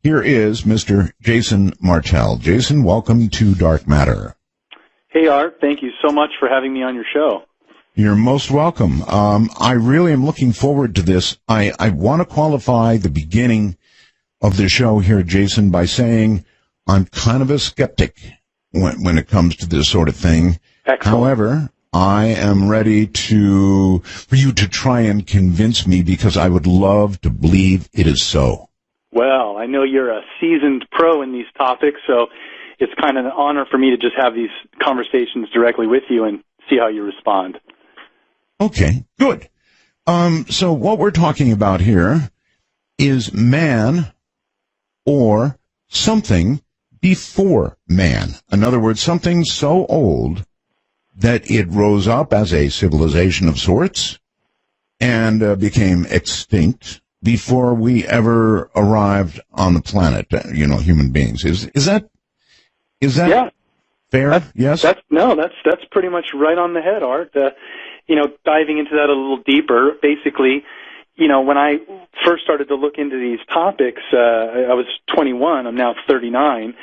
here is Mr. Jason Martell. Jason, welcome to Dark Matter. Hey, Art. Thank you so much for having me on your show. You're most welcome. I really am looking forward to this. I want to qualify the beginning of the show here, Jason, by saying I'm kind of a skeptic when it comes to this sort of thing. Excellent. However, I am ready for you to try and convince me, because I would love to believe it is so. Well, I know you're a seasoned pro in these topics, so it's kind of an honor for me to just have these conversations directly with you and see how you respond. Okay, good. So what we're talking about here is man or something before man. In other words, something so old that it rose up as a civilization of sorts and became extinct before we ever arrived on the planet, human beings. Is that yeah. Fair? Yes? That's pretty much right on the head, Art. Diving into that a little deeper, basically, when I first started to look into these topics, I was 21, I'm now 39,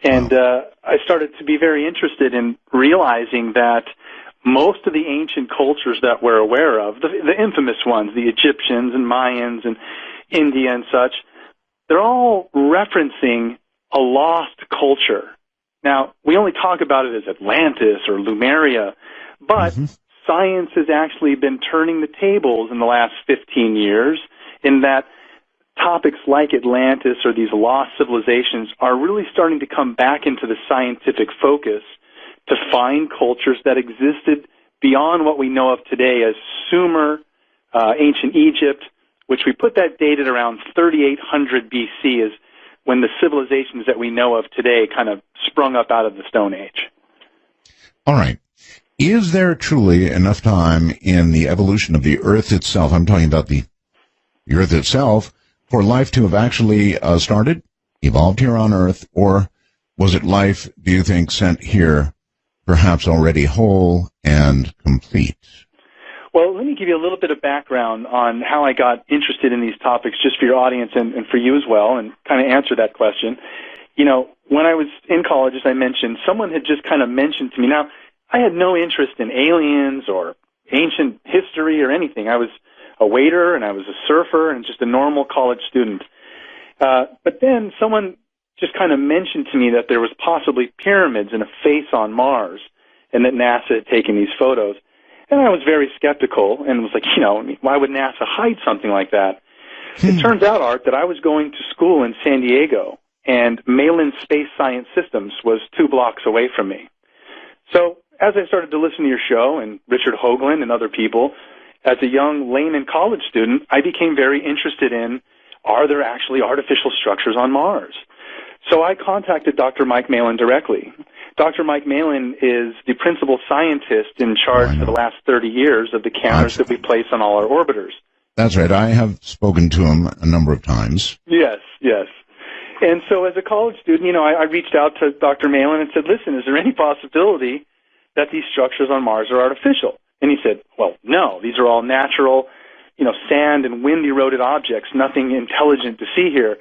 and I started to be very interested in realizing that most of the ancient cultures that we're aware of, the infamous ones, the Egyptians and Mayans and India and such, they're all referencing a lost culture. Now, we only talk about it as Atlantis or Lemuria, but science has actually been turning the tables in the last 15 years in that topics like Atlantis or these lost civilizations are really starting to come back into the scientific focus to find cultures that existed beyond what we know of today as Sumer, ancient Egypt, which we put that date at around 3800 BC is when the civilizations that we know of today kind of sprung up out of the Stone Age. All right. Is there truly enough time in the evolution of the Earth itself, I'm talking about the Earth itself, for life to have actually started, evolved here on Earth, or was it life, do you think, sent here perhaps already whole and complete? Well, let me give you a little bit of background on how I got interested in these topics, just for your audience and for you as well, and kind of answer that question. When I was in college, as I mentioned, someone had just kind of mentioned to me. Now, I had no interest in aliens or ancient history or anything. I was a waiter and I was a surfer and just a normal college student. But then someone just kind of mentioned to me that there was possibly pyramids and a face on Mars and that NASA had taken these photos. And I was very skeptical and was like, why would NASA hide something like that? It turns out, Art, that I was going to school in San Diego, and Malin Space Science Systems was 2 blocks away from me. So as I started to listen to your show and Richard Hoagland and other people, as a young layman college student, I became very interested in, are there actually artificial structures on Mars? So I contacted Dr. Mike Malin directly. Dr. Mike Malin is the principal scientist in charge for the last 30 years of the cameras that we place on all our orbiters. That's right. I have spoken to him a number of times. Yes. And so as a college student, I reached out to Dr. Malin and said, listen, is there any possibility that these structures on Mars are artificial? And he said, well, no, these are all natural, sand and wind-eroded objects, nothing intelligent to see here.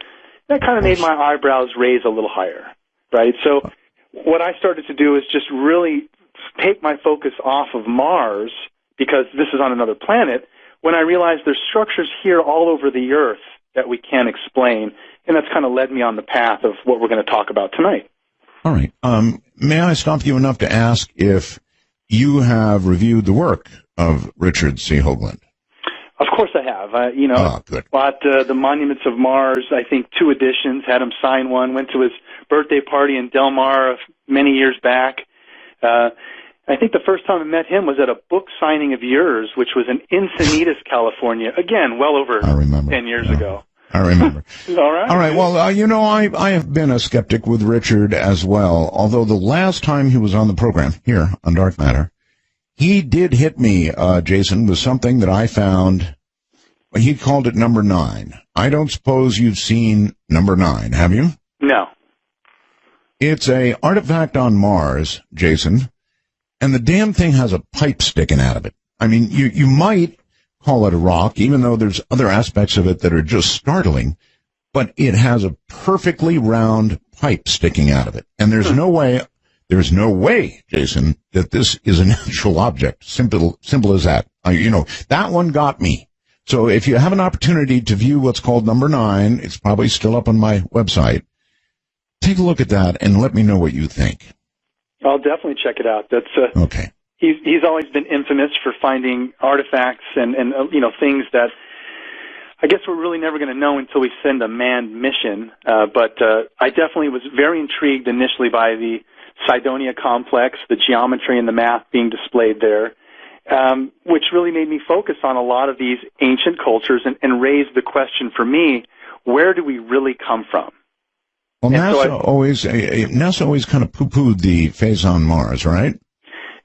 That kind of made my eyebrows raise a little higher, right? So what I started to do is just really take my focus off of Mars, because this is on another planet, when I realized there's structures here all over the Earth that we can't explain, and that's kind of led me on the path of what we're going to talk about tonight. All right. May I stop you enough to ask if you have reviewed the work of Richard C. Hoagland? Of course I have. Good. Bought the Monuments of Mars, I think 2 editions, had him sign one, went to his birthday party in Del Mar many years back. I think the first time I met him was at a book signing of yours, which was in Encinitas, California, again, well over 10 years ago. I remember. All right. All right. Well, I have been a skeptic with Richard as well, although the last time he was on the program here on Dark Matter, he did hit me, Jason, with something that I found. He called it number 9. I don't suppose you've seen number 9, have you? No. It's a artifact on Mars, Jason, and the damn thing has a pipe sticking out of it. I mean, you might call it a rock, even though there's other aspects of it that are just startling. but it has a perfectly round pipe sticking out of it. And there's no way, Jason, that this is a natural object. Simple as that. That one got me. So if you have an opportunity to view what's called number 9, it's probably still up on my website. Take a look at that and let me know what you think. I'll definitely check it out. That's okay. He's always been infamous for finding artifacts and things that I guess we're really never going to know until we send a manned mission. But I definitely was very intrigued initially by the Cydonia complex, the geometry and the math being displayed there, which really made me focus on a lot of these ancient cultures and raised the question for me, where do we really come from? Well, NASA always kind of poo-pooed the phase on Mars, right?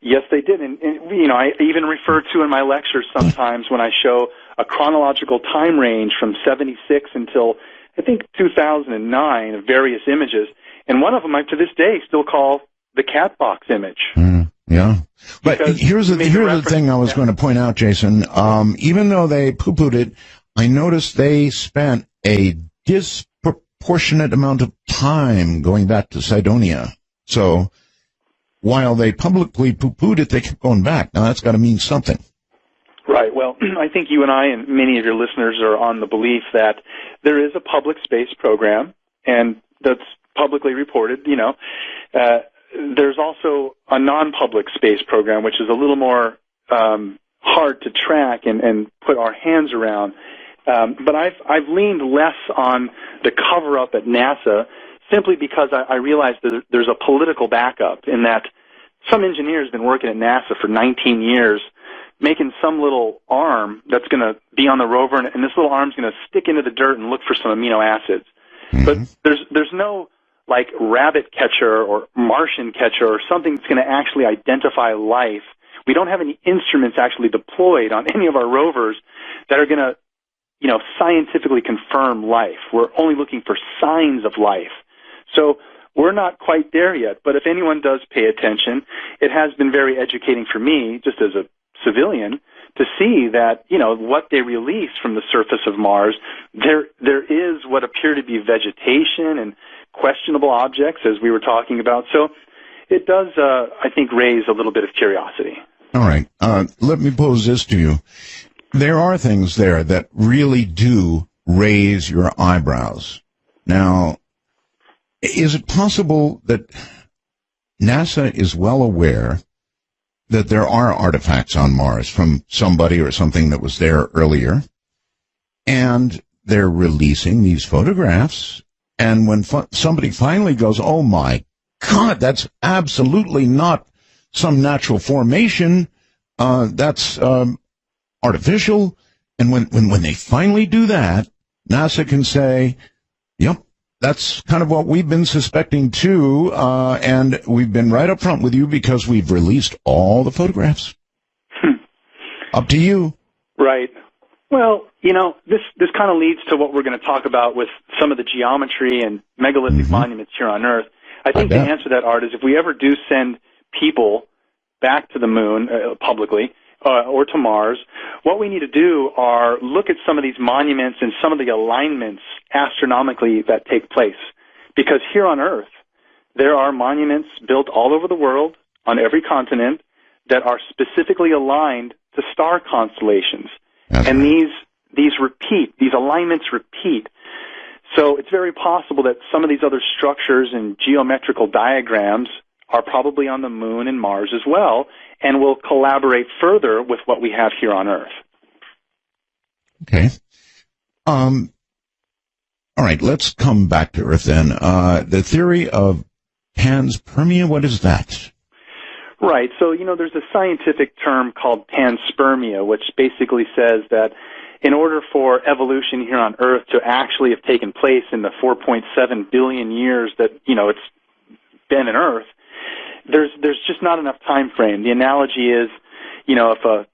Yes, they did. And I even refer to in my lectures sometimes when I show a chronological time range from 76 until, I think, 2009 of various images. And one of them I, to this day, still call the cat box image. Yeah. But here's the thing I was going to point out, Jason. Even though they poo-pooed it, I noticed they spent a disproportionate amount of time going back to Cydonia. So while they publicly poo-pooed it, they kept going back. Now, that's got to mean something. Right. Well, I think you and I and many of your listeners are on the belief that there is a public space program, and that's publicly reported, there's also a non-public space program, which is a little more hard to track and put our hands around. But I've leaned less on the cover-up at NASA simply because I realize that there's a political backup in that some engineer has been working at NASA for 19 years making some little arm that's going to be on the rover, and this little arm's going to stick into the dirt and look for some amino acids. Mm-hmm. But there's no like rabbit catcher or Martian catcher or something that's going to actually identify life. We don't have any instruments actually deployed on any of our rovers that are going to, scientifically confirm life. We're only looking for signs of life. So we're not quite there yet. But if anyone does pay attention, it has been very educating for me, just as a civilian, to see that, what they release from the surface of Mars, there is what appear to be vegetation and questionable objects, as we were talking about. So it does, I think, raise a little bit of curiosity. All right. Let me pose this to you. There are things there that really do raise your eyebrows. Now, is it possible that NASA is well aware that there are artifacts on Mars from somebody or something that was there earlier, and they're releasing these photographs, and when somebody finally goes, oh my God, that's absolutely not some natural formation, that's artificial, and when they finally do that, NASA can say, yep, that's kind of what we've been suspecting too, and we've been right up front with you because we've released all the photographs. Up to you. Right. Well, this kind of leads to what we're going to talk about with some of the geometry and megalithic monuments here on Earth. I think the answer to that, Art, is if we ever do send people back to the moon publicly, or to Mars, what we need to do are look at some of these monuments and some of the alignments astronomically that take place. Because here on Earth, there are monuments built all over the world, on every continent, that are specifically aligned to star constellations. And these repeat, these alignments repeat. So it's very possible that some of these other structures and geometrical diagrams are probably on the moon and Mars as well, and will collaborate further with what we have here on Earth. Okay. All right, let's come back to Earth then. The theory of panspermia, what is that? Right, so, there's a scientific term called panspermia, which basically says that in order for evolution here on Earth to actually have taken place in the 4.7 billion years that, it's been in Earth, there's just not enough time frame. The analogy is, if a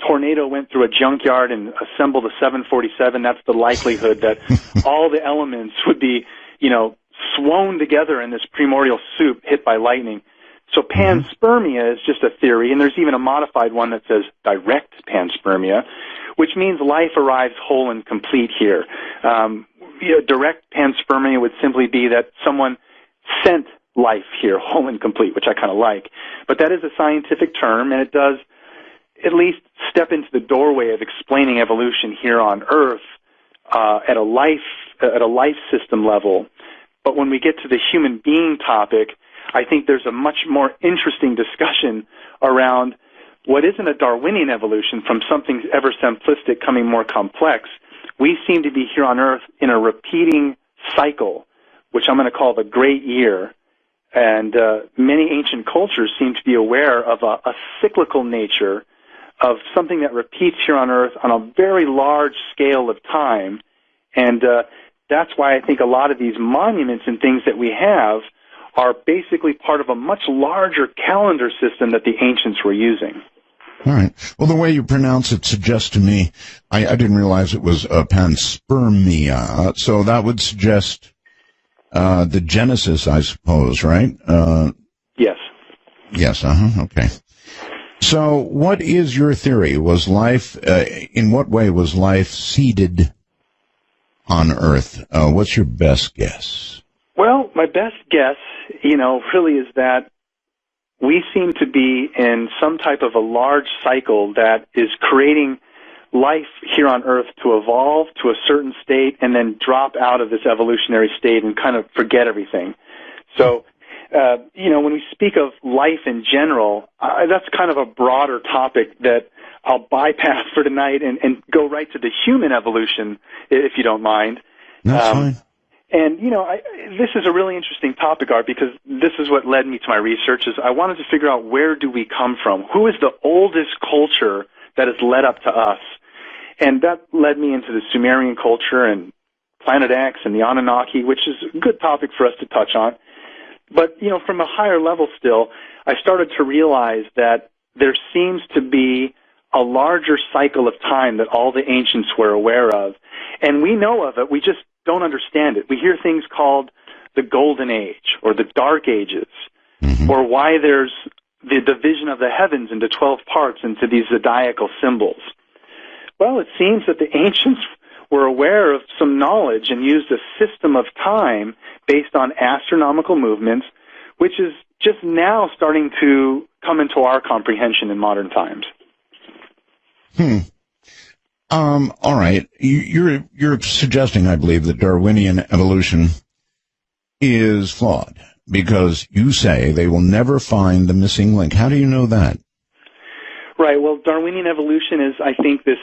tornado went through a junkyard and assembled a 747, that's the likelihood that all the elements would be, swown together in this primordial soup hit by lightning. So panspermia is just a theory, and there's even a modified one that says direct panspermia, which means life arrives whole and complete here. direct panspermia would simply be that someone sent life here, whole and complete, which I kind of like. But that is a scientific term, and it does at least step into the doorway of explaining evolution here on Earth at a life system level. But when we get to the human being topic, I think there's a much more interesting discussion around what isn't a Darwinian evolution from something ever simplistic coming more complex. We seem to be here on Earth in a repeating cycle, which I'm going to call the Great Year. And many ancient cultures seem to be aware of a cyclical nature of something that repeats here on Earth on a very large scale of time. And that's why I think a lot of these monuments and things that we have are basically part of a much larger calendar system that the ancients were using. All right. Well, the way you pronounce it suggests to me, I didn't realize it was panspermia. So that would suggest the Genesis, I suppose, right? Yes. Yes, okay. So what is your theory? Was life, in what way was life seeded on Earth? What's your best guess? Well, my best guess, really is that we seem to be in some type of a large cycle that is creating life here on Earth to evolve to a certain state and then drop out of this evolutionary state and kind of forget everything. So, when we speak of life in general, that's kind of a broader topic that I'll bypass for tonight and go right to the human evolution, if you don't mind. That's fine. And, this is a really interesting topic, Art, because this is what led me to my research, is I wanted to figure out where do we come from? Who is the oldest culture that has led up to us? And that led me into the Sumerian culture and Planet X and the Anunnaki, which is a good topic for us to touch on. But, from a higher level still, I started to realize that there seems to be a larger cycle of time that all the ancients were aware of. And we know of it, we just don't understand it. We hear things called the Golden Age or the Dark Ages, or why there's the division of the heavens into 12 parts into these zodiacal symbols. Well, it seems that the ancients were aware of some knowledge and used a system of time based on astronomical movements, which is just now starting to come into our comprehension in modern times. All right. You're suggesting, I believe, that Darwinian evolution is flawed because you say they will never find the missing link. How do you know that? Right. Well, Darwinian evolution is, I think, this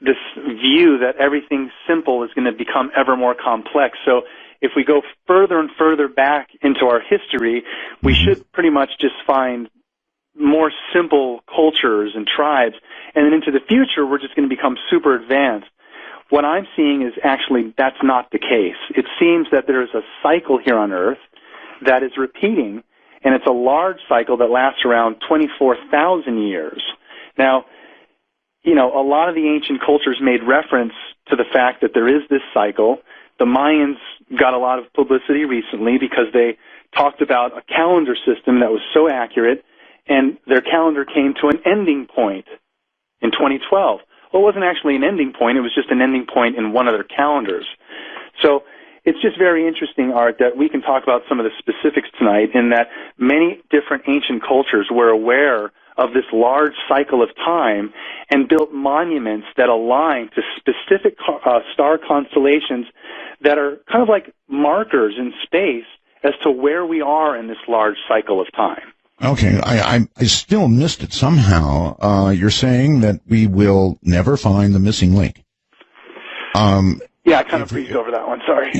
view that everything simple is going to become ever more complex. So if we go further and further back into our history, we should pretty much just find more simple cultures and tribes, and then into the future, we're just going to become super advanced. What I'm seeing is actually that's not the case. It seems that there is a cycle here on Earth that is repeating, and it's a large cycle that lasts around 24,000 years. Now, a lot of the ancient cultures made reference to the fact that there is this cycle. The Mayans got a lot of publicity recently because they talked about a calendar system that was so accurate, and their calendar came to an ending point in 2012. Well, it wasn't actually an ending point. It was just an ending point in one of their calendars. So it's just very interesting, Art, that we can talk about some of the specifics tonight in that many different ancient cultures were aware of this large cycle of time and built monuments that align to specific star constellations that are kind of like markers in space as to where we are in this large cycle of time. Okay, I still missed it somehow. You're saying that we will never find the missing link. Yeah, I kind of breezed over that one. Sorry.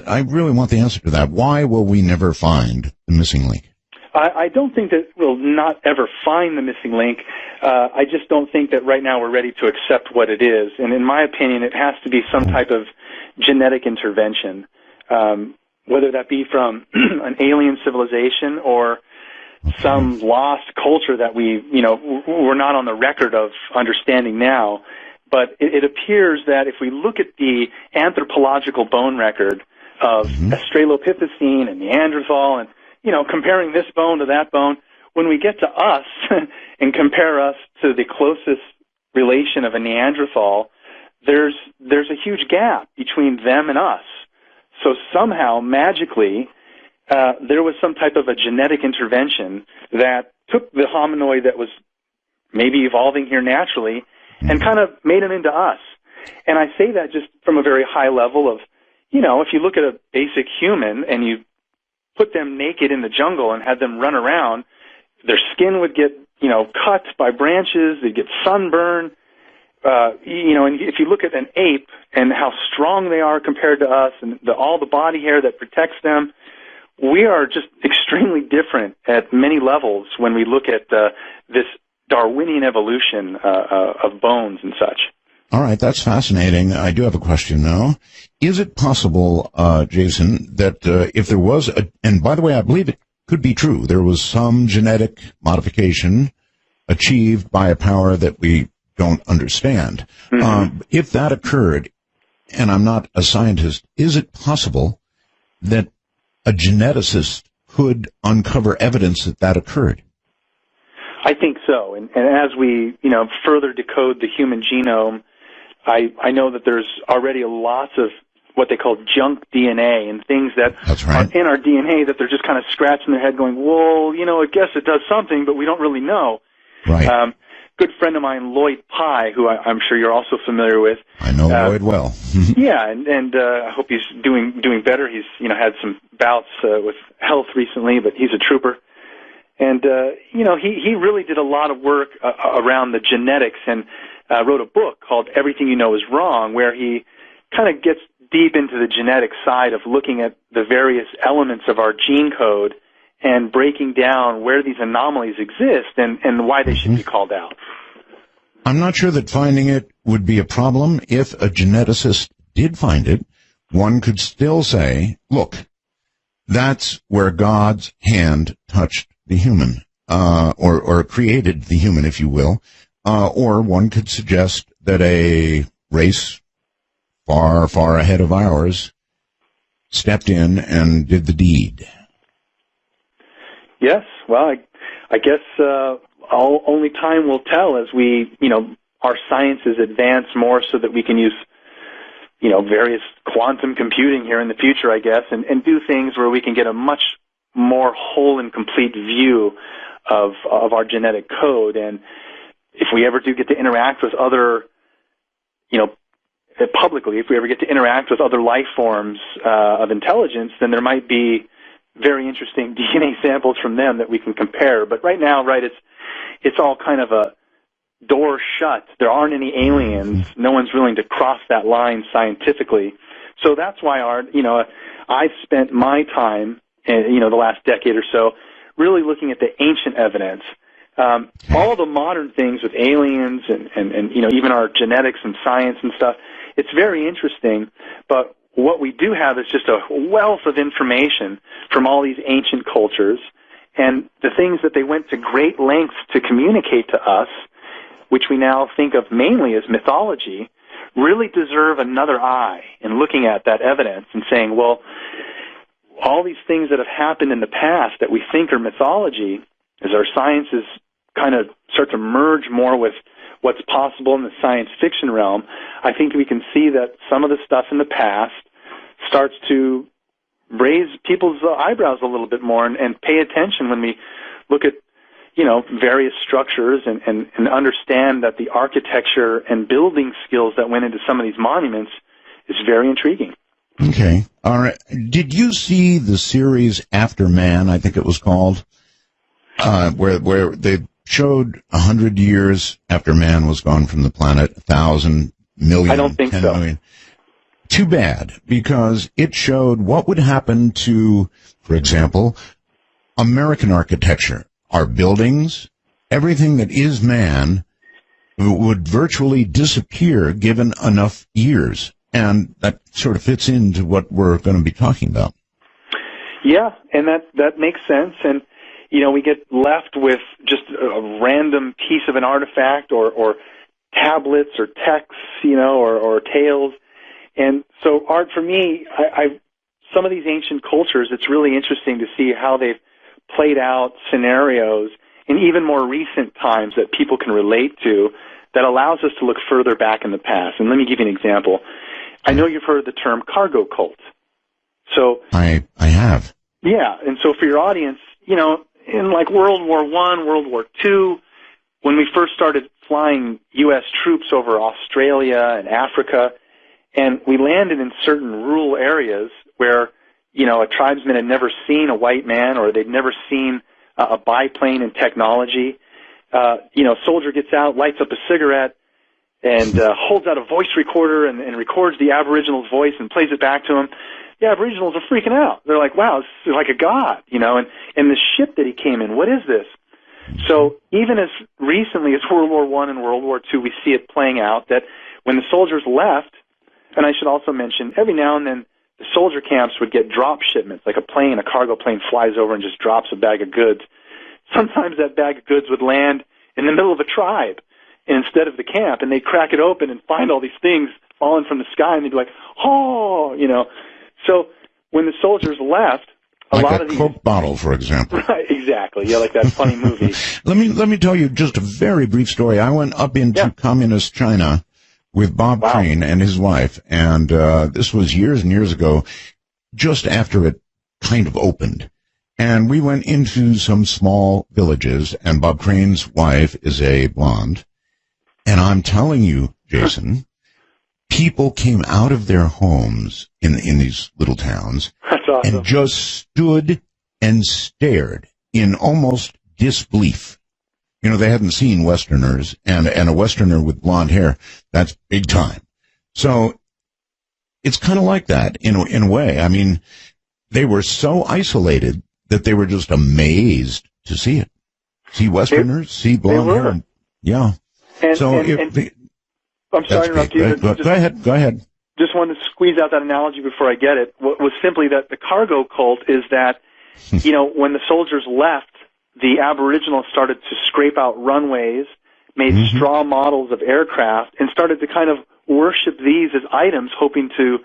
I really want the answer to that. Why will we never find the missing link? I don't think that we'll not ever find the missing link. I just don't think that right now we're ready to accept what it is. And in my opinion, it has to be some type of genetic intervention. Whether that be from an alien civilization or some lost culture that we're not on the record of understanding now. But it appears that if we look at the anthropological bone record of Australopithecine and Neanderthal and, comparing this bone to that bone, when we get to us and compare us to the closest relation of a Neanderthal, there's a huge gap between them and us. So somehow, magically, there was some type of a genetic intervention that took the hominoid that was maybe evolving here naturally and kind of made him into us. And I say that just from a very high level of, if you look at a basic human and you put them naked in the jungle and had them run around, their skin would get, cut by branches, they'd get sunburn. And if you look at an ape and how strong they are compared to us and all the body hair that protects them, we are just extremely different at many levels when we look at this Darwinian evolution of bones and such. All right, that's fascinating. I do have a question now. Is it possible, Jason, that if there was and by the way, I believe it could be true, there was some genetic modification achieved by a power that we don't understand. Mm-hmm. If that occurred, and I'm not a scientist, is it possible that a geneticist could uncover evidence that occurred? I think so. And as we, further decode the human genome, I know that there's already lots of what they call junk DNA and things that are in our DNA that they're just kind of scratching their head going, well, I guess it does something, but we don't really know. Right. Good friend of mine, Lloyd Pye, who I'm sure you're also familiar with. I know Lloyd well. Yeah, and I hope he's doing better. He's had some bouts with health recently, but he's a trooper. And he really did a lot of work around the genetics and wrote a book called Everything You Know Is Wrong, where he kind of gets deep into the genetic side of looking at the various elements of our gene code and breaking down where these anomalies exist and why they should be called out. I'm not sure that finding it would be a problem. If a geneticist did find it, one could still say, look, that's where God's hand touched the human, or created the human, if you will. Or one could suggest that a race far, far ahead of ours stepped in and did the deed. Yes, well, I guess only time will tell as we, our sciences advance more so that we can use, various quantum computing here in the future, I guess, and do things where we can get a much more whole and complete view of our genetic code. And if we ever do get to interact with other, publicly, if we ever get to interact with other life forms of intelligence, then there might be very interesting DNA samples from them that we can compare. But right now, it's all kind of a door shut. There aren't any aliens. No one's willing to cross that line scientifically. So that's why, I've spent my time, the last decade or so, really looking at the ancient evidence. All the modern things with aliens and even our genetics and science and stuff, it's very interesting, but what we do have is just a wealth of information from all these ancient cultures, and the things that they went to great lengths to communicate to us, which we now think of mainly as mythology, really deserve another eye in looking at that evidence and saying, well, all these things that have happened in the past that we think are mythology, as our sciences kind of start to merge more with what's possible in the science fiction realm, I think we can see that some of the stuff in the past starts to raise people's eyebrows a little bit more and pay attention when we look at, various structures and understand that the architecture and building skills that went into some of these monuments is very intriguing. Okay. All right. Did you see the series After Man, I think it was called, where they showed 100 years after man was gone from the planet, 1,000 million, I don't think 10 so. million. Too bad, because it showed what would happen to, for example, American architecture. Our buildings, everything that is man, would virtually disappear given enough years. And that sort of fits into what we're going to be talking about. Yeah, and that makes sense. And, we get left with just a random piece of an artifact or tablets or texts, or tales. And so art, for me, some of these ancient cultures, it's really interesting to see how they've played out scenarios in even more recent times that people can relate to that allows us to look further back in the past. And let me give you an example. I know you've heard the term cargo cult. So I have. Yeah, and so for your audience, in like World War I, World War II, when we first started flying U.S. troops over Australia and Africa, and we landed in certain rural areas where, a tribesman had never seen a white man or they'd never seen a biplane in technology. Soldier gets out, lights up a cigarette, and holds out a voice recorder and records the Aboriginal's voice and plays it back to him. The Aboriginals are freaking out. They're like, wow, this is like a god, and the ship that he came in, what is this? So even as recently as World War I and World War II, we see it playing out that when the soldiers left, and I should also mention, every now and then the soldier camps would get drop shipments, like a cargo plane flies over and just drops a bag of goods. Sometimes that bag of goods would land in the middle of a tribe instead of the camp, and they'd crack it open and find all these things falling from the sky, and they'd be like, oh, So when the soldiers left, a lot of these Coke bottle, for example. Right, exactly. Yeah, like that funny movie. Let me tell you just a very brief story. I went up into communist China with Bob Crane and his wife, and this was years and years ago, just after it kind of opened. And we went into some small villages, and Bob Crane's wife is a blonde. And I'm telling you, Jason, people came out of their homes in these little towns. That's awesome. And just stood and stared in almost disbelief. They hadn't seen Westerners, and a Westerner with blonde hair, that's big time. So it's kind of like that in a way. I mean, they were so isolated that they were just amazed to see it. See Westerners, see blonde hair. Yeah. I'm sorry to interrupt you. Go ahead. Just wanted to squeeze out that analogy before I get it. What was simply that the cargo cult is that, when the soldiers left, the Aboriginals started to scrape out runways, made straw models of aircraft, and started to kind of worship these as items, hoping to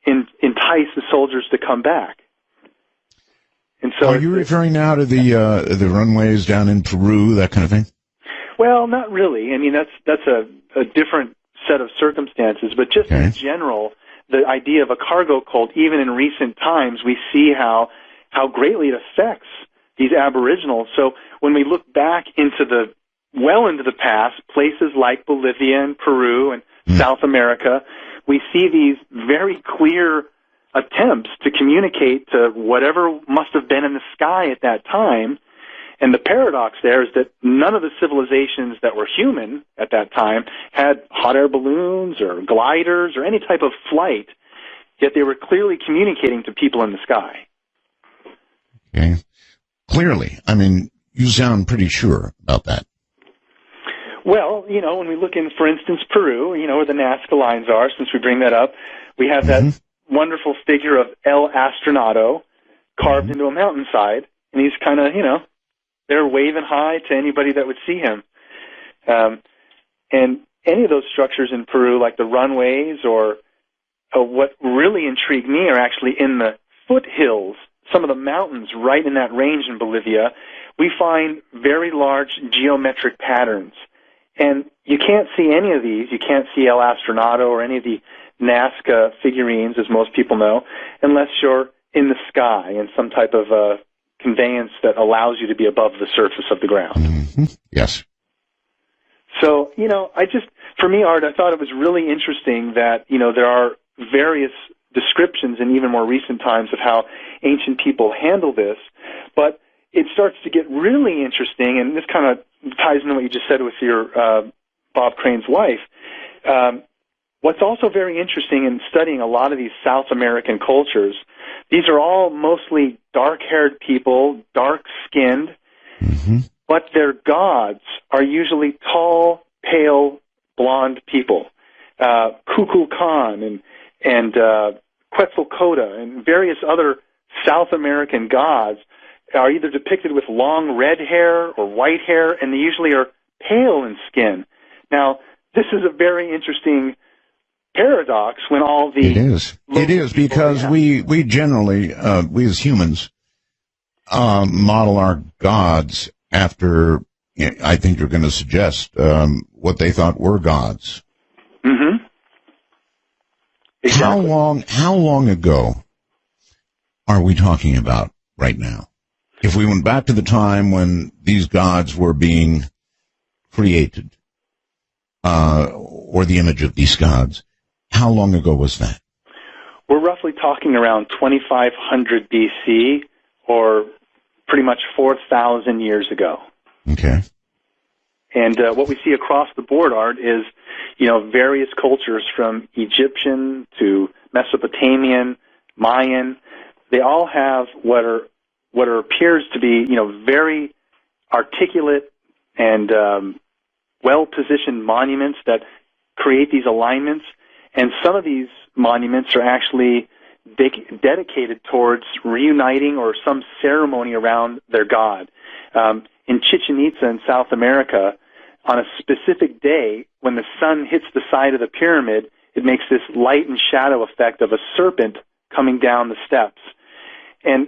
entice the soldiers to come back. And so, are you referring now to the runways down in Peru, that kind of thing? Well, not really. I mean, that's a different set of circumstances, but just in general, the idea of a cargo cult, even in recent times, we see how greatly it affects these Aboriginals. So when we look back into the past, places like Bolivia and Peru and South America, we see these very clear attempts to communicate to whatever must have been in the sky at that time. And the paradox there is that none of the civilizations that were human at that time had hot air balloons or gliders or any type of flight, yet they were clearly communicating to people in the sky. Okay. Clearly. I mean, you sound pretty sure about that. Well, when we look in, for instance, Peru, where the Nazca lines are, since we bring that up, we have that wonderful figure of El Astronato carved into a mountainside, and he's kind of, they're waving hi to anybody that would see him. And any of those structures in Peru, like the runways or what really intrigued me are actually in the foothills, some of the mountains right in that range in Bolivia, we find very large geometric patterns. And you can't see any of these. You can't see El Astronato or any of the Nazca figurines, as most people know, unless you're in the sky in some type of conveyance that allows you to be above the surface of the ground. Yes. So, for me, Art, I thought it was really interesting that, there are various descriptions in even more recent times of how ancient people handle this, but it starts to get really interesting, and this kind of ties into what you just said with your Bob Crane's wife. What's also very interesting in studying a lot of these South American cultures, these are all mostly dark-haired people, dark-skinned, but their gods are usually tall, pale, blonde people. Kukulkan and Quetzalcoatl and various other South American gods are either depicted with long red hair or white hair, and they usually are pale in skin. Now, this is a very interesting paradox when all the... It is because we generally, we as humans, model our gods after, I think you're going to suggest what they thought were gods. Mm-hmm. Exactly. How long ago are we talking about right now? If we went back to the time when these gods were being created, or the image of these gods, how long ago was that? We're roughly talking around 2500 BC, or pretty much 4,000 years ago. Okay. And what we see across the board, Art, is, various cultures from Egyptian to Mesopotamian, Mayan. They all have what appears to be, very articulate and well-positioned monuments that create these alignments. And some of these monuments are actually dedicated towards reuniting or some ceremony around their god. In Chichen Itza in South America, on a specific day, when the sun hits the side of the pyramid, it makes this light and shadow effect of a serpent coming down the steps. And,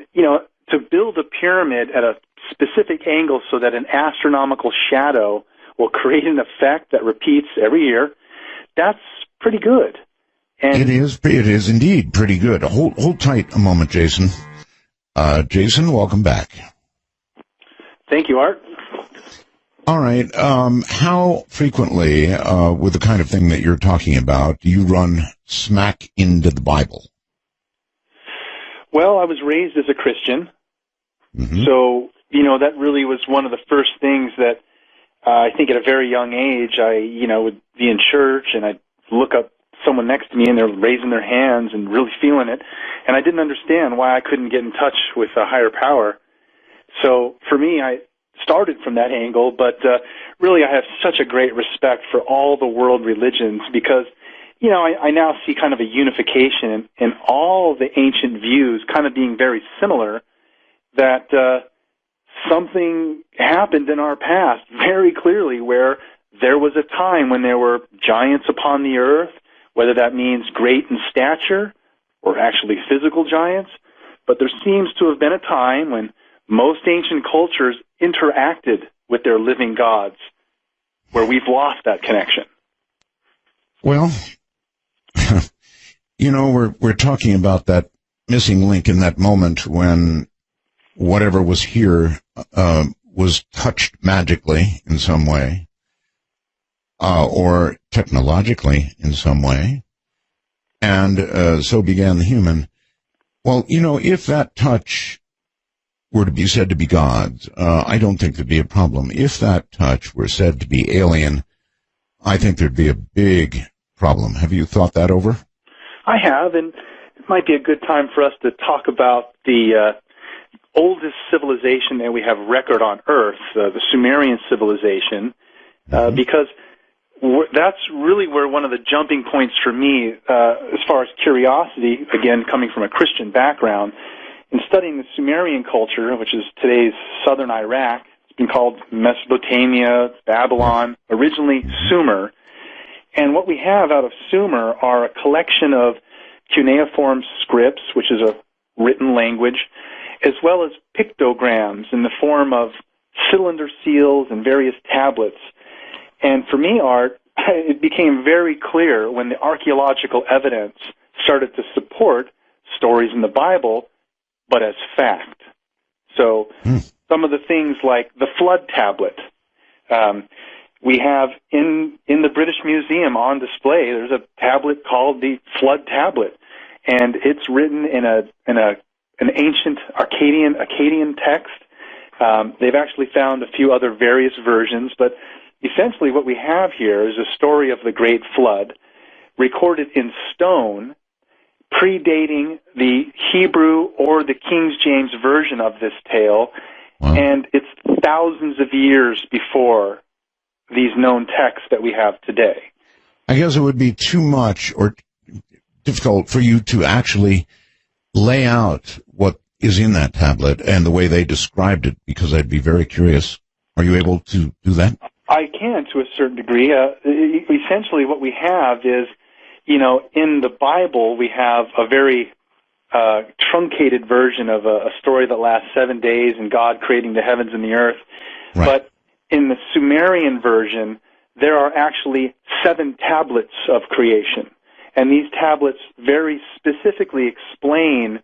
to build a pyramid at a specific angle so that an astronomical shadow will create an effect that repeats every year, that's pretty good. And it is indeed pretty good. Hold tight a moment, Jason. Jason, welcome back. Thank you, Art. All right. How frequently, with the kind of thing that you're talking about, do you run smack into the Bible? Well, I was raised as a Christian, so, that really was one of the first things that I think at a very young age, I, would be in church and I'd look up someone next to me and they're raising their hands and really feeling it, and I didn't understand why I couldn't get in touch with a higher power. So for me, I started from that angle, but really I have such a great respect for all the world religions because, I now see kind of a unification in all the ancient views kind of being very similar, that something happened in our past very clearly where there was a time when there were giants upon the earth, whether that means great in stature or actually physical giants, but there seems to have been a time when most ancient cultures interacted with their living gods, where we've lost that connection. Well, we're talking about that missing link in that moment when whatever was here was touched magically in some way, or technologically in some way, and so began the human. Well, if that touch were to be said to be God's, I don't think there'd be a problem. If that touch were said to be alien, I think there'd be a big problem. Have you thought that over? I have, and it might be a good time for us to talk about the oldest civilization that we have record on Earth, the Sumerian civilization, because that's really where one of the jumping points for me, as far as curiosity, again, coming from a Christian background, in studying the Sumerian culture, which is today's southern Iraq. It's been called Mesopotamia, Babylon, originally Sumer. And what we have out of Sumer are a collection of cuneiform scripts, which is a written language, as well as pictograms in the form of cylinder seals and various tablets. And for me, Art, it became very clear when the archaeological evidence started to support stories in the Bible, but as fact. So some of the things like the flood tablet, we have in the British Museum on display, there's a tablet called the flood tablet, and it's written in an ancient Akkadian text. They've actually found a few other various versions, but essentially what we have here is a story of the Great Flood recorded in stone, predating the Hebrew or the King James version of this tale, and it's thousands of years before these known texts that we have today. I guess it would be too much or difficult for you to actually lay out what is in that tablet and the way they described it, because I'd be very curious. Are you able to do that? I can, to a certain degree. Essentially what we have is, in the Bible, we have a very truncated version of a story that lasts 7 days and God creating the heavens and the earth. Right. But in the Sumerian version, there are actually 7 tablets of creation. And these tablets very specifically explain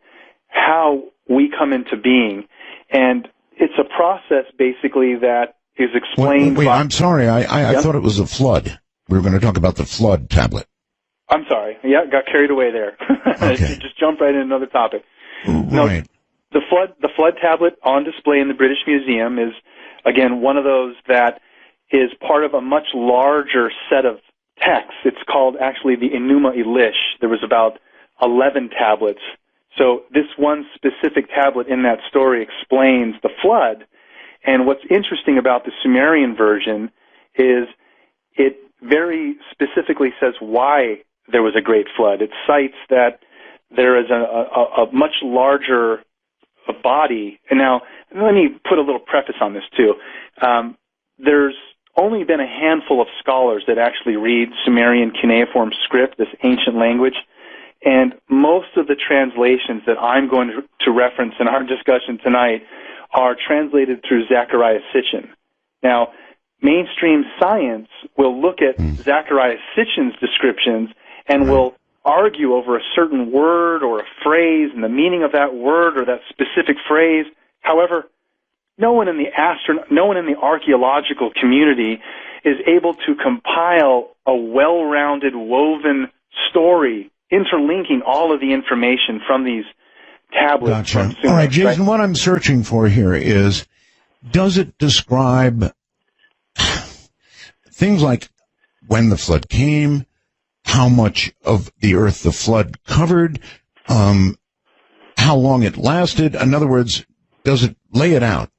how we come into being. And it's a process, basically, that is explained Wait, I'm sorry. I thought it was a flood. We were going to talk about the flood tablet. I'm sorry. Yeah, got carried away there. Okay. Just jump right into another topic. Right. No, the flood tablet on display in the British Museum is, again, one of those that is part of a much larger set of texts. It's called, actually, the Enuma Elish. There was about 11 tablets. So this one specific tablet in that story explains the flood. And what's interesting about the Sumerian version is it very specifically says why there was a great flood. It cites that there is a much larger body. And now, let me put a little preface on this, too. There's only been a handful of scholars that actually read Sumerian cuneiform script, this ancient language, and most of the translations that I'm going to reference in our discussion tonight are translated through Zecharia Sitchin. Now, mainstream science will look at Zecharia Sitchin's descriptions and will argue over a certain word or a phrase and the meaning of that word or that specific phrase. However, no one in the archaeological community is able to compile a well-rounded, woven story interlinking all of the information from these tablets. Gotcha. All right, Jason, what I'm searching for here is, does it describe things like when the flood came, how much of the earth the flood covered, how long it lasted? In other words, does it lay it out?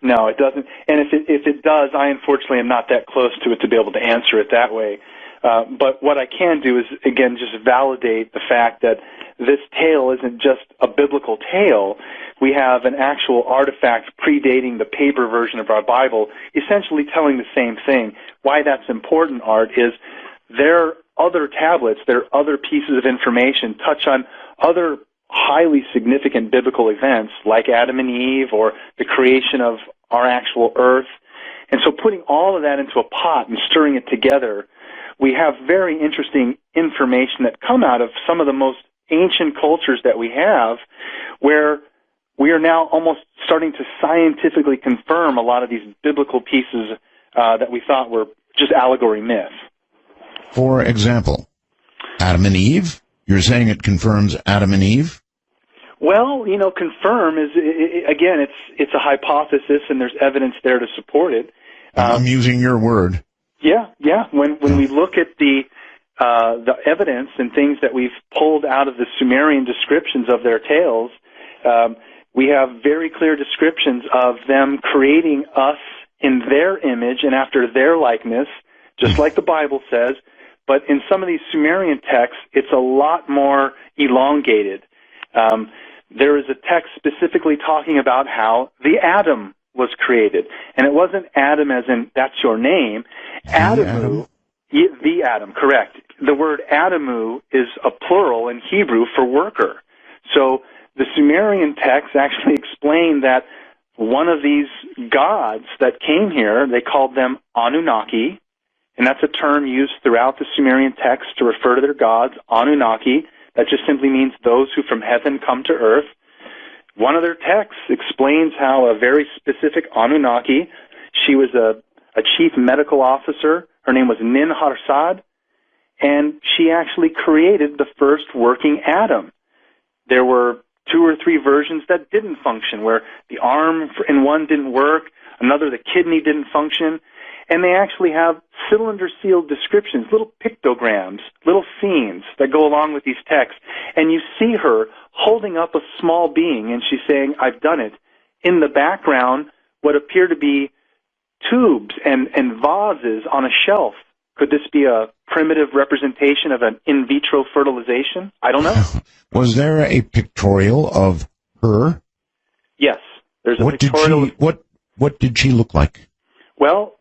No, it doesn't. And if it does, I unfortunately am not that close to it to be able to answer it that way. But what I can do is, again, just validate the fact that this tale isn't just a biblical tale. We have an actual artifact predating the paper version of our Bible, essentially telling the same thing. Why that's important, Art, is there are other tablets, there are other pieces of information touch on other highly significant biblical events like Adam and Eve or the creation of our actual earth. And so putting all of that into a pot and stirring it together, we have very interesting information that come out of some of the most ancient cultures that we have, where we are now almost starting to scientifically confirm a lot of these biblical pieces that we thought were just allegory myth. For example, Adam and Eve? You're saying it confirms Adam and Eve? Well, confirm is, again, it's a hypothesis, and there's evidence there to support it. I'm using your word. Yeah. When we look at the evidence and things that we've pulled out of the Sumerian descriptions of their tales, we have very clear descriptions of them creating us in their image and after their likeness, just like the Bible says. But in some of these Sumerian texts, it's a lot more elongated. There is a text specifically talking about how the atom was created. And it wasn't Adam as in, that's your name. Adamu, the atom, correct. The word Adamu is a plural in Hebrew for worker. So the Sumerian texts actually explain that one of these gods that came here, they called them Anunnaki, and that's a term used throughout the Sumerian text to refer to their gods, Anunnaki. That just simply means those who from heaven come to earth. One of their texts explains how a very specific Anunnaki, she was a chief medical officer. Her name was Nin-Harsad, and she actually created the first working atom. There were 2 or 3 versions that didn't function, where the arm in one didn't work, another, the kidney didn't function, and they actually have cylinder-sealed descriptions, little pictograms, little scenes that go along with these texts. And you see her holding up a small being, and she's saying, I've done it. In the background, what appear to be tubes and vases on a shelf. Could this be a primitive representation of an in vitro fertilization? I don't know. Was there a pictorial of her? Yes. There's a pictorial. What did she look like? Well,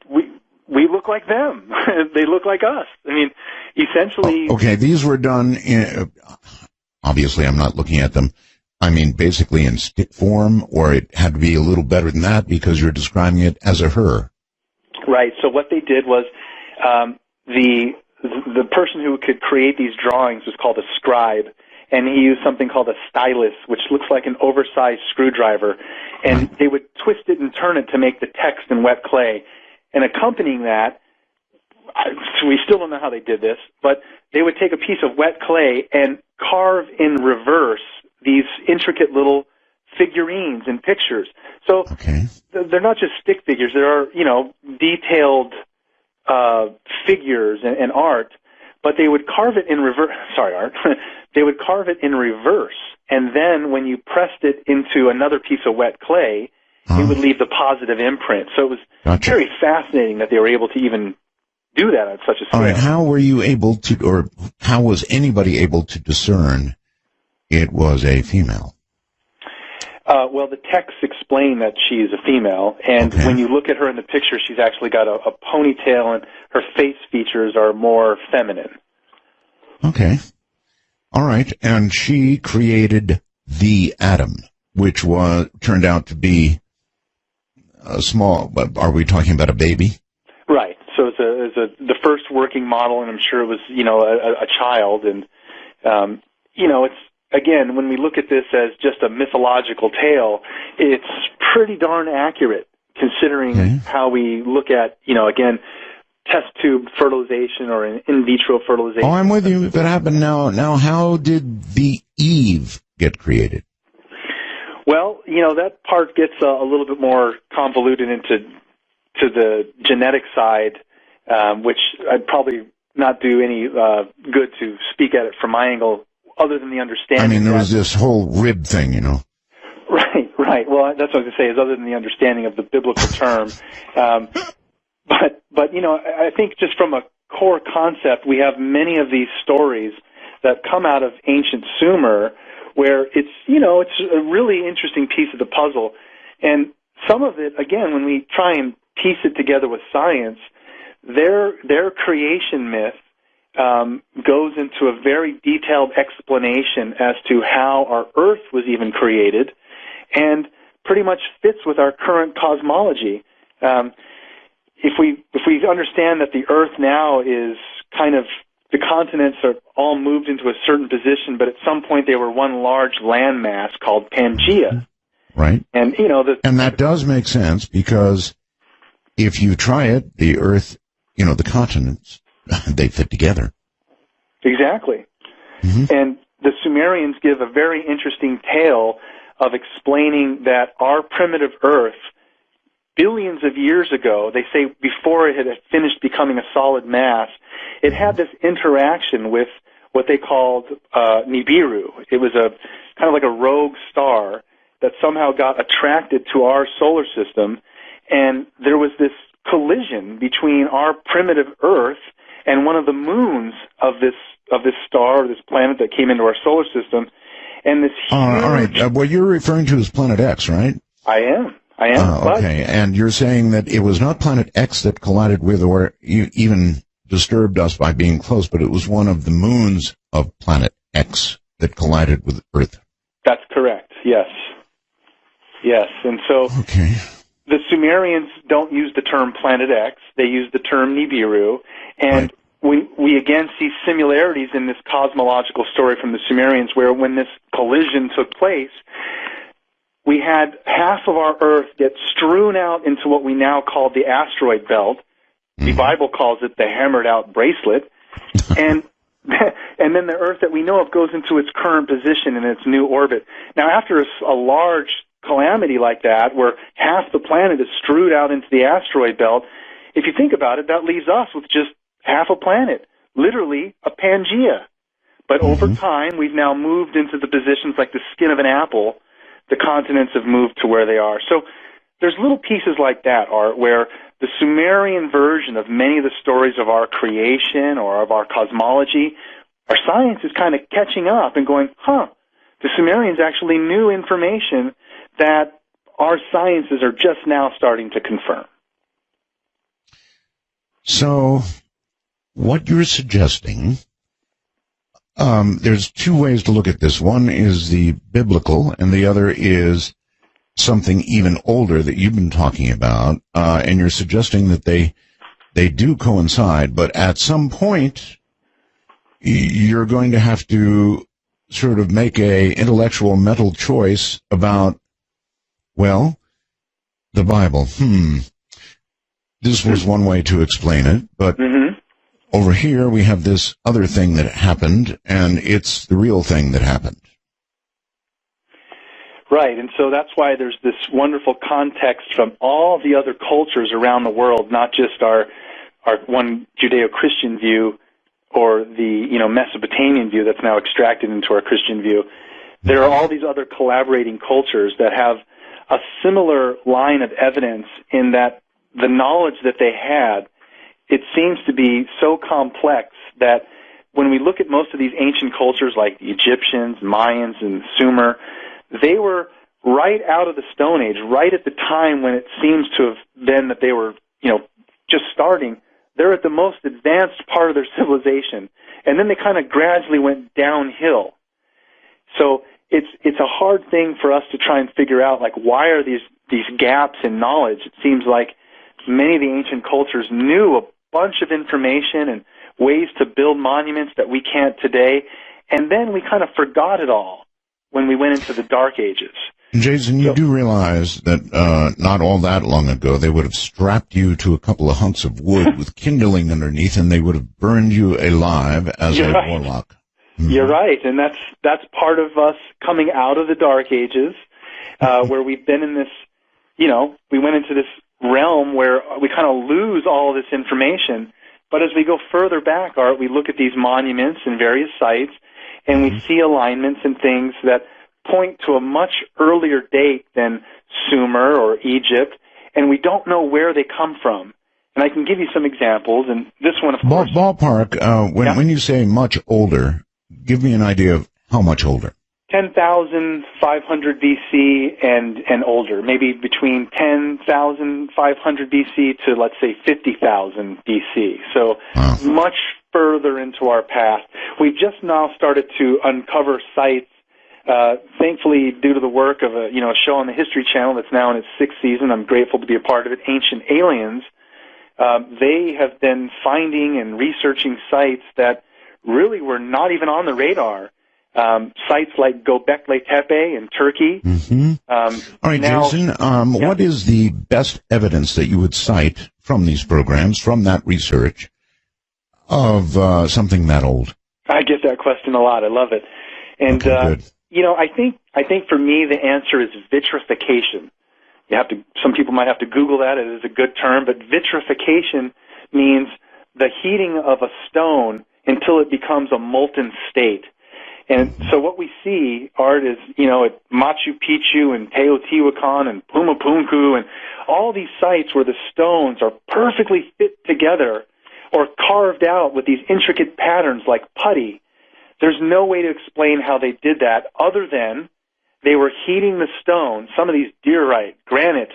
we look like them. They look like us. I mean, essentially... Okay, these were done in... Obviously, I'm not looking at them. I mean, basically in stick form, or it had to be a little better than that because you're describing it as a her? Right. So what they did was the person who could create these drawings was called a scribe, and he used something called a stylus, which looks like an oversized screwdriver, and they would twist it and turn it to make the text in wet clay. And accompanying that, we still don't know how they did this, but they would take a piece of wet clay and carve in reverse these intricate little figurines and pictures. So they're not just stick figures. There are, detailed figures and art, but they would carve it in reverse. Sorry, art. They would carve it in reverse, and then when you pressed it into another piece of wet clay, it would leave the positive imprint. So it was very fascinating that they were able to even do that on such a scale. All right, how were you able to, or how was anybody able to discern it was a female? Well, the texts explain that she is a female, and when you look at her in the picture, she's actually got a ponytail, and her face features are more feminine. Okay. All right, and she created the atom, which turned out to be a small, are we talking about a baby? Right. So it's the first working model, and I'm sure it was, a child, and, it's, again, when we look at this as just a mythological tale, it's pretty darn accurate considering how we look at, again, test tube fertilization or in vitro fertilization. Oh, I'm with you. If it happened now, how did the Eve get created? Well, that part gets a little bit more convoluted into the genetic side, which I'd probably not do any good to speak at it from my angle, other than the understanding. I mean, there was this whole rib thing, Right. Well, that's what I was going to say, is other than the understanding of the biblical term. But I think just from a core concept, we have many of these stories that come out of ancient Sumer, where it's a really interesting piece of the puzzle. And some of it, again, when we try and piece it together with science, their creation myth goes into a very detailed explanation as to how our Earth was even created, and pretty much fits with our current cosmology. If we understand that the Earth now is kind of, the continents are all moved into a certain position, but at some point they were one large landmass called Pangaea. Right. And and that does make sense, because if you try it, the Earth, the continents, they fit together. Exactly. And the Sumerians give a very interesting tale of explaining that our primitive Earth, billions of years ago, they say before it had finished becoming a solid mass, it had this interaction with what they called Nibiru. It was a kind of like a rogue star that somehow got attracted to our solar system, and there was this collision between our primitive Earth and one of the moons of this star, this planet that came into our solar system, and this huge... all right. What you're referring to is Planet X, right? I am. Okay. And you're saying that it was not Planet X that collided with or even disturbed us by being close, but it was one of the moons of Planet X that collided with Earth. That's correct. Yes. And so the Sumerians don't use the term Planet X. They use the term Nibiru. And we again see similarities in this cosmological story from the Sumerians, where when this collision took place, we had half of our Earth get strewn out into what we now call the asteroid belt. The Bible calls it the hammered-out bracelet. And then the Earth that we know of goes into its current position in its new orbit. Now, after a large calamity like that, where half the planet is strewed out into the asteroid belt, if you think about it, that leaves us with just half a planet, literally a Pangaea. But over time, we've now moved into the positions like the skin of an apple. The continents have moved to where they are. So there's little pieces like that, Art, where the Sumerian version of many of the stories of our creation or of our cosmology, our science is kind of catching up and going, the Sumerians actually knew information that our sciences are just now starting to confirm. So what you're suggesting There's two ways to look at this. One is the biblical, and the other is something even older that you've been talking about, and you're suggesting that they do coincide, but at some point you're going to have to sort of make a intellectual mental choice about, well, the Bible. This was one way to explain it, but over here we have this other thing that happened, and it's the real thing that happened. Right, and so that's why there's this wonderful context from all the other cultures around the world, not just our one Judeo-Christian view or the Mesopotamian view that's now extracted into our Christian view. There are all these other collaborating cultures that have a similar line of evidence in that the knowledge that they had, it seems to be so complex that when we look at most of these ancient cultures like the Egyptians, Mayans, and Sumer, they were right out of the Stone Age, right at the time when it seems to have been that they were, just starting. They're at the most advanced part of their civilization, and then they kind of gradually went downhill. So it's a hard thing for us to try and figure out, like, why are these gaps in knowledge? It seems like many of the ancient cultures knew a bunch of information and ways to build monuments that we can't today, and then we kind of forgot it all when we went into the Dark Ages. Jason, you do realize that not all that long ago they would have strapped you to a couple of hunks of wood with kindling underneath, and they would have burned you alive as a warlock. You're right, and that's part of us coming out of the Dark Ages, where we've been in this, we went into this realm where we kind of lose all this information. But as we go further back, Art, we look at these monuments and various sites, and we see alignments and things that point to a much earlier date than Sumer or Egypt, and we don't know where they come from. And I can give you some examples, and this one, of course... Ballpark, when you say much older, give me an idea of how much older. 10,500 BC and older, maybe between 10,500 BC to, let's say, 50,000 BC. So much further into our past. We've just now started to uncover sites, thankfully, due to the work of a show on the History Channel that's now in its 6th season. I'm grateful to be a part of it, Ancient Aliens. They have been finding and researching sites that really were not even on the radar. Sites like Göbekli Tepe in Turkey. All right, now, Jason, what is the best evidence that you would cite from these programs, from that research, of something that old? I get that question a lot. I love it. And, I think for me the answer is vitrification. Some people might have to Google that. It is a good term, but vitrification means the heating of a stone until it becomes a molten state. And so what we see, Art, is, at Machu Picchu and Teotihuacan and Pumapunku and all these sites where the stones are perfectly fit together or carved out with these intricate patterns like putty. There's no way to explain how they did that other than they were heating the stone, some of these diorite, granite.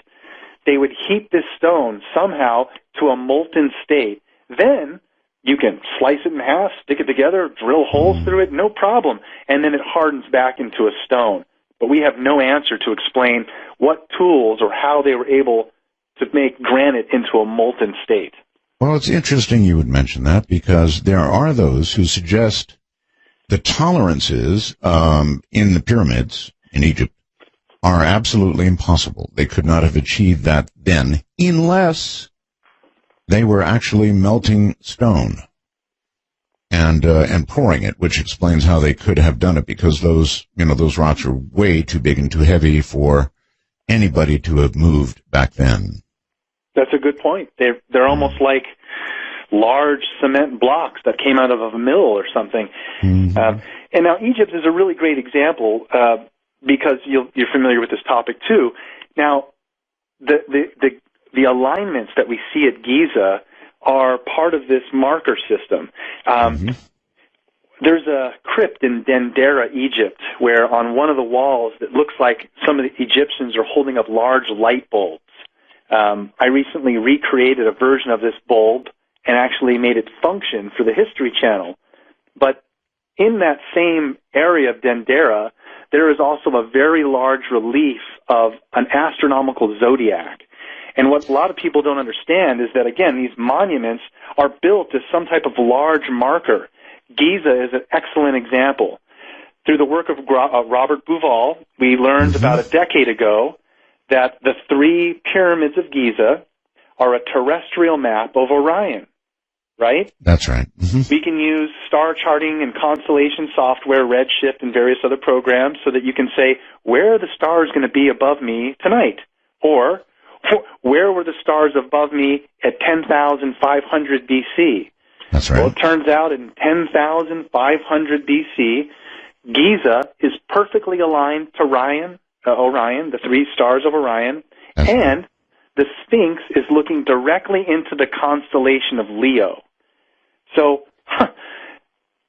They would heat this stone somehow to a molten state. Then you can slice it in half, stick it together, drill holes through it, no problem, and then it hardens back into a stone. But we have no answer to explain what tools or how they were able to make granite into a molten state. Well, it's interesting you would mention that, because there are those who suggest the tolerances in the pyramids in Egypt are absolutely impossible. They could not have achieved that then unless they were actually melting stone and pouring it, which explains how they could have done it, because those rocks are way too big and too heavy for anybody to have moved back then. That's a good point. They're almost like large cement blocks that came out of a mill or something. And now Egypt is a really great example because you're familiar with this topic too. Now, the alignments that we see at Giza are part of this marker system. There's a crypt in Dendera, Egypt, where on one of the walls it looks like some of the Egyptians are holding up large light bulbs. I recently recreated a version of this bulb and actually made it function for the History Channel. But in that same area of Dendera, there is also a very large relief of an astronomical zodiac. And what a lot of people don't understand is that, again, these monuments are built as some type of large marker. Giza is an excellent example. Through the work of Robert Bouval, we learned about a decade ago that the 3 pyramids of Giza are a terrestrial map of Orion, right? That's right. We can use star charting and constellation software, Redshift, and various other programs so that you can say, where are the stars going to be above me tonight? Or, where were the stars above me at 10,500 BC? That's right. Well, it turns out in 10,500 BC, Giza is perfectly aligned to Orion, the 3 stars of Orion, That's and right. the Sphinx is looking directly into the constellation of Leo. So, I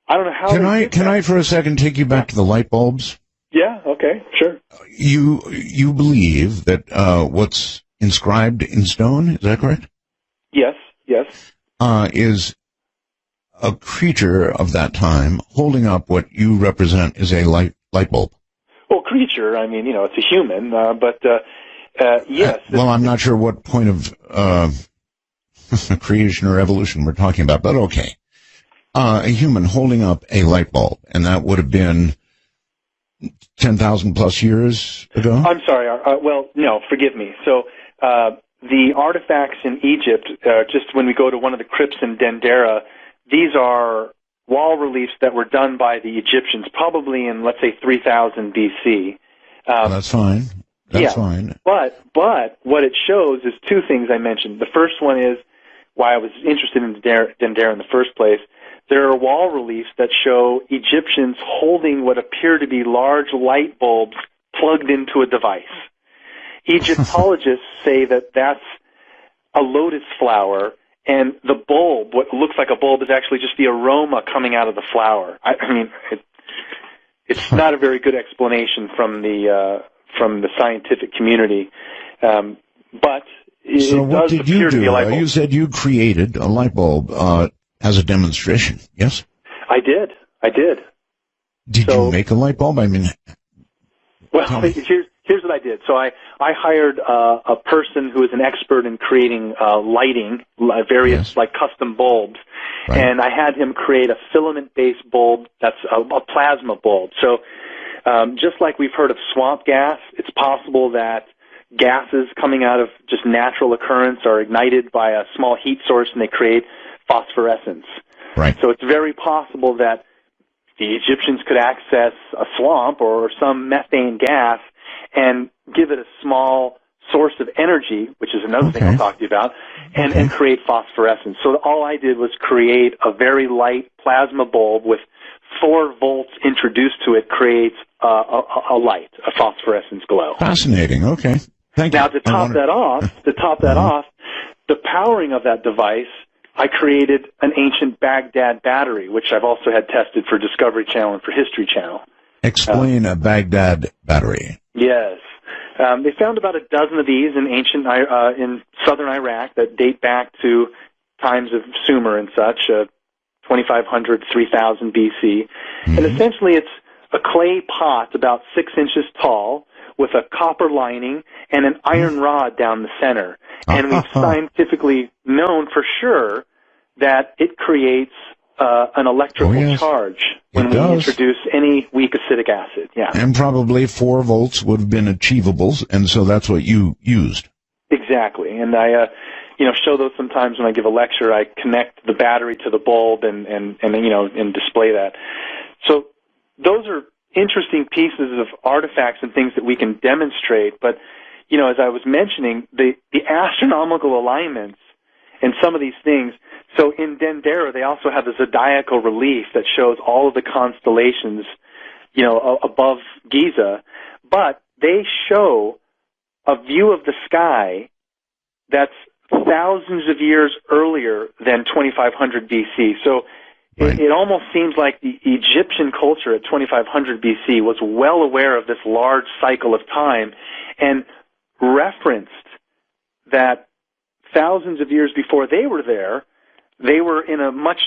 don't know how. Can I for a second take you back to the light bulbs? Yeah. Okay. Sure. You believe that what's inscribed in stone, is that correct? Yes. Yes. Is a creature of that time holding up what you represent as a light bulb? Well, creature. I mean, it's a human, but yes. Well, I'm not sure what point of creation or evolution we're talking about, but okay. A human holding up a light bulb, and that would have been 10,000 plus years ago? I'm sorry. Well, no, forgive me. So the artifacts in Egypt, just when we go to one of the crypts in Dendera, these are wall reliefs that were done by the Egyptians, probably in, let's say, 3000 BC. That's fine. That's fine. But what it shows is 2 things I mentioned. The first one is why I was interested in Dendera in the first place. There are wall reliefs that show Egyptians holding what appear to be large light bulbs plugged into a device. Egyptologists say that that's a lotus flower, and the bulb, what looks like a bulb, is actually just the aroma coming out of the flower. I mean, it's not a very good explanation from the scientific community, but so it what does did appear you to be a light do? bulb. You said you created a light bulb as a demonstration, yes? I did. Did you make a light bulb? I mean, well, here's what I did. So I hired a person who is an expert in creating lighting, various like custom bulbs, right. And I had him create a filament-based bulb that's a plasma bulb. So just like we've heard of swamp gas, it's possible that gases coming out of just natural occurrence are ignited by a small heat source and they create phosphorescence. Right. So it's very possible that the Egyptians could access a swamp or some methane gas and give it a small source of energy, which is another thing I'll talk to you about, and create phosphorescence. So all I did was create a very light plasma bulb with 4 volts introduced to it, creates a light, a phosphorescence glow. Fascinating. Okay. Thank you. Now, to top that off, the powering of that device, I created an ancient Baghdad battery, which I've also had tested for Discovery Channel and for History Channel. Explain a Baghdad battery. Yes. They found about a dozen of these in in southern Iraq that date back to times of Sumer and such, 2500, 3000 BC. And essentially it's a clay pot about 6 inches tall with a copper lining and an iron rod down the center. And we've scientifically known for sure that it creates an electrical charge when we introduce any weak acidic acid. Yeah. And probably 4 volts would have been achievable, and so that's what you used. Exactly. And I show those sometimes when I give a lecture. I connect the battery to the bulb and display that. So those are interesting pieces of artifacts and things that we can demonstrate. But, as I was mentioning, the astronomical alignments and some of these things. So in Dendera, they also have the zodiacal relief that shows all of the constellations, above Giza. But they show a view of the sky that's thousands of years earlier than 2500 BC. So it almost seems like the Egyptian culture at 2500 BC was well aware of this large cycle of time and referenced that thousands of years before they were there, they were in a much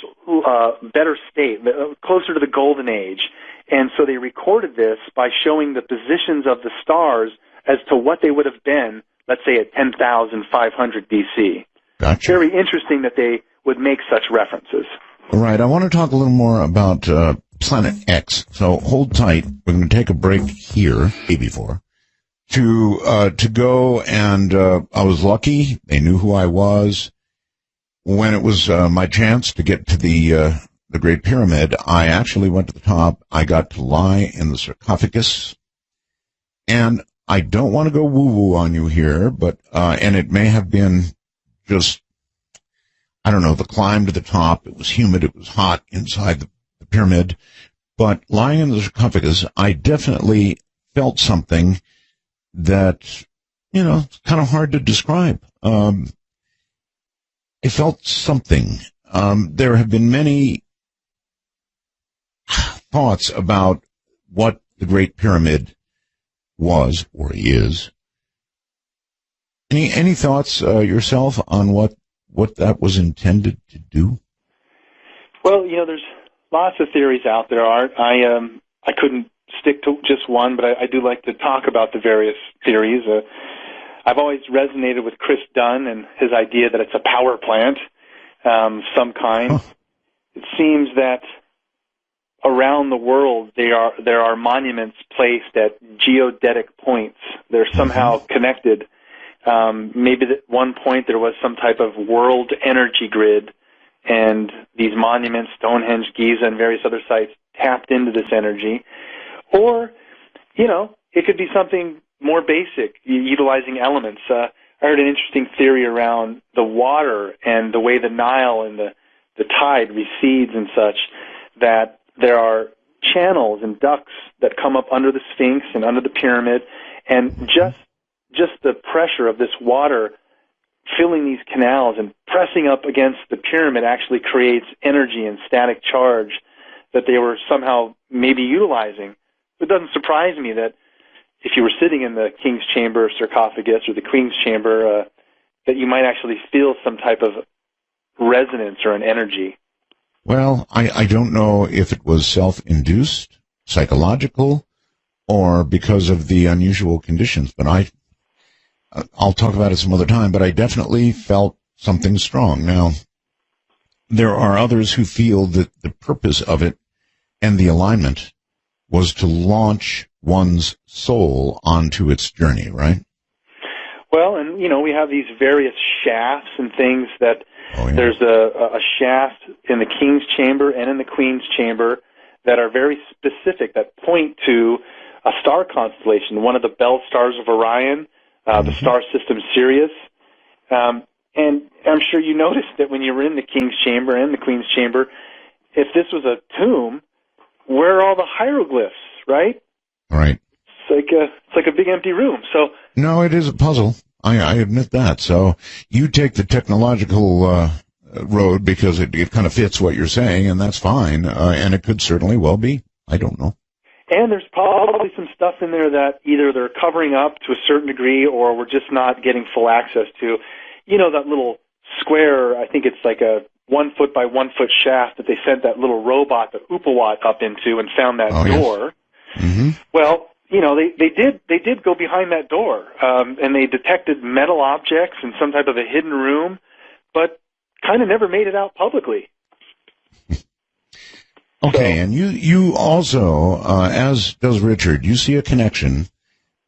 better state, closer to the golden age. And so they recorded this by showing the positions of the stars as to what they would have been, let's say, at 10,500 BC. Gotcha. Very interesting that they would make such references. All right, I want to talk a little more about Planet X. So hold tight. We're going to take a break here, A4, to go, and I was lucky. They knew who I was. When it was my chance to get to the Great Pyramid, I actually went to the top. I got to lie in the sarcophagus. And I don't want to go woo-woo on you here, but and it may have been just, I don't know, the climb to the top. It was humid. It was hot inside the pyramid. But lying in the sarcophagus, I definitely felt something that, you know, it's kind of hard to describe. I felt something. There have been many thoughts about what the Great Pyramid was or is. Any thoughts yourself on what that was intended to do? Well, you know, there's lots of theories out there, Art. I couldn't stick to just one, but I do like to talk about the various theories. I've always resonated with Chris Dunn and his idea that it's a power plant, some kind. Huh. It seems that around the world there are monuments placed at geodetic points. They're somehow connected. Maybe at one point there was some type of world energy grid, and these monuments, Stonehenge, Giza, and various other sites, tapped into this energy. Or, you know, it could be something more basic, utilizing elements. I heard an interesting theory around the water and the way the Nile and the tide recedes and such, that there are channels and ducts that come up under the Sphinx and under the pyramid, and just the pressure of this water filling these canals and pressing up against the pyramid actually creates energy and static charge that they were somehow maybe utilizing. It doesn't surprise me that if you were sitting in the king's chamber sarcophagus or the queen's chamber, that you might actually feel some type of resonance or an energy. Well, I don't know if it was self-induced, psychological, or because of the unusual conditions, but I'll talk about it some other time, but I definitely felt something strong. Now, there are others who feel that the purpose of it and the alignment was to launch one's soul onto its journey, right? Well, and, you know, we have these various shafts and things that there's a shaft in the king's chamber and in the queen's chamber that are very specific, that point to a star constellation, one of the belt stars of Orion, the star system Sirius. And I'm sure you noticed that when you were in the king's chamber and the queen's chamber, if this was a tomb, where are all the hieroglyphs, right? Right. It's like a big empty room. So no, it is a puzzle. I admit that. So you take the technological road because it kind of fits what you're saying, and that's fine. And it could certainly well be. I don't know. And there's probably some stuff in there that either they're covering up to a certain degree or we're just not getting full access to. You know, that little square, I think it's like a 1 foot by 1 foot shaft that they sent that little robot, the Upawat, up into and found that door. Yes. Mm-hmm. Well, you know, they did go behind that door, and they detected metal objects in some type of a hidden room, but kind of never made it out publicly. Okay, and you also, as does Richard, you see a connection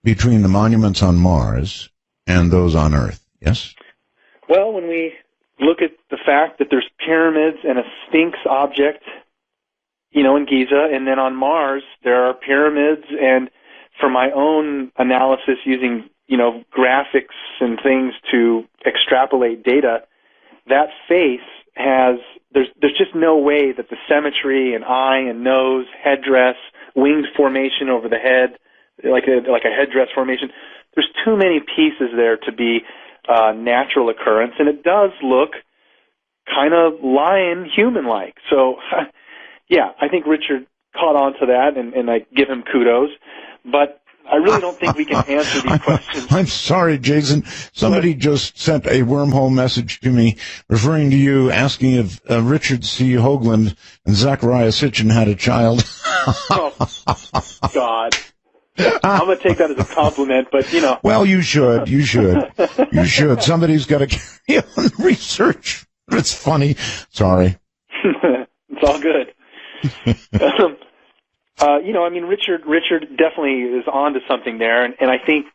between the monuments on Mars and those on Earth, yes? Well, when we look at the fact that there's pyramids and a Sphinx object, you know, in Giza, and then on Mars there are pyramids, and for my own analysis using, you know, graphics and things to extrapolate data, that face has, there's just no way that the symmetry and eye and nose, headdress, winged formation over the head, like a headdress formation, there's too many pieces there to be natural occurrence, and it does look kind of lion human-like. So, yeah, I think Richard caught on to that, and I give him kudos. But I really don't think we can answer these questions. I'm sorry, Jason. Somebody just sent a wormhole message to me referring to you, asking if Richard C. Hoagland and Zachariah Sitchin had a child. Oh, God. I'm going to take that as a compliment, but, you know. Well, you should. You should. You should. Somebody's got to carry on research. It's funny. Sorry. It's all good. You know, I mean, Richard definitely is on to something there, and I think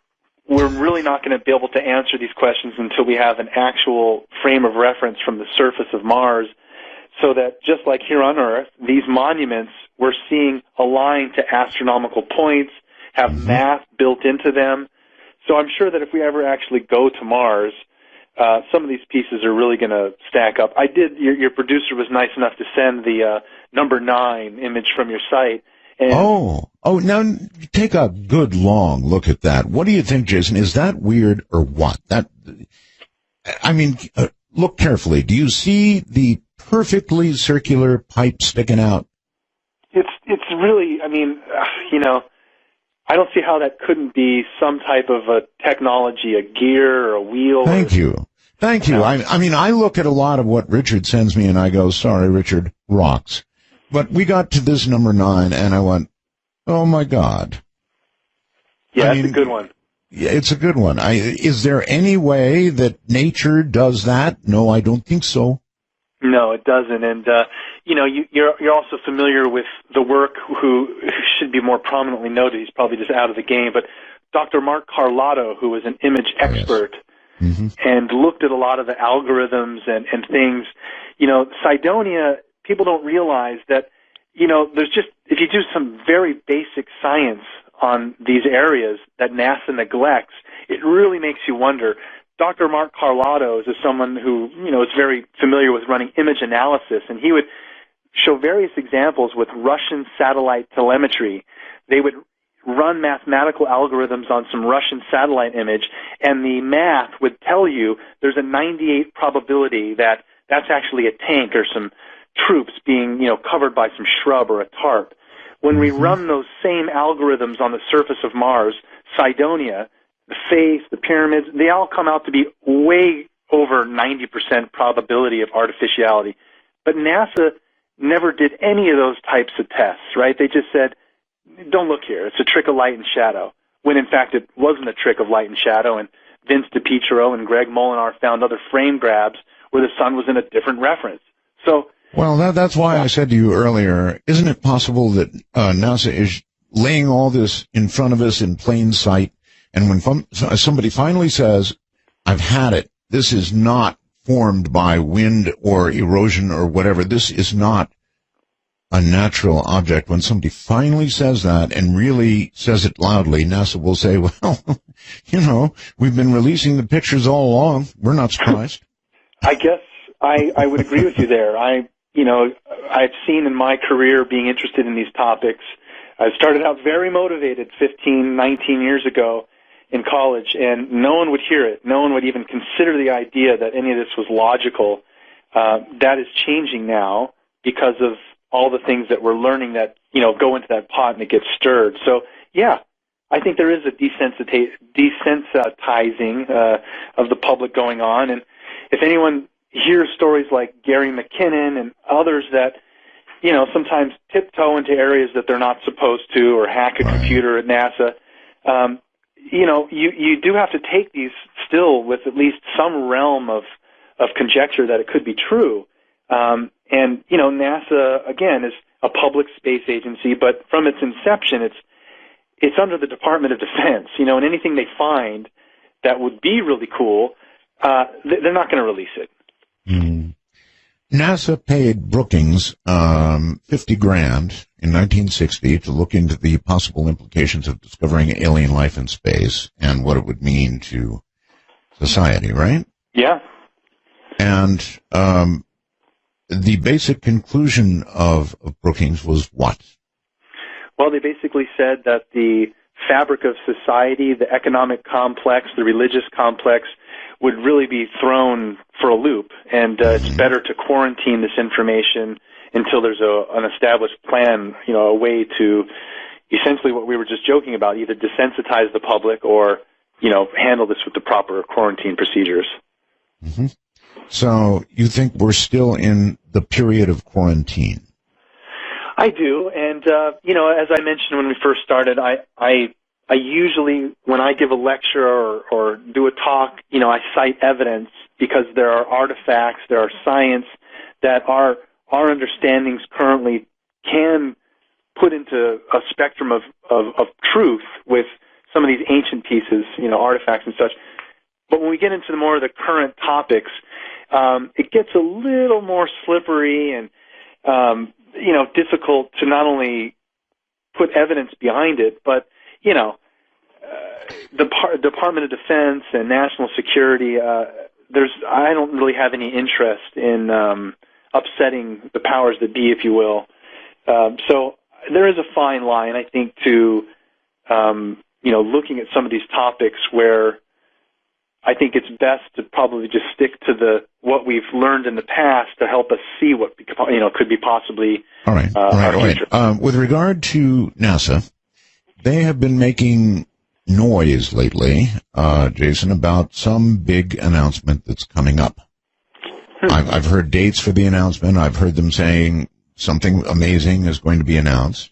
we're really not going to be able to answer these questions until we have an actual frame of reference from the surface of Mars, so that just like here on Earth, these monuments we're seeing align to astronomical points, have math built into them. So I'm sure that if we ever actually go to Mars, some of these pieces are really going to stack up. Your producer was nice enough to send the number 9 image from your site. And now take a good long look at that. What do you think, Jason? Is that weird or what? Look carefully. Do you see the perfectly circular pipe sticking out? It's really, you know, I don't see how that couldn't be some type of a technology, a gear or a wheel. Thank you. I look at a lot of what Richard sends me and I go, sorry, Richard, rocks. But we got to this number 9 and I went, oh my God. Yeah, it's a good one. Yeah, it's a good one. Is there any way that nature does that? No, I don't think so. No, it doesn't. And, you know, you're also familiar with the work who should be more prominently noted. He's probably just out of the game. But Dr. Mark Carlotto, who was an image expert and looked at a lot of the algorithms and things, you know, Cydonia, people don't realize that, you know, there's just, if you do some very basic science on these areas that NASA neglects, it really makes you wonder. Dr. Mark Carlotto is someone who, you know, is very familiar with running image analysis, and he would show various examples with Russian satellite telemetry. They would run mathematical algorithms on some Russian satellite image, and the math would tell you there's a 98 probability that that's actually a tank or some troops being, you know, covered by some shrub or a tarp. When we run those same algorithms on the surface of Mars, Cydonia, the face, the pyramids, they all come out to be way over 90% probability of artificiality. But NASA never did any of those types of tests, right? They just said, don't look here, it's a trick of light and shadow, when in fact it wasn't a trick of light and shadow, and Vince DiPietro and Greg Molinar found other frame grabs where the sun was in a different reference. So, well, that's why I said to you earlier, isn't it possible that NASA is laying all this in front of us in plain sight, and when somebody finally says, I've had it, this is not formed by wind or erosion or whatever, this is not a natural object, when somebody finally says that and really says it loudly, NASA will say, well, you know, we've been releasing the pictures all along. We're not surprised. I guess I would agree with you there. I've seen in my career being interested in these topics. I started out very motivated 15, 19 years ago in college, and no one would hear it. No one would even consider the idea that any of this was logical. That is changing now because of all the things that we're learning that, you know, go into that pot and it gets stirred. So, yeah, I think there is a desensitizing of the public going on. And if anyone hears stories like Gary McKinnon and others that, you know, sometimes tiptoe into areas that they're not supposed to or hack a computer at NASA, you know, you do have to take these still with at least some realm of conjecture that it could be true. And, you know, NASA, again, is a public space agency, but from its inception, it's under the Department of Defense, you know, and anything they find that would be really cool, they're not going to release it. NASA paid Brookings $50,000 in 1960 to look into the possible implications of discovering alien life in space and what it would mean to society, right? Yeah. And the basic conclusion of Brookings was what? Well, they basically said that the fabric of society, the economic complex, the religious complex, would really be thrown for a loop, and it's better to quarantine this information until there's an established plan, you know, a way to, essentially what we were just joking about, either desensitize the public or, handle this with the proper quarantine procedures. Mm-hmm. So you think we're still in the period of quarantine? I do, and as I mentioned when we first started, I usually, when I give a lecture or do a talk, I cite evidence because there are artifacts, there are science that our understandings currently can put into a spectrum of truth with some of these ancient pieces, artifacts and such. But when we get into more of the current topics, it gets a little more slippery and difficult to not only put evidence behind it, but, the Department of Defense and national security, I don't really have any interest in upsetting the powers that be, if you will. So there is a fine line, I think, to, looking at some of these topics where I think it's best to probably just stick to what we've learned in the past to help us see what could be possibly our future. With regard to NASA, they have been making noise lately, Jason, about some big announcement that's coming up. I've heard dates for the announcement. I've heard them saying something amazing is going to be announced.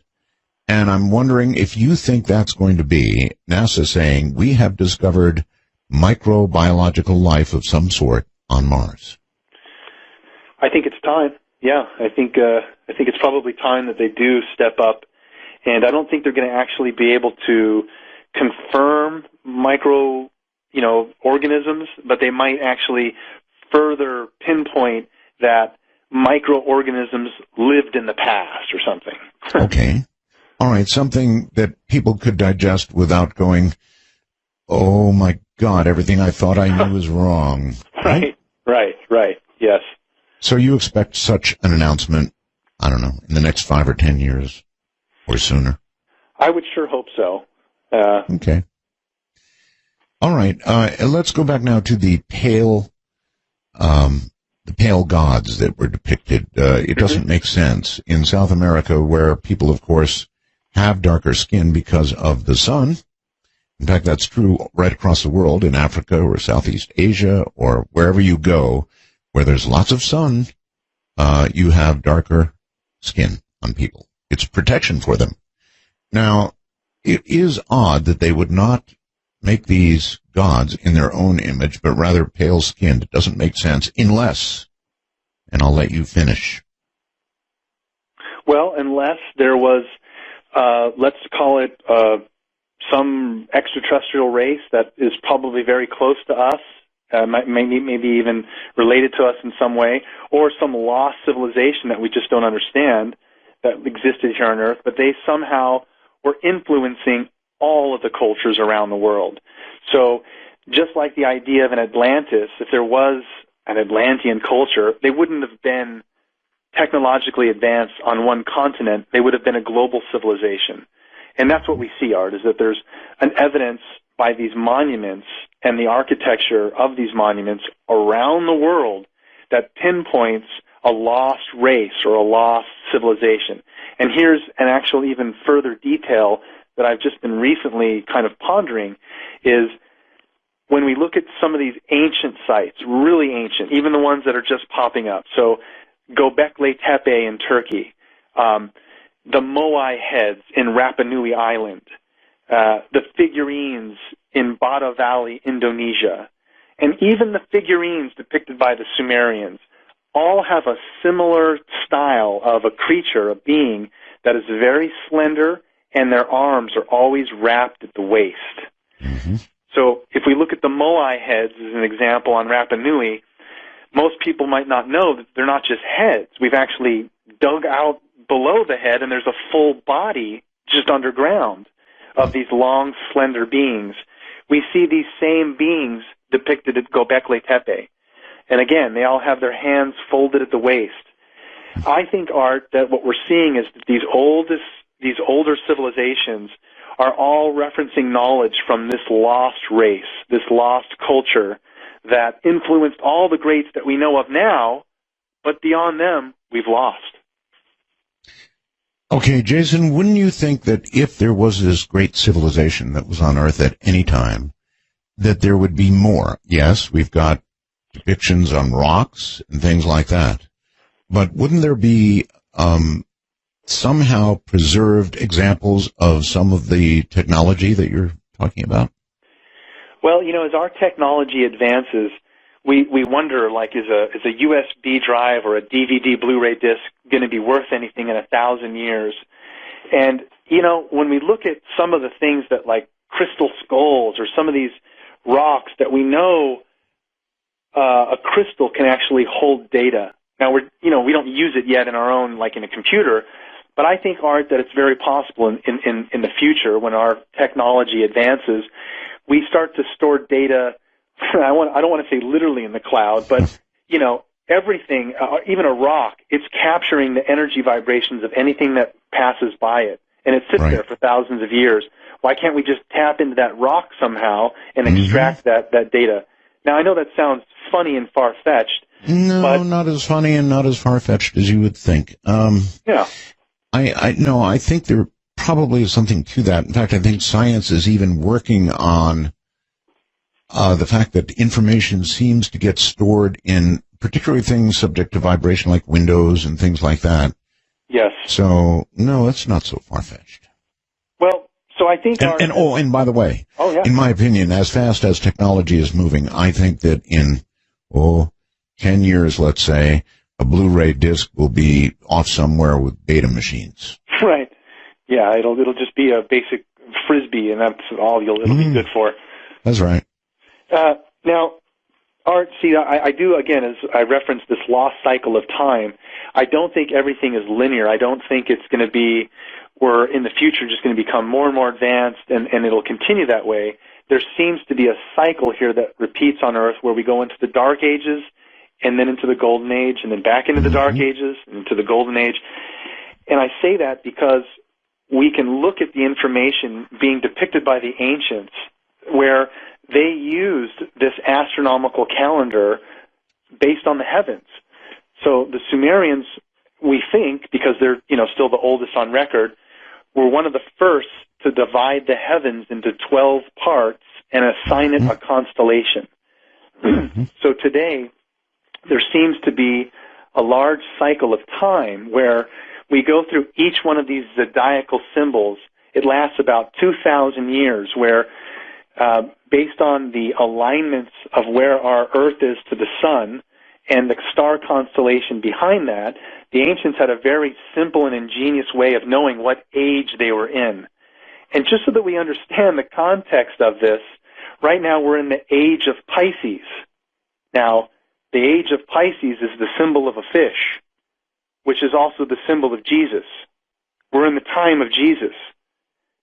And I'm wondering if you think that's going to be NASA saying we have discovered microbiological life of some sort on Mars. I think it's time. Yeah, I think it's probably time that they do step up, and I don't think they're going to actually be able to confirm organisms, but they might actually further pinpoint that microorganisms lived in the past or something. Okay. All right, something that people could digest without going, oh my God, everything I thought I knew was wrong. Right, yes. So you expect such an announcement, I don't know, in the next 5 or 10 years or sooner? I would sure hope so. Okay. All right, let's go back now to the pale gods that were depicted. It doesn't make sense. In South America, where people, of course, have darker skin because of the sun. In fact, that's true right across the world, in Africa or Southeast Asia or wherever you go, where there's lots of sun, you have darker skin on people. It's protection for them. Now, it is odd that they would not make these gods in their own image, but rather pale-skinned. It doesn't make sense unless, and I'll let you finish. Well, unless there was, let's call it some extraterrestrial race that is probably very close to us, maybe even related to us in some way, or some lost civilization that we just don't understand that existed here on Earth, but they somehow were influencing all of the cultures around the world. So just like the idea of an Atlantis, if there was an Atlantean culture, they wouldn't have been technologically advanced on one continent. They would have been a global civilization. And that's what we see, Art, is that there's an evidence by these monuments and the architecture of these monuments around the world that pinpoints a lost race or a lost civilization. And here's an actual even further detail that I've just been recently kind of pondering is when we look at some of these ancient sites, really ancient, even the ones that are just popping up. So Göbekli Tepe in Turkey, the Moai heads in Rapa Nui Island, the figurines in Bada Valley, Indonesia, and even the figurines depicted by the Sumerians all have a similar style of a creature, a being, that is very slender, and their arms are always wrapped at the waist. Mm-hmm. So if we look at the Moai heads as an example on Rapa Nui, most people might not know that they're not just heads. We've actually dug out below the head, and there's a full body just underground of these long, slender beings. We see these same beings depicted at Göbekli Tepe. And again, they all have their hands folded at the waist. I think, Art, that what we're seeing is that these older civilizations are all referencing knowledge from this lost race, this lost culture that influenced all the greats that we know of now, but beyond them, we've lost. Okay, Jason, wouldn't you think that if there was this great civilization that was on Earth at any time, that there would be more? Yes, we've got depictions on rocks and things like that. But wouldn't there be somehow preserved examples of some of the technology that you're talking about? Well, as our technology advances, we wonder, like, is a USB drive or a DVD Blu-ray disc going to be worth anything in 1,000 years? And, when we look at some of the things that, like crystal skulls or some of these rocks that we know a crystal can actually hold data. Now, we don't use it yet in our own, like in a computer, but I think, Art, that it's very possible in the future when our technology advances, we start to store data. I don't want to say literally in the cloud, but, everything, even a rock, it's capturing the energy vibrations of anything that passes by it, and it sits there for thousands of years. Why can't we just tap into that rock somehow and extract that data? Now, I know that sounds funny and far-fetched. No, but not as funny and not as far-fetched as you would think. Yeah. I think there probably is something to that. In fact, I think science is even working on the fact that information seems to get stored in particularly things subject to vibration like windows and things like that. Yes. So, no, it's not so far-fetched. Well, so I think... And by the way, in my opinion, as fast as technology is moving, I think that in, 10 years, let's say, a Blu-ray disc will be off somewhere with beta machines. Right. Yeah, it'll just be a basic Frisbee, and that's all it'll be good for. That's right. Now, Art, see, I do, again, as I referenced this lost cycle of time, I don't think everything is linear. I don't think it's going to be, we're in the future just going to become more and more advanced, and it'll continue that way. There seems to be a cycle here that repeats on Earth where we go into the Dark Ages, and then into the Golden Age, and then back into the Dark Ages, and into the Golden Age. And I say that because we can look at the information being depicted by the ancients where they used this astronomical calendar based on the heavens. So the Sumerians, we think, because they're still the oldest on record, were one of the first to divide the heavens into 12 parts and assign it a constellation. So today, there seems to be a large cycle of time where we go through each one of these zodiacal symbols. It lasts about 2,000 years where, based on the alignments of where our Earth is to the sun and the star constellation behind that, the ancients had a very simple and ingenious way of knowing what age they were in. And just so that we understand the context of this, right now we're in the age of Pisces. Now, the age of Pisces is the symbol of a fish, which is also the symbol of Jesus. We're in the time of Jesus.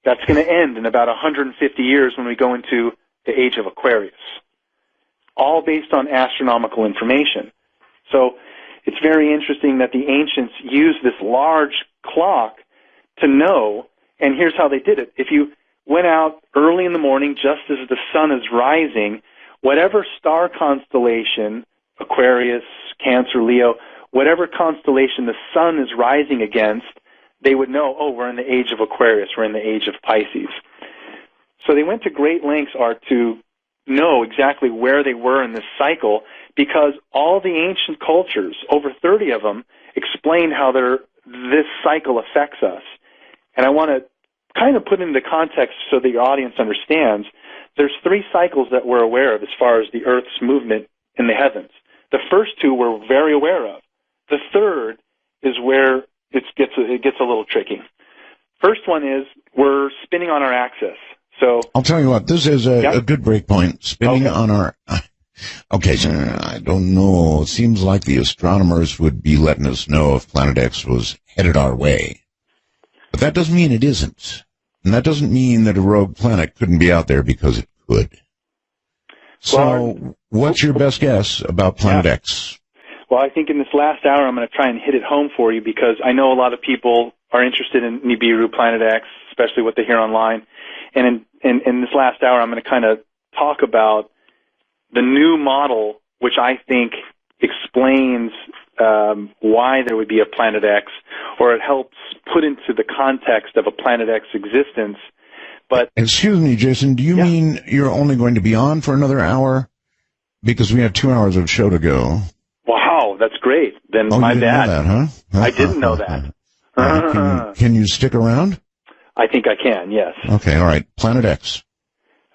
That's going to end in about 150 years when we go into the age of Aquarius, all based on astronomical information. So it's very interesting that the ancients used this large clock to know, and here's how they did it. If you went out early in the morning, just as the sun is rising, whatever star constellation, Aquarius, Cancer, Leo, whatever constellation the sun is rising against, they would know, we're in the age of Aquarius, we're in the age of Pisces. So they went to great lengths, Art, to know exactly where they were in this cycle because all the ancient cultures, over 30 of them, explain how this cycle affects us. And I want to kind of put into context so that your audience understands. There's 3 cycles that we're aware of as far as the Earth's movement in the heavens. The first 2 we're very aware of. The third is where it gets a little tricky. First one is we're spinning on our axis. So I'll tell you what, this is a good break point. Spinning on our... Okay, so I don't know. It seems like the astronomers would be letting us know if Planet X was headed our way. But that doesn't mean it isn't. And that doesn't mean that a rogue planet couldn't be out there because it could. So what's your best guess about Planet X? Well, I think in this last hour I'm going to try and hit it home for you because I know a lot of people are interested in Nibiru, Planet X, especially what they hear online. And in this last hour I'm going to kind of talk about the new model, which I think explains why there would be a Planet X, or it helps put into the context of a Planet X existence. But excuse me, Jason, do you mean you're only going to be on for another hour? Because we have 2 hours of show to go. Wow, that's great. Then my bad. You didn't know that, huh? I didn't know that. Can you stick around? I think I can, yes. Okay, all right. Planet X.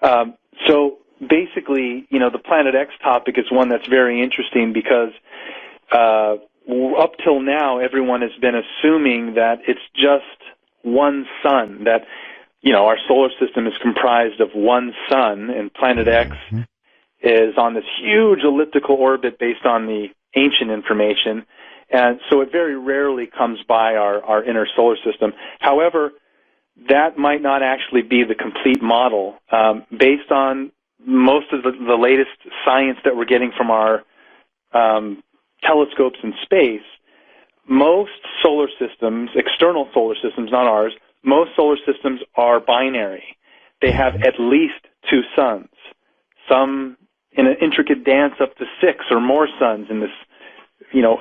So basically, the Planet X topic is one that's very interesting because up till now, everyone has been assuming that it's just one sun, that, our solar system is comprised of one sun, and Planet X is on this huge elliptical orbit based on the ancient information, and so it very rarely comes by our inner solar system. However, that might not actually be the complete model. Based on most of the latest science that we're getting from our telescopes in space, most solar systems, external solar systems, not ours, most solar systems are binary. They have at least two suns, some in an intricate dance up to 6 or more suns in this,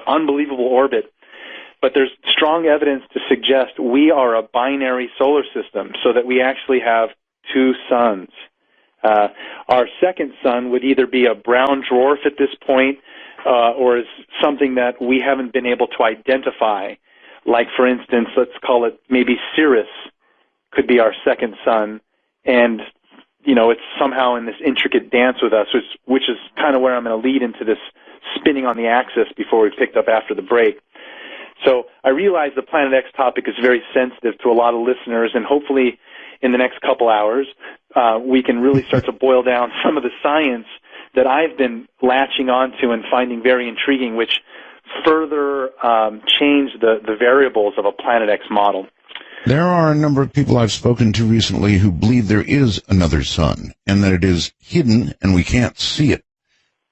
unbelievable orbit. But there's strong evidence to suggest we are a binary solar system, so that we actually have two suns. Our second sun would either be a brown dwarf at this point, or is something that we haven't been able to identify. Like, for instance, let's call it maybe Sirius could be our second sun, and it's somehow in this intricate dance with us, which is kind of where I'm going to lead into this spinning on the axis before we picked up after the break. So I realize the Planet X topic is very sensitive to a lot of listeners, and hopefully in the next couple hours we can really start to boil down some of the science that I've been latching onto and finding very intriguing, which further change the variables of a Planet X model. There are a number of people I've spoken to recently who believe there is another sun, and that it is hidden and we can't see it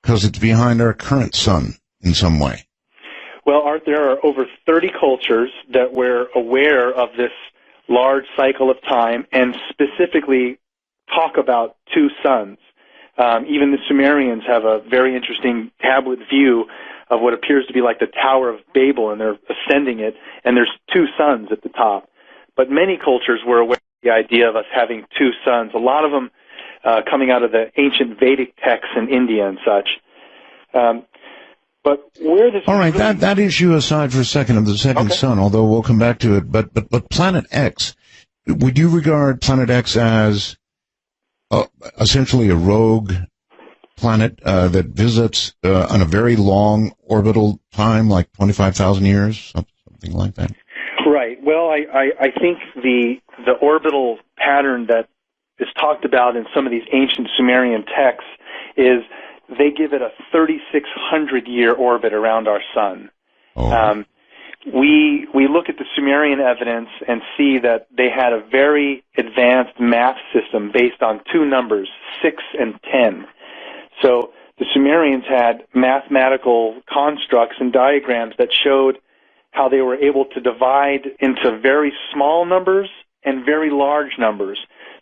because it's behind our current sun in some way. Well, Art, there are over 30 cultures that were aware of this large cycle of time and specifically talk about two suns. Even the Sumerians have a very interesting tablet view of what appears to be like the Tower of Babel, and they're ascending it, and there's two suns at the top. But many cultures were aware of the idea of us having two suns, a lot of them coming out of the ancient Vedic texts in India and such. But where this all right, that issue aside for a second of the second sun, although we'll come back to it, but Planet X, would you regard Planet X as essentially a rogue planet that visits on a very long orbital time, like 25,000 years, something like that? Right. Well, I think the orbital pattern that is talked about in some of these ancient Sumerian texts is they give it a 3,600-year orbit around our sun. Oh. We look at the Sumerian evidence and see that they had a very advanced math system based on two numbers, 6 and 10. So the Sumerians had mathematical constructs and diagrams that showed how they were able to divide into very small numbers and very large numbers.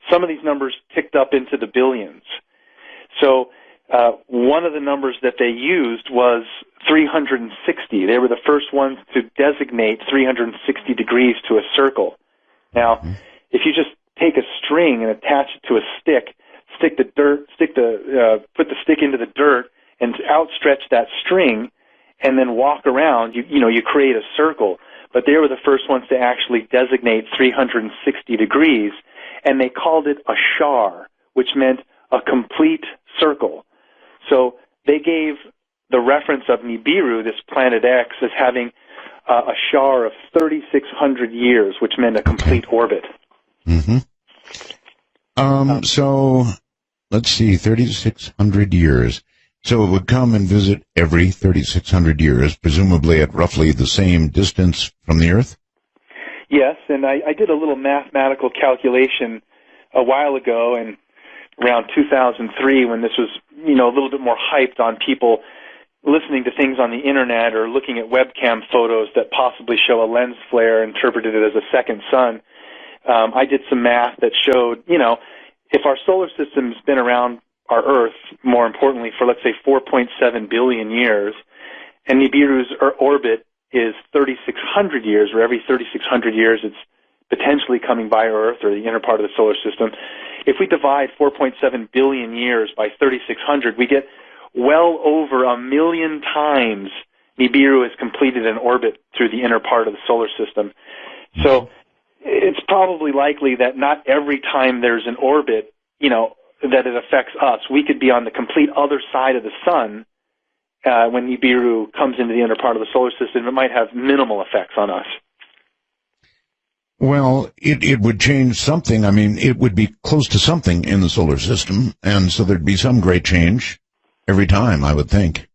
Some of these numbers ticked up into the billions. So one of the numbers that they used was 360. They were the first ones to designate 360 degrees to a circle. Now, if you just take a string and attach it to a stick, put the stick into the dirt and outstretch that string, and then walk around, you create a circle. But they were the first ones to actually designate 360 degrees, and they called it a shar, which meant a complete circle. So they gave the reference of Nibiru, this Planet X, as having a shar of 3,600 years, which meant a complete orbit. Mm-hmm. So, let's see, 3,600 years. So it would come and visit every 3,600 years, presumably at roughly the same distance from the Earth? Yes, and I did a little mathematical calculation a while ago, and around 2003, when this was, a little bit more hyped on people listening to things on the internet or looking at webcam photos that possibly show a lens flare, interpreted it as a second sun. I did some math that showed, if our solar system's been around our Earth, more importantly, for, let's say, 4.7 billion years, and Nibiru's orbit is 3,600 years, or every 3,600 years it's potentially coming by Earth or the inner part of the solar system. If we divide 4.7 billion years by 3,600, we get well over 1 million times Nibiru has completed an orbit through the inner part of the solar system. So it's probably likely that not every time there's an orbit, that it affects us. We could be on the complete other side of the sun when Nibiru comes into the inner part of the solar system. It might have minimal effects on us. Well, it would change something. I mean, it would be close to something in the solar system, and so there'd be some great change every time, I would think.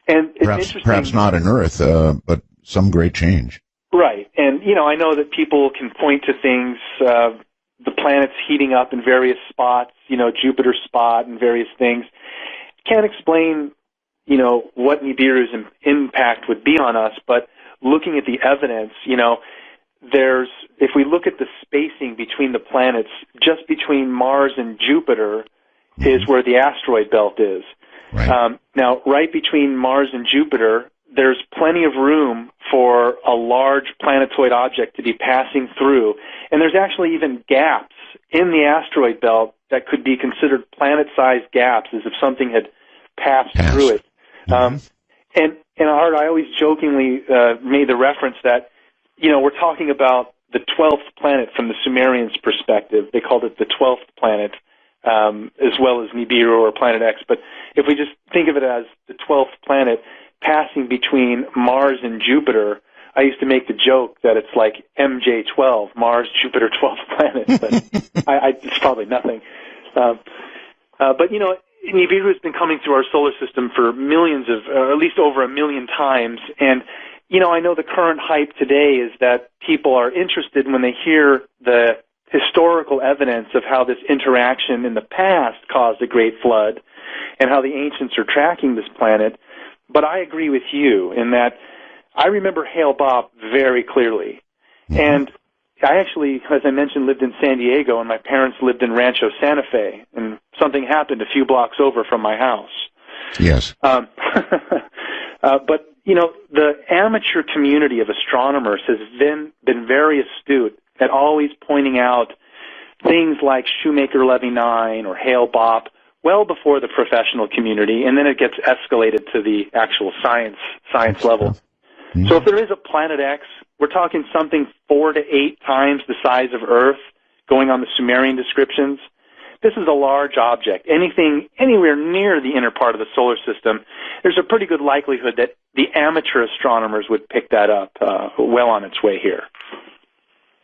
And it's perhaps not on Earth, but some great change. Right. And, I know that people can point to things, the planets heating up in various spots, Jupiter's spot and various things. Can't explain, what Nibiru's impact would be on us, but looking at the evidence, if we look at the spacing between the planets, just between Mars and Jupiter is where the asteroid belt is. Right. Now, right between Mars and Jupiter, there's plenty of room for a large planetoid object to be passing through, and there's actually even gaps in the asteroid belt that could be considered planet-sized gaps, as if something had passed through it. And Art, I always jokingly made the reference that, we're talking about the 12th planet from the Sumerians' perspective. They called it the 12th planet, as well as Nibiru or Planet X. But if we just think of it as the 12th planet passing between Mars and Jupiter, I used to make the joke that it's like MJ12, Mars, Jupiter, 12th planet. But it's probably nothing. But, Nibiru has been coming through our solar system for millions of, at least over 1 million times. And, I know the current hype today is that people are interested when they hear the historical evidence of how this interaction in the past caused a great flood and how the ancients are tracking this planet. But I agree with you in that I remember Hale-Bopp very clearly. And I actually, as I mentioned, lived in San Diego, and my parents lived in Rancho Santa Fe, and something happened a few blocks over from my house. Yes. But, the amateur community of astronomers has been very astute at always pointing out things like Shoemaker-Levy 9 or Hale-Bopp well before the professional community, and then it gets escalated to the actual science level. So if there is a Planet X, we're talking something 4 to 8 times the size of Earth going on the Sumerian descriptions. This is a large object. Anything anywhere near the inner part of the solar system, there's a pretty good likelihood that the amateur astronomers would pick that up well on its way here.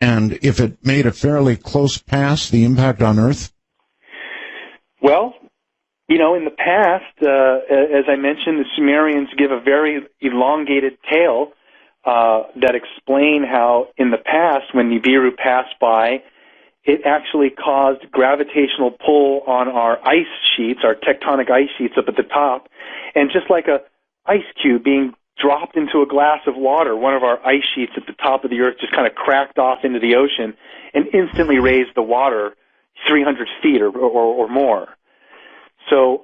And if it made a fairly close pass, the impact on Earth? Well, in the past, as I mentioned, the Sumerians give a very elongated tale that explain how in the past, when Nibiru passed by, it actually caused gravitational pull on our ice sheets, our tectonic ice sheets up at the top, and just like a ice cube being dropped into a glass of water, one of our ice sheets at the top of the Earth just kind of cracked off into the ocean and instantly raised the water 300 feet or more. So,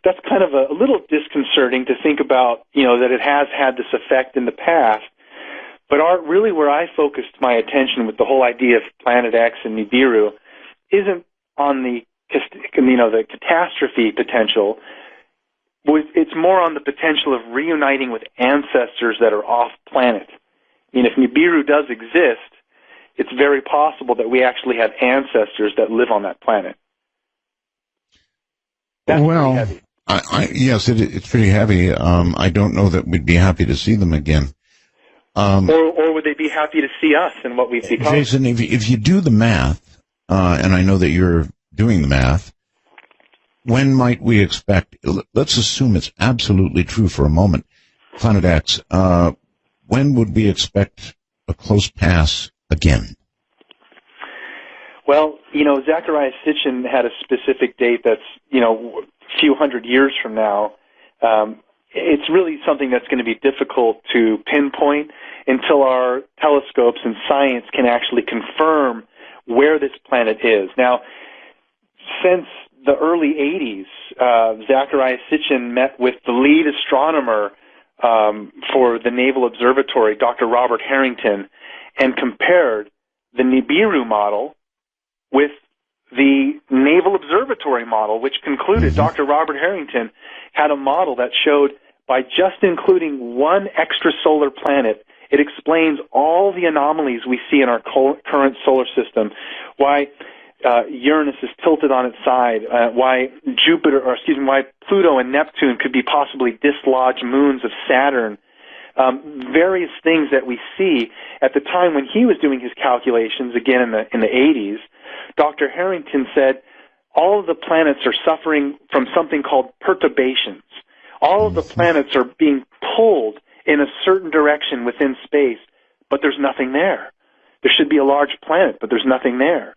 that's kind of a little disconcerting to think about, that it has had this effect in the past. But really where I focused my attention with the whole idea of Planet X and Nibiru isn't on the catastrophe potential. It's more on the potential of reuniting with ancestors that are off planet. I mean, if Nibiru does exist, it's very possible that we actually have ancestors that live on that planet. That's pretty heavy. Yes, it's pretty heavy. I don't know that we'd be happy to see them again. Or would they be happy to see us and what we've become? Jason, if you do the math, and I know that you're doing the math, when might we expect, let's assume it's absolutely true for a moment, Planet X, when would we expect a close pass again? Well, Zecharia Sitchin had a specific date that's, a few hundred years from now. It's really something that's going to be difficult to pinpoint until our telescopes and science can actually confirm where this planet is. Now, since the early 80s, Zecharia Sitchin met with the lead astronomer for the Naval Observatory, Dr. Robert Harrington, and compared the Nibiru model with the Naval Observatory model, which concluded Dr. Robert Harrington had a model that showed by just including one extrasolar planet, it explains all the anomalies we see in our current solar system, why Uranus is tilted on its side, why Pluto and Neptune could be possibly dislodged moons of Saturn, various things that we see. At the time when he was doing his calculations, again in the 80s, Dr. Harrington said all of the planets are suffering from something called perturbations. All of the planets are being pulled in a certain direction within space, but there's nothing there. There should be a large planet, but there's nothing there.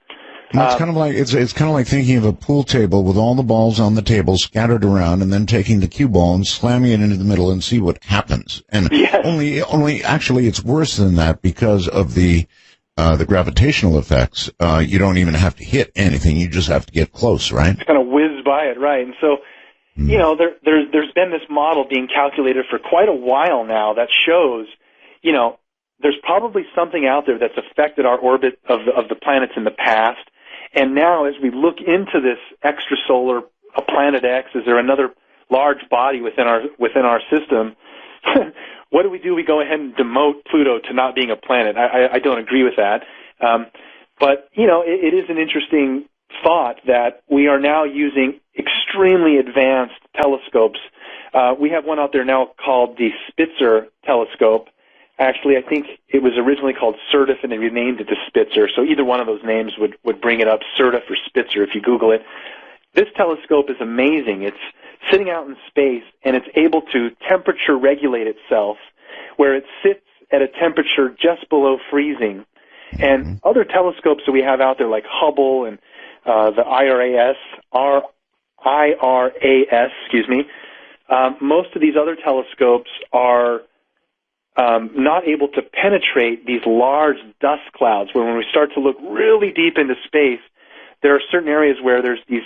It's kind of like it's kind of like thinking of a pool table with all the balls on the table scattered around, and then taking the cue ball and slamming it into the middle and see what happens. And yes. only actually it's worse than that because of the gravitational effects. You don't even have to hit anything; you just have to get close, right? Just kind of whiz by it, right? And so, you know, there's been this model being calculated for quite a while now that shows, you know, there's probably something out there that's affected our orbit of the planets in the past. And now, as we look into this extrasolar planet X, is there another large body within our system? What do? We go ahead and demote Pluto to not being a planet. I don't agree with that. But, you know, it is an interesting thought that we are now using extremely advanced telescopes. We have one out there now called the Spitzer telescope. Actually, I think it was originally called Certif, and they renamed it to Spitzer. So either one of those names would bring it up, Certif or Spitzer, if you Google it. This telescope is amazing. It's sitting out in space, and it's able to temperature regulate itself, where it sits at a temperature just below freezing. And other telescopes that we have out there, like Hubble and the IRAS, most of these other telescopes are not able to penetrate these large dust clouds, where when we start to look really deep into space, there are certain areas where there's these,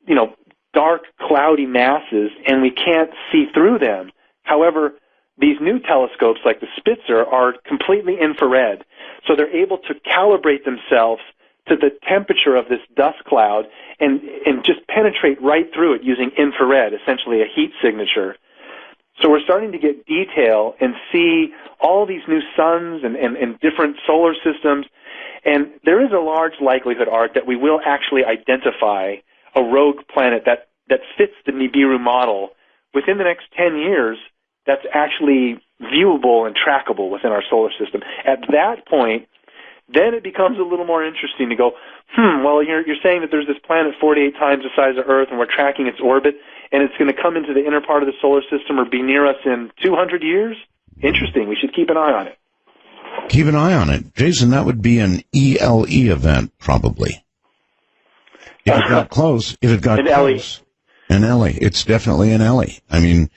you know, dark, cloudy masses, and we can't see through them. However, these new telescopes, like the Spitzer, are completely infrared, so they're able to calibrate themselves to the temperature of this dust cloud and just penetrate right through it using infrared, essentially a heat signature. So we're starting to get detail and see all these new suns and different solar systems. And there is a large likelihood, Art, that we will actually identify a rogue planet that fits the Nibiru model within the next 10 years that's actually viewable and trackable within our solar system. At that point, then it becomes a little more interesting to go, well, you're saying that there's this planet 48 times the size of Earth, and we're tracking its orbit, and it's going to come into the inner part of the solar system or be near us in 200 years? Interesting. We should keep an eye on it. Keep an eye on it. Jason, that would be an ELE event, probably. If it got close. If it got an close. An LE. It's definitely an LE. I mean,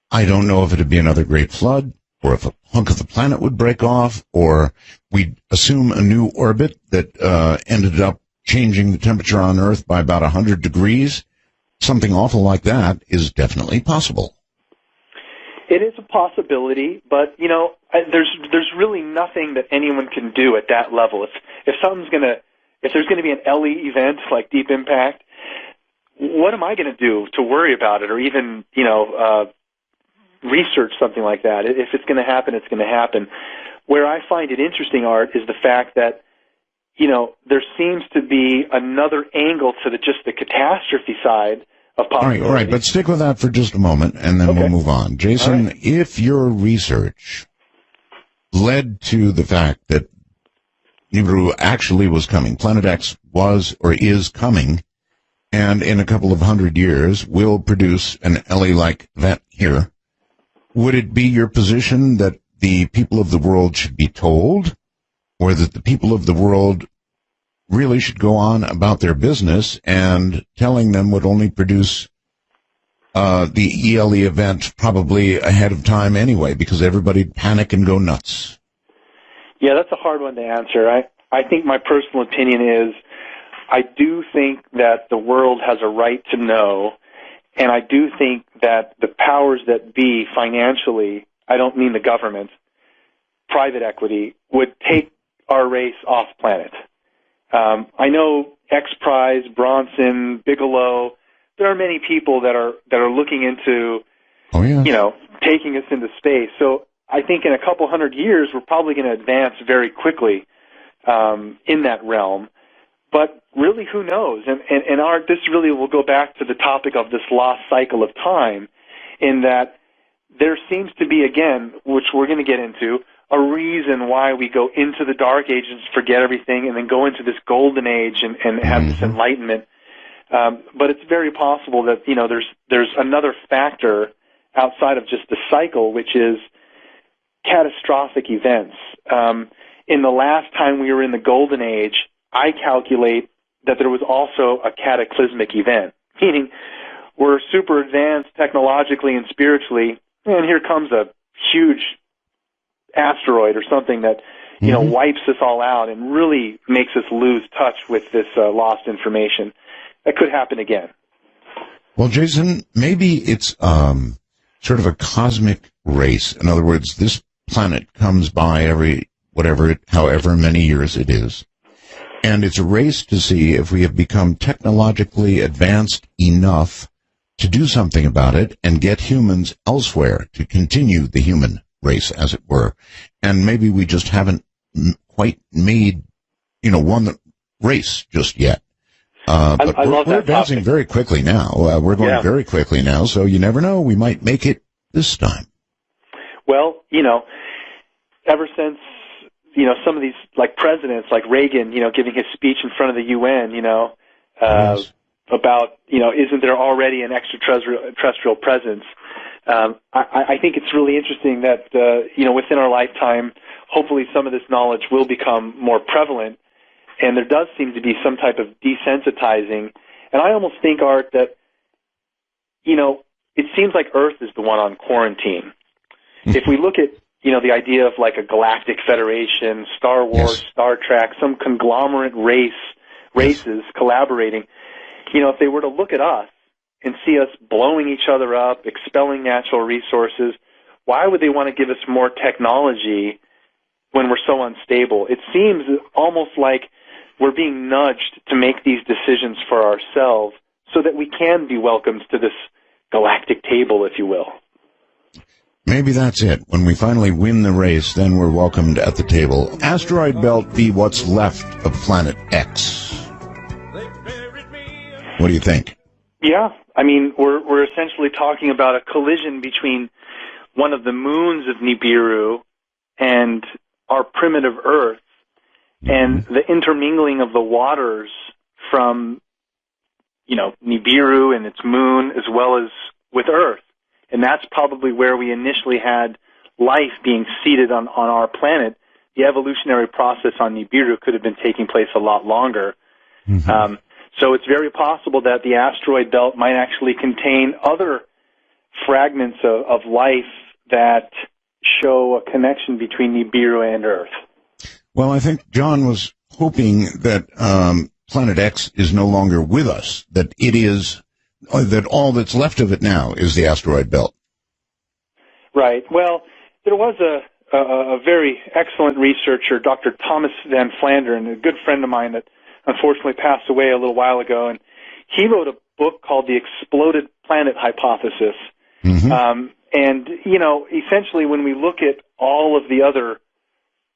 I don't know if it would be another great flood, or if a hunk of the planet would break off, or we'd assume a new orbit that ended up changing the temperature on Earth by about 100 degrees. Something awful like that is definitely possible. It is a possibility, but, you know, there's really nothing that anyone can do at that level. If there's going to be an LE event like Deep Impact, what am I going to do to worry about it, or even, you know, research something like that? If it's going to happen, it's going to happen. Where I find it interesting, Art, is the fact that, you know, there seems to be another angle to just the catastrophe side of possibility. All right, but stick with that for just a moment, and then we'll move on. Jason, if your research led to the fact that Nibiru actually was coming, Planet X was or is coming, and in a couple of 100 years will produce an LE like that here, would it be your position that the people of the world should be told, or that the people of the world really should go on about their business, and telling them would only produce the ELE event probably ahead of time anyway, because everybody'd panic and go nuts? Yeah, that's a hard one to answer. I think my personal opinion is I do think that the world has a right to know, And I do think that the powers that be financially, I don't mean the government, private equity, would take our race off planet. I know X Prize, Bronson, Bigelow, there are many people that are looking into, taking us into space. So I think in a couple hundred years, we're probably going to advance very quickly in that realm. But really, who knows? And this really will go back to the topic of this lost cycle of time, in that there seems to be, again, which we're going to get into, a reason why we go into the dark ages and forget everything and then go into this golden age and have this enlightenment. But it's very possible that, there's another factor outside of just the cycle, which is catastrophic events. In the last time we were in the golden age, I calculate that there was also a cataclysmic event, meaning we're super advanced technologically and spiritually, and here comes a huge asteroid or something that wipes us all out and really makes us lose touch with this lost information. That could happen again. Well, Jason, maybe it's sort of a cosmic race. In other words, this planet comes by however many years it is, and it's a race to see if we have become technologically advanced enough to do something about it and get humans elsewhere to continue the human race, as it were. And maybe we just haven't quite made, won the race just yet. But we're advancing very quickly now. We're going very quickly now, so you never know. We might make it this time. Well, ever since, some of these, like presidents, like Reagan, giving his speech in front of the UN, Yes. about, isn't there already an extraterrestrial presence? I think it's really interesting that, within our lifetime, hopefully some of this knowledge will become more prevalent, and there does seem to be some type of desensitizing. And I almost think, Art, that, it seems like Earth is the one on quarantine. If we look at, the idea of like a galactic federation, Star Wars, Star Trek, some conglomerate races collaborating, if they were to look at us and see us blowing each other up, expelling natural resources, why would they want to give us more technology when we're so unstable? It seems almost like we're being nudged to make these decisions for ourselves so that we can be welcomed to this galactic table, if you will. Maybe that's it. When we finally win the race, then we're welcomed at the table. Asteroid belt be what's left of planet X. What do you think? Yeah, I mean, we're essentially talking about a collision between one of the moons of Nibiru and our primitive Earth, and the intermingling of the waters from, Nibiru and its moon, as well as with Earth. And that's probably where we initially had life being seeded on our planet. The evolutionary process on Nibiru could have been taking place a lot longer. So it's very possible that the asteroid belt might actually contain other fragments of life that show a connection between Nibiru and Earth. Well, I think John was hoping that Planet X is no longer with us, that it is, that all that's left of it now is the asteroid belt. Right. Well, there was a very excellent researcher, Dr. Thomas Van Flandern, a good friend of mine that unfortunately passed away a little while ago, and he wrote a book called The Exploded Planet Hypothesis. And, essentially when we look at all of the other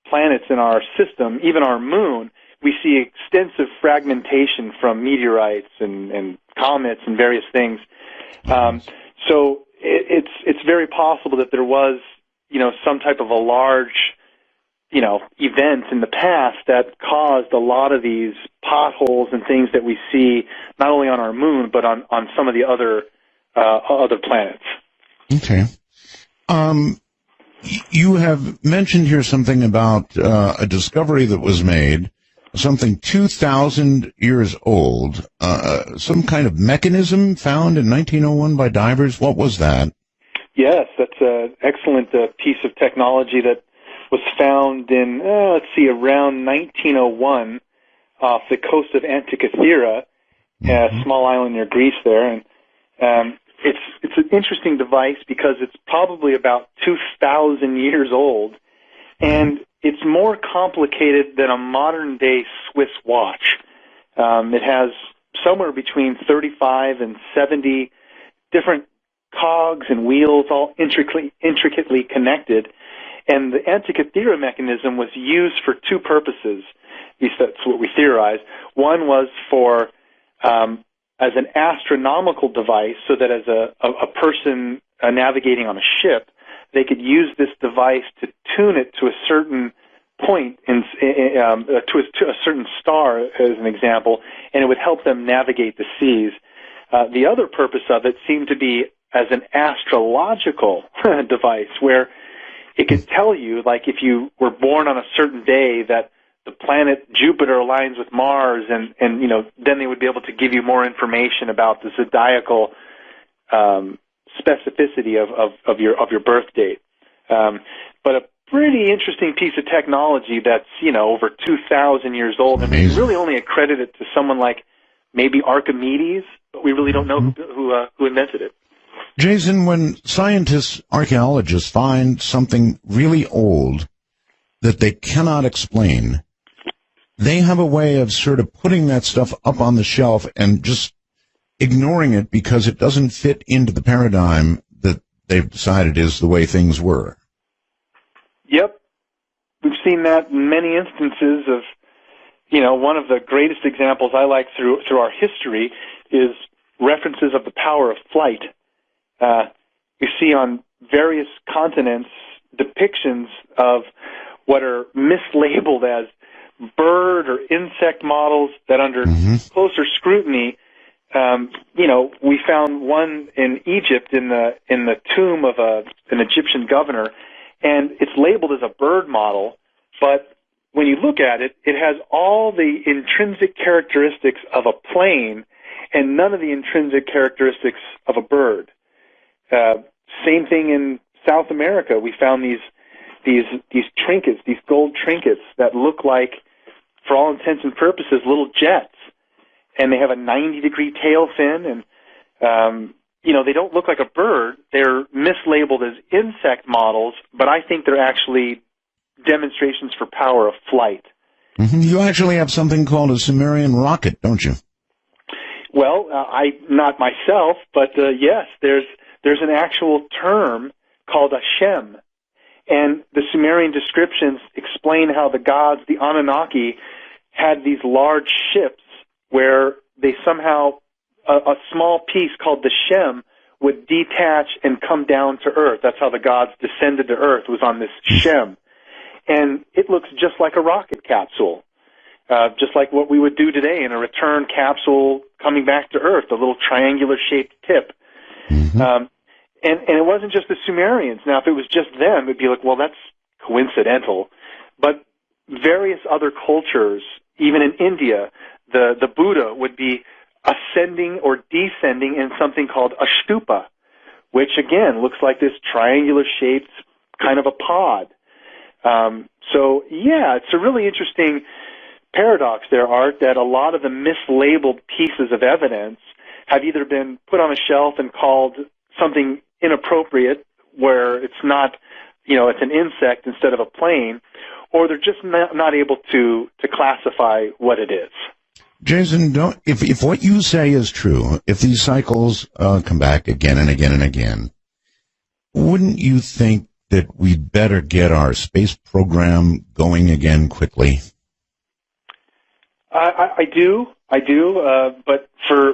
planets in our system, even our moon, we see extensive fragmentation from meteorites and comets and various things. So it's very possible that there was, some type of a large, event in the past that caused a lot of these potholes and things that we see not only on our moon but on some of the other planets. Okay. You have mentioned here something about a discovery that was made, something 2,000 years old, some kind of mechanism found in 1901 by divers. What was that? Yes, that's an excellent piece of technology that was found in, around 1901 off the coast of Antikythera, a small island near Greece there. And it's an interesting device because it's probably about 2,000 years old, and it's more complicated than a modern-day Swiss watch. It has somewhere between 35 and 70 different cogs and wheels, all intricately connected. And the Antikythera mechanism was used for two purposes. At least that's what we theorized. One was for as an astronomical device, so that as a person navigating on a ship, they could use this device to tune it to a certain point, to a certain star, as an example, and it would help them navigate the seas. The other purpose of it seemed to be as an astrological device, where it could tell you, like if you were born on a certain day, that the planet Jupiter aligns with Mars, and then they would be able to give you more information about the zodiacal specificity of your birth date. But a pretty interesting piece of technology that's over 2,000 years old, and we really only accredit it to someone like maybe Archimedes, but we really don't know who invented it. Jason, when scientists, archaeologists find something really old that they cannot explain, they have a way of sort of putting that stuff up on the shelf and just ignoring it because it doesn't fit into the paradigm that they've decided is the way things were. Yep. We've seen that in many instances of, one of the greatest examples I like through our history is references of the power of flight. You see on various continents depictions of what are mislabeled as bird or insect models that under closer scrutiny, we found one in Egypt in the tomb of an Egyptian governor, and it's labeled as a bird model, but when you look at it, it has all the intrinsic characteristics of a plane and none of the intrinsic characteristics of a bird. Same thing in South America. We found these trinkets, these gold trinkets that look like, for all intents and purposes, little jets, and they have a 90-degree tail fin, and they don't look like a bird. They're mislabeled as insect models, but I think they're actually demonstrations for power of flight. You actually have something called a Sumerian rocket, don't you? Well, I not myself, but yes, there's an actual term called a Shem, and the Sumerian descriptions explain how the gods, the Anunnaki, had these large ships where they somehow, a small piece called the Shem would detach and come down to Earth. That's how the gods descended to Earth, was on this Shem. And it looks just like a rocket capsule, just like what we would do today in a return capsule coming back to Earth, a little triangular-shaped tip. And it wasn't just the Sumerians. Now, if it was just them, it'd be like, well, that's coincidental. But various other cultures, even in India, the Buddha would be ascending or descending in something called a stupa, which, again, looks like this triangular-shaped kind of a pod. So, yeah, it's a really interesting paradox there, Art, that a lot of the mislabeled pieces of evidence have either been put on a shelf and called something inappropriate, where it's not, it's an insect instead of a plane, or they're just not able to classify what it is. Jason, if what you say is true, if these cycles come back again and again and again, wouldn't you think that we better get our space program going again quickly? I do, but for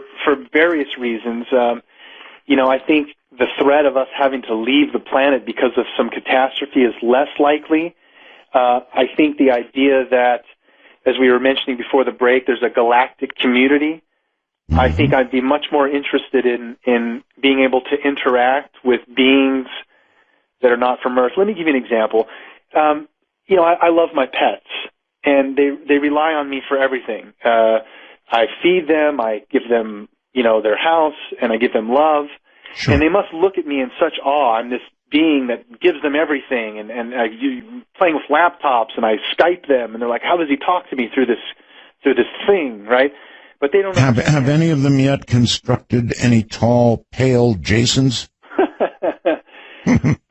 various reasons. I think the threat of us having to leave the planet because of some catastrophe is less likely. I think the idea that, as we were mentioning before the break, there's a galactic community. I think I'd be much more interested in being able to interact with beings that are not from Earth. Let me give you an example. I love my pets, and they rely on me for everything. I feed them, I give them, their house, and I give them love. Sure. And they must look at me in such awe. I'm this being that gives them everything, and playing with laptops, and I Skype them, and they're like, how does he talk to me through this thing, right? but they don't have any of them yet constructed any tall, pale Jasons?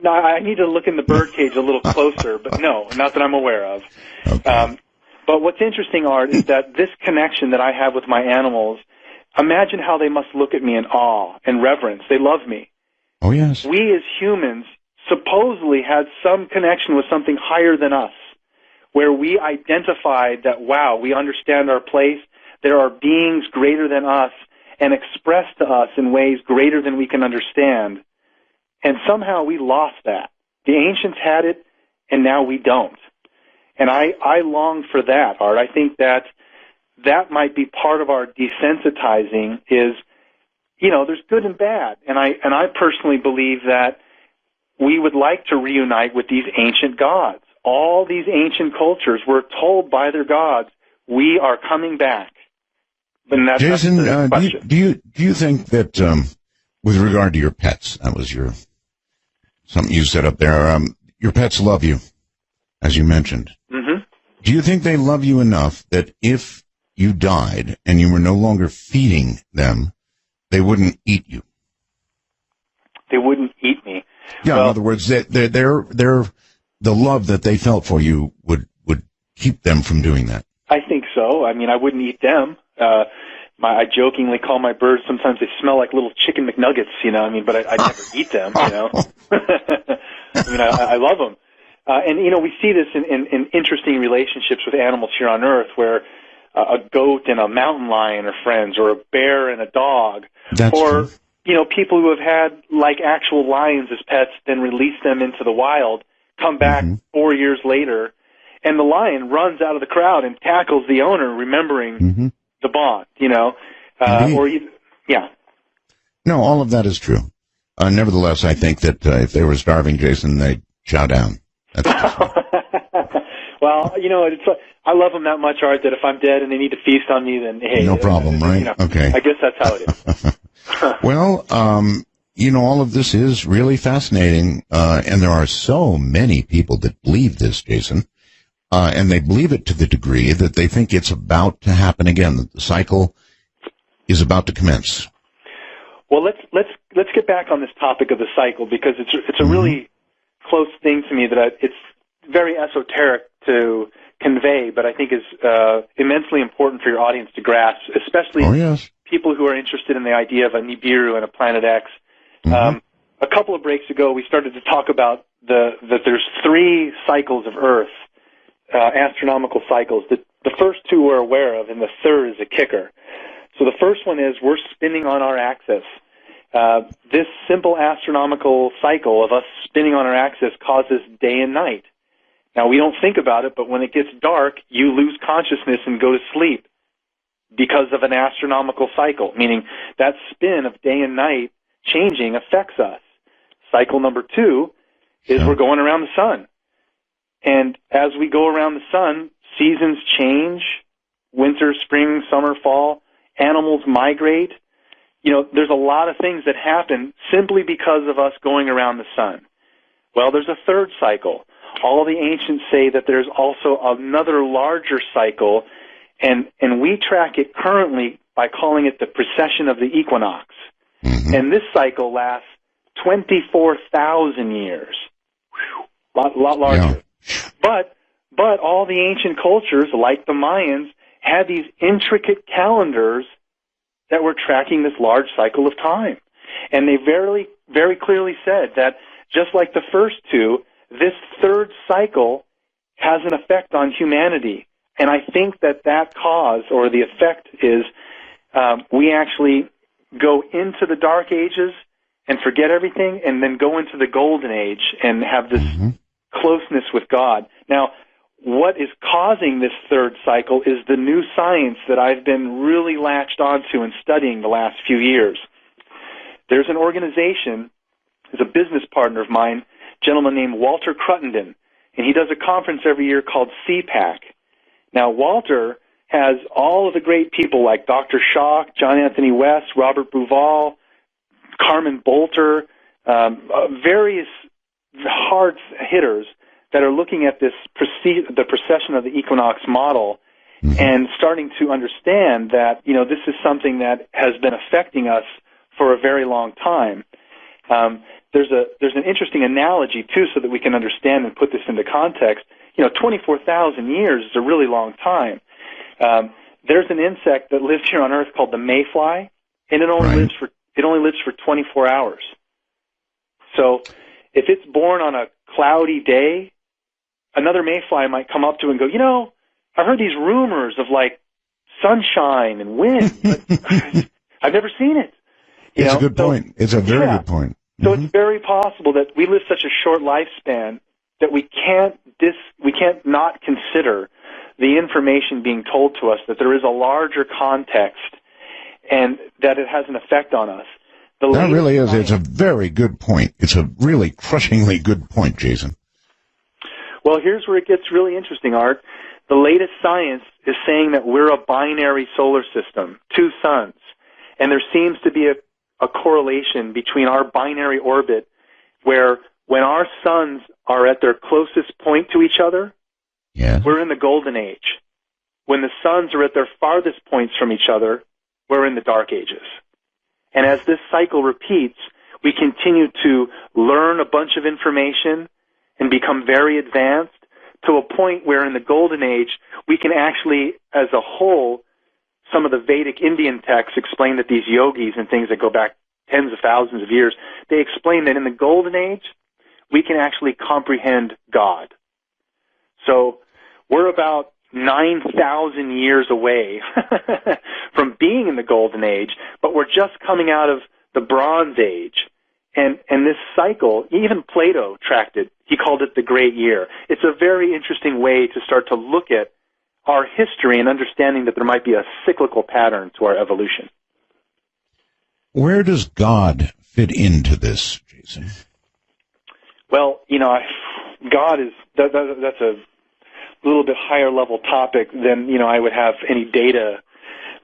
No, I need to look in the birdcage a little closer, but no, not that I'm aware of. Okay. But what's interesting, Art, is that this connection that I have with my animals, imagine how they must look at me in awe and reverence. They love me. Oh, yes. We as humans supposedly had some connection with something higher than us, where we identified that, wow, we understand our place. There are beings greater than us and expressed to us in ways greater than we can understand. And somehow we lost that. The ancients had it, and now we don't. And I long for that, Art. I think that might be part of our desensitizing is, there's good and bad. And I personally believe that we would like to reunite with these ancient gods. All these ancient cultures were told by their gods, we are coming back. And that's Jason, the question. do you think that with regard to your pets, that was something you said up there, your pets love you, as you mentioned. Mm-hmm. Do you think they love you enough that if you died and you were no longer feeding them, they wouldn't eat you? They wouldn't eat me. Yeah, in other words, the love that they felt for you would keep them from doing that. I think so. I mean, I wouldn't eat them. I jokingly call my birds, sometimes they smell like little chicken McNuggets, but I never eat them, I love them. And we see this in interesting relationships with animals here on Earth where a goat and a mountain lion are friends, or a bear and a dog. That's or, true. People who have had like actual lions as pets, then release them into the wild, come back 4 years later, and the lion runs out of the crowd and tackles the owner, remembering the bond, No, all of that is true. Nevertheless, I think that if they were starving, Jason, they'd chow down. That's well, I love them that much, Art, that if I'm dead and they need to feast on me, then hey, no problem, right? Okay. I guess that's how it is. Well, all of this is really fascinating, and there are so many people that believe this, Jason, and they believe it to the degree that they think it's about to happen again, that the cycle is about to commence. Well, let's get back on this topic of the cycle, because it's a really close thing to me that it's very esoteric to convey, but I think is immensely important for your audience to grasp, especially people who are interested in the idea of a Nibiru and a Planet X. A couple of breaks ago, we started to talk about that there's 3 cycles of Earth, astronomical cycles. The first 2 we're aware of, and the third is a kicker. So the first one is we're spinning on our axis. This simple astronomical cycle of us spinning on our axis causes day and night. Now, we don't think about it, but when it gets dark, you lose consciousness and go to sleep because of an astronomical cycle, meaning that spin of day and night changing affects us. Cycle number 2 is we're going around the sun. And as we go around the sun, seasons change, winter, spring, summer, fall, animals migrate. There's a lot of things that happen simply because of us going around the sun. Well, there's a third cycle. All the ancients say that there's also another larger cycle, and we track it currently by calling it the precession of the equinox. And this cycle lasts 24,000 years. A lot larger. Yeah. But all the ancient cultures, like the Mayans, had these intricate calendars that were tracking this large cycle of time. And they very, very clearly said that just like the first 2, this third cycle has an effect on humanity. And I think that cause, or the effect, is we actually go into the dark ages and forget everything, and then go into the golden age and have this closeness with God. Now, what is causing this third cycle is the new science that I've been really latched onto and studying the last few years. There's an organization, is a business partner of mine, a gentleman named Walter Cruttenden, and he does a conference every year called CPAC. Now, Walter has all of the great people like Dr. Schock, John Anthony West, Robert Bouval, Carmen Bolter, various hard hitters that are looking at this the precession of the equinox model and starting to understand that, this is something that has been affecting us for a very long time. There's an interesting analogy, too, so that we can understand and put this into context. 24,000 years is a really long time. There's an insect that lives here on Earth called the mayfly, and it only lives for 24 hours. So if it's born on a cloudy day, another mayfly might come up to it and go, I've heard these rumors of like sunshine and wind, but I've never seen it. It's a good point. It's a very good point. So it's very possible that we live such a short lifespan that we can't not consider the information being told to us, that there is a larger context and that it has an effect on us. That really is. It's a very good point. It's a really crushingly good point, Jason. Well, here's where it gets really interesting, Art. The latest science is saying that we're a binary solar system, two suns, and there seems to be a correlation between our binary orbit where when our suns are at their closest point to each other, we're in the golden age. When the suns are at their farthest points from each other, we're in the dark ages. And as this cycle repeats, we continue to learn a bunch of information and become very advanced to a point where in the golden age, we can actually, as a whole, some of the Vedic Indian texts explain that these yogis and things that go back tens of thousands of years, they explain that in the golden age, we can actually comprehend God. So we're about 9,000 years away from being in the golden age, but we're just coming out of the Bronze Age. And this cycle, even Plato tracked it. He called it the Great Year. It's a very interesting way to start to look at our history and understanding that there might be a cyclical pattern to our evolution. Where does God fit into this, Jason? Well, God is, that's a little bit higher level topic than, I would have any data.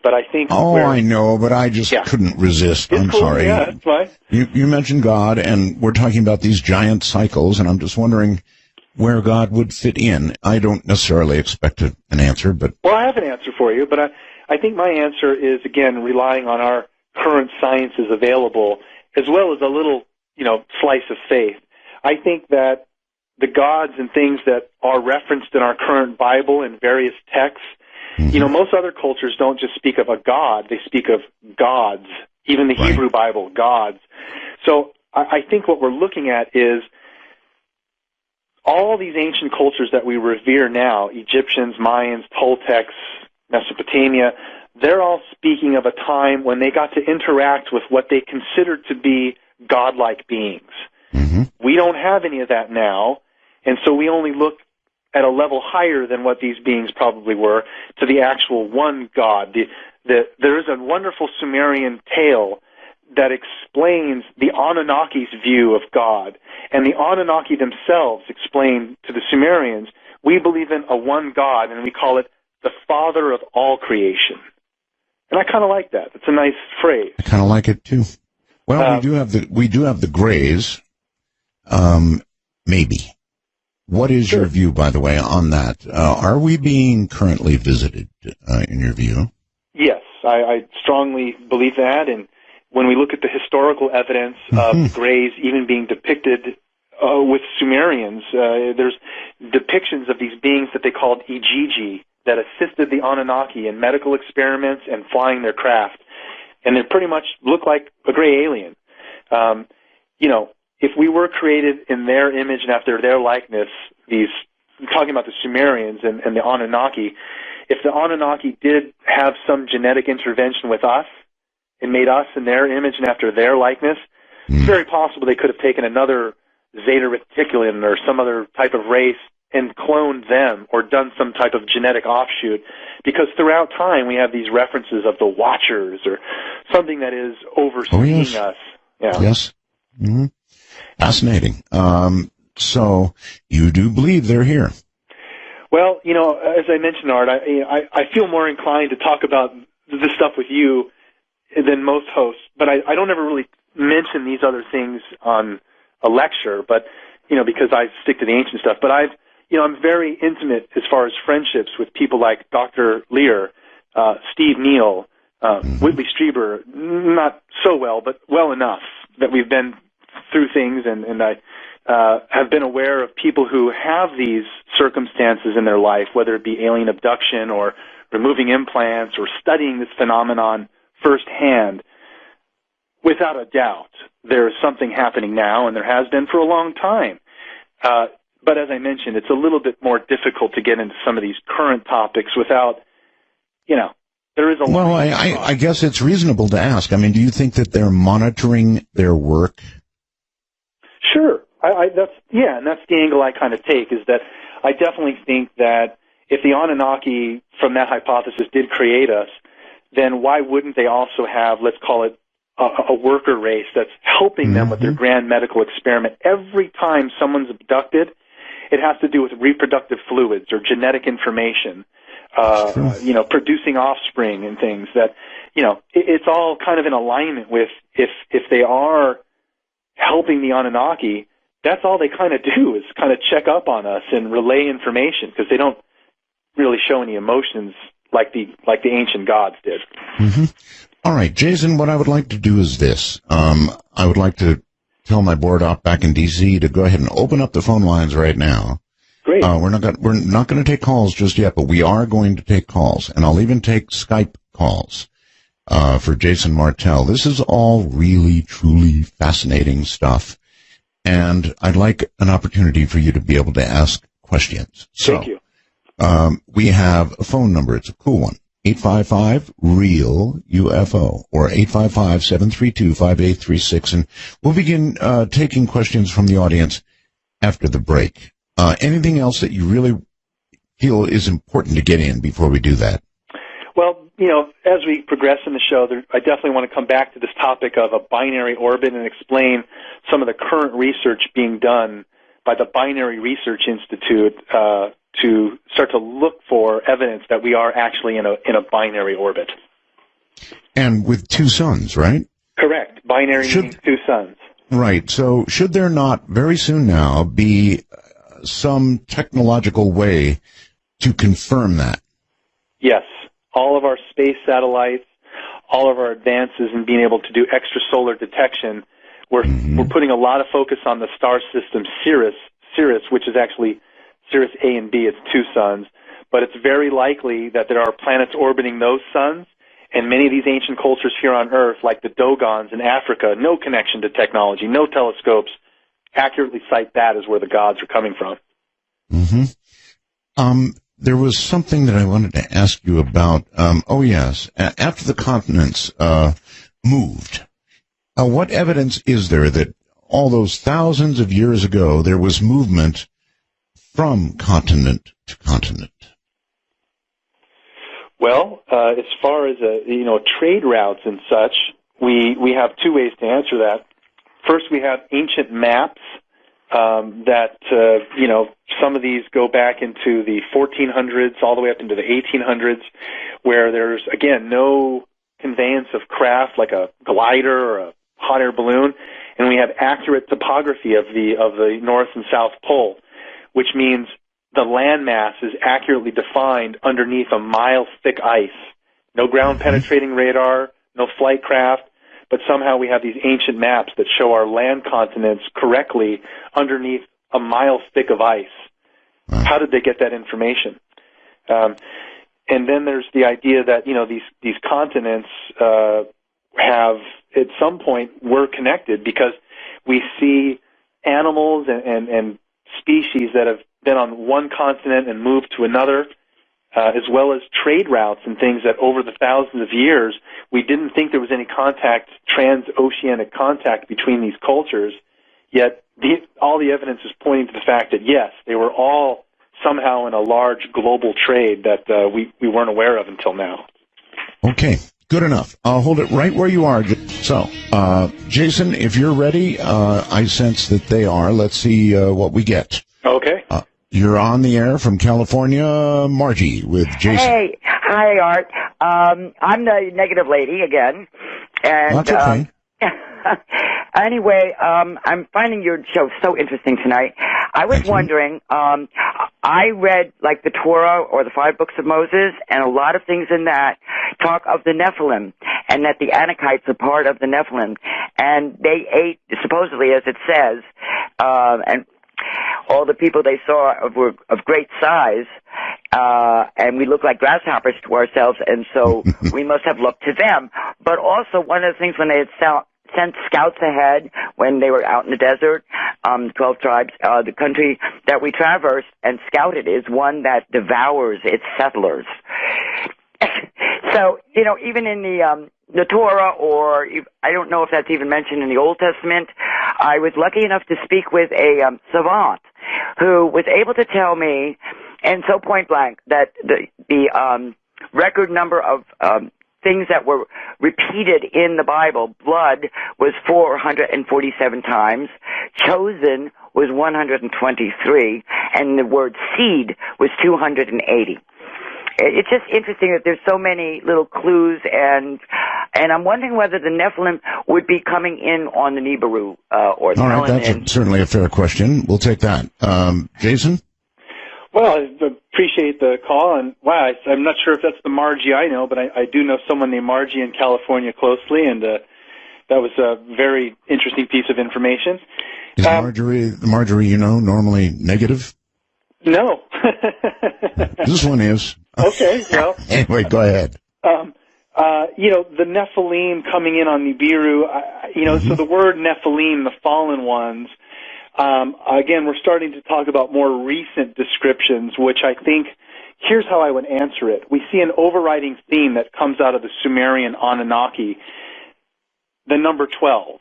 But I think... I know, but I just couldn't resist. I'm sorry. Yeah, that's fine. You mentioned God, and we're talking about these giant cycles, and I'm just wondering where God would fit in. I don't necessarily expect an answer, but... Well, I have an answer for you, but I think my answer is, again, relying on our current sciences available, as well as a little, slice of faith. I think that the gods and things that are referenced in our current Bible and various texts, most other cultures don't just speak of a god, they speak of gods. Even the Hebrew Bible, gods. So I think what we're looking at is all these ancient cultures that we revere now, Egyptians, Mayans, Toltecs, Mesopotamia, they're all speaking of a time when they got to interact with what they considered to be godlike beings. We don't have any of that now, and so we only look at a level higher than what these beings probably were, to the actual one God. There is a wonderful Sumerian tale that explains the Anunnaki's view of God. And the Anunnaki themselves explain to the Sumerians, we believe in a one God, and we call it the Father of all creation. And I kind of like that. It's a nice phrase. I kind of like it, too. Well, we do have the Greys, maybe. What is your view, by the way, on that? Are we being currently visited, in your view? Yes, I strongly believe that. And when we look at the historical evidence of the Greys even being depicted with Sumerians, there's depictions of these beings that they called Igigi that assisted the Anunnaki in medical experiments and flying their craft. And they pretty much look like a gray alien. If we were created in their image and after their likeness, I'm talking about the Sumerians and the Anunnaki, if the Anunnaki did have some genetic intervention with us and made us in their image and after their likeness, it's very possible they could have taken another Zeta Reticulan or some other type of race and cloned them or done some type of genetic offshoot, because throughout time we have these references of the Watchers or something that is overseeing us. Yeah. Yes. Mm-hmm. Fascinating. So you do believe they're here? Well, as I mentioned, Art, I feel more inclined to talk about this stuff with you than most hosts, but I don't ever really mention these other things on a lecture, but, because I stick to the ancient stuff. But I've I'm very intimate as far as friendships with people like Dr. Lear, Steve Neal, Whitley Strieber, not so well, but well enough that we've been through things, and I have been aware of people who have these circumstances in their life, whether it be alien abduction or removing implants or studying this phenomenon firsthand. Without a doubt, there is something happening now, and there has been for a long time. But as I mentioned, it's a little bit more difficult to get into some of these current topics without, there is a lot. Well, I guess it's reasonable to ask. I mean, do you think that they're monitoring their work? Sure. And that's the angle I kind of take, is that I definitely think that if the Anunnaki, from that hypothesis, did create us, then why wouldn't they also have, let's call it, a worker race that's helping them with their grand medical experiment? Every time someone's abducted, it has to do with reproductive fluids or genetic information, producing offspring and things that, it's all kind of in alignment with if they are helping the Anunnaki, that's all they kind of do is kind of check up on us and relay information, because they don't really show any emotions like the ancient gods did. Mm-hmm. All right, Jason, what I would like to do is this. I would like to tell my board op back in D.C. to go ahead and open up the phone lines right now. Great. We're not going to take calls just yet, but we are going to take calls, and I'll even take Skype calls for Jason Martell. This is all really, truly fascinating stuff, and I'd like an opportunity for you to be able to ask questions. Thank you. We have a phone number. It's a cool one. 855-REAL-UFO or 855-732-5836. And we'll begin taking questions from the audience after the break. Anything else that you really feel is important to get in before we do that? Well, as we progress in the show, I definitely want to come back to this topic of a binary orbit and explain some of the current research being done by the Binary Research Institute to start to look for evidence that we are actually in a binary orbit. And with two suns, right? Correct. Binary means two suns. Right. So should there not very soon now be some technological way to confirm that? Yes. All of our space satellites, all of our advances in being able to do extrasolar detection, we're putting a lot of focus on the star system Sirius, which is actually Sirius A and B. It's two suns, but it's very likely that there are planets orbiting those suns, and many of these ancient cultures here on Earth, like the Dogons in Africa, no connection to technology, no telescopes, accurately cite that as where the gods are coming from. There was something that I wanted to ask you about. After the continents moved, what evidence is there that all those thousands of years ago there was movement from continent to continent? Well, as far as trade routes and such, we have two ways to answer that. First, we have ancient maps that some of these go back into the 1400s all the way up into the 1800s, where there's again no conveyance of craft like a glider or a hot air balloon, and we have accurate topography of the North and South Pole, which means the landmass is accurately defined underneath a mile-thick ice. No ground-penetrating radar, no flight craft, but somehow we have these ancient maps that show our land continents correctly underneath a mile thick of ice. How did they get that information? And then there's the idea that, these continents have, at some point, were connected, because we see animals and species that have been on one continent and moved to another, as well as trade routes and things that over the thousands of years, we didn't think there was any transoceanic contact between these cultures, yet all the evidence is pointing to the fact that, yes, they were all somehow in a large global trade that we weren't aware of until now. Okay, good enough. I'll hold it right where you are. So, Jason, if you're ready, I sense that they are. Let's see what we get. Okay. You're on the air from California, Margie, with Jason. Hey, hi, Art. I'm the negative lady again. And, that's okay. Anyway, I'm finding your show so interesting tonight. I was wondering, I read like the Torah or the 5 books of Moses, and a lot of things in that talk of the Nephilim, and that the Anakites are part of the Nephilim, and they ate, supposedly, as it says, and all the people they saw were of great size, and we look like grasshoppers to ourselves, and so we must have looked to them. But also, one of the things when they had sent scouts ahead when they were out in the desert, 12 tribes, the country that we traversed and scouted is one that devours its settlers. So, you know, even in the Torah, or I don't know if that's even mentioned in the Old Testament, I was lucky enough to speak with a savant who was able to tell me, and so point blank, that the record number of things that were repeated in the Bible, blood was 447 times, chosen was 123, and the word seed was 280. It's just interesting that there's so many little clues, and I'm wondering whether the Nephilim would be coming in on the Nibiru or the All right, that's certainly a fair question. We'll take that. Jason? Well, I appreciate the call, and wow, I'm not sure if that's the Margie I know, but I do know someone named Margie in California closely, and that was a very interesting piece of information. Is the Marjorie you know normally negative? No. This one is. Okay, well. Anyway, go ahead. You know, the Nephilim coming in on Nibiru, so the word Nephilim, the fallen ones, again, we're starting to talk about more recent descriptions, which I think, here's how I would answer it. We see an overriding theme that comes out of the Sumerian Anunnaki, the number 12.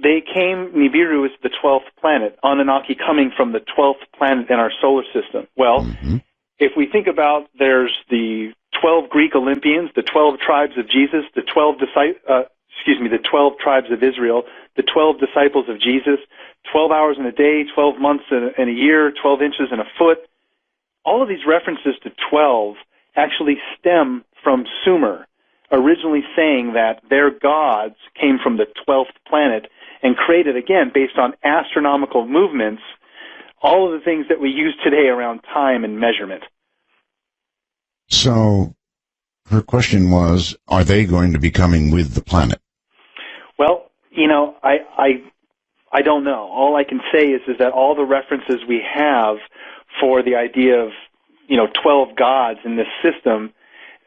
Nibiru is the 12th planet, Anunnaki coming from the 12th planet in our solar system. Well, if we think about, there's the 12 Greek Olympians, the 12 tribes of Jesus, the 12 tribes of Israel, the 12 disciples of Jesus, 12 hours in a day, 12 months in a year, 12 inches in a foot. All of these references to 12 actually stem from Sumer, originally saying that their gods came from the 12th planet and created, again, based on astronomical movements, all of the things that we use today around time and measurement. So her question was, are they going to be coming with the planet? Well, I don't know. All I can say is that all the references we have for the idea of, 12 gods in this system,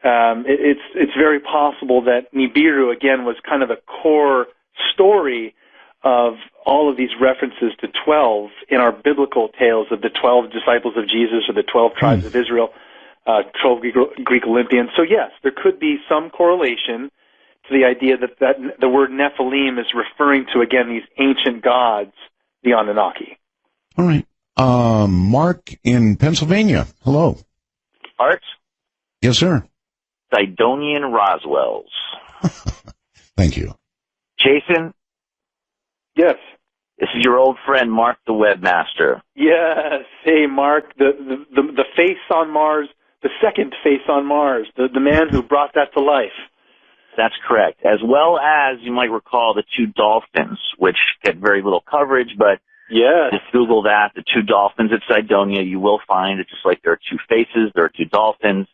it's very possible that Nibiru, again, was kind of the core story of all of these references to 12 in our biblical tales of the 12 disciples of Jesus or the 12 tribes of Israel, 12 Greek Olympians. So yes, there could be some correlation to the idea that the word Nephilim is referring to, again, these ancient gods, the Anunnaki. All right. Mark in Pennsylvania. Hello. Art? Yes, sir. Sidonian Roswells. Thank you. Jason? Yes. This is your old friend, Mark the Webmaster. Yes. Hey, Mark, the face on Mars, the second face on Mars, the man who brought that to life. That's correct. As well as, you might recall, the two dolphins, which get very little coverage, but yes, just Google that, the two dolphins at Sidonia, you will find it's just like there are two faces, there are two dolphins.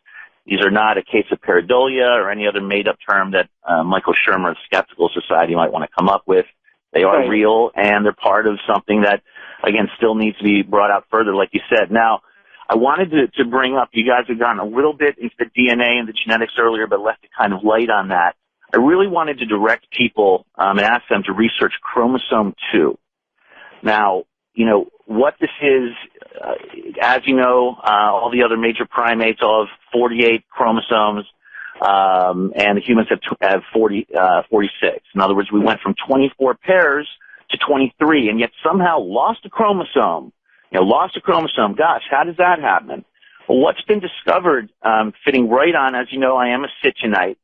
These are not a case of pareidolia or any other made-up term that Michael Shermer of Skeptical Society might want to come up with. They are real, and they're part of something that, again, still needs to be brought out further, like you said. Now, I wanted to bring up, you guys have gone a little bit into the DNA and the genetics earlier, but left it kind of light on that. I really wanted to direct people and ask them to research chromosome 2. Now, what this is, as you know, all the other major primates all have 48 chromosomes, and the humans have 46. In other words, we went from 24 pairs to 23, and yet somehow lost a chromosome. Gosh, how does that happen? Well, what's been discovered, fitting right on, as you know, I am a Sitchinite,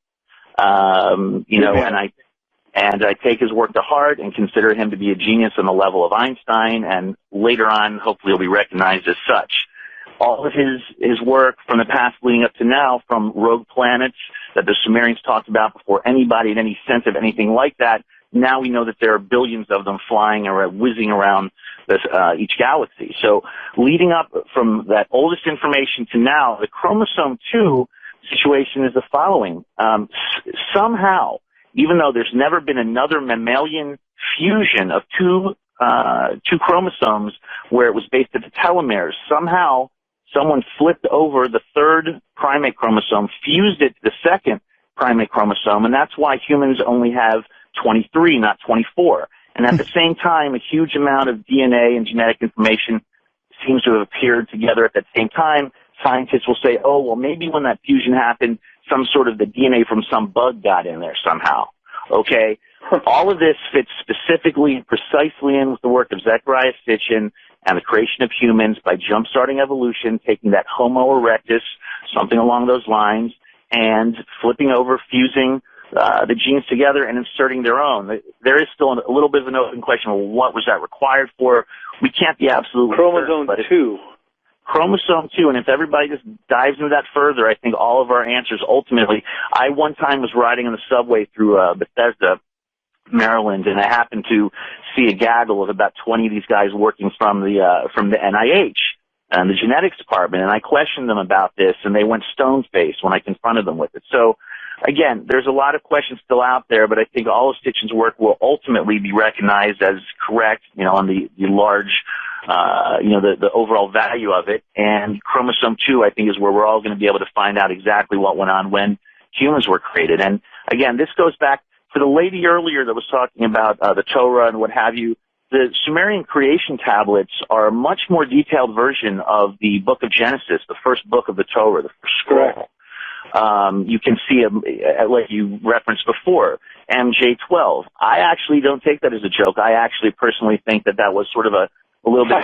and I take his work to heart and consider him to be a genius on the level of Einstein, and later on, hopefully he'll be recognized as such. All of his work from the past leading up to now, from rogue planets that the Sumerians talked about before anybody had any sense of anything like that, now we know that there are billions of them flying or whizzing around this, each galaxy. So leading up from that oldest information to now, the chromosome 2 situation is the following. Somehow, even though there's never been another mammalian fusion of two chromosomes where it was based at the telomeres, somehow someone flipped over the third primate chromosome, fused it to the second primate chromosome, and that's why humans only have 23, not 24. And at the same time, a huge amount of DNA and genetic information seems to have appeared together at that same time. Scientists will say, oh, well, maybe when that fusion happened, some sort of the DNA from some bug got in there somehow. Okay? All of this fits specifically and precisely in with the work of Zecharia Sitchin and the creation of humans by jump-starting evolution, taking that Homo erectus, something along those lines, and flipping over, fusing the genes together and inserting their own. There is still a little bit of an open question of what was that required for. We can't be absolutely Chromosome 2. Chromosome 2, and if everybody just dives into that further, I think all of our answers ultimately. I one time was riding in the subway through Bethesda, Maryland, and I happened to see a gaggle of about 20 of these guys working from the NIH and the genetics department, and I questioned them about this, and they went stone-faced when I confronted them with it. So, again, there's a lot of questions still out there, but I think all of Sitchin's work will ultimately be recognized as correct, on the large, the overall value of it. And chromosome 2, I think, is where we're all going to be able to find out exactly what went on when humans were created. And, again, this goes back to the lady earlier that was talking about the Torah and what have you. The Sumerian creation tablets are a much more detailed version of the book of Genesis, the first book of the Torah, the first scroll. You can see, like you referenced before, MJ12. I actually don't take that as a joke. I actually personally think that was sort of a little bit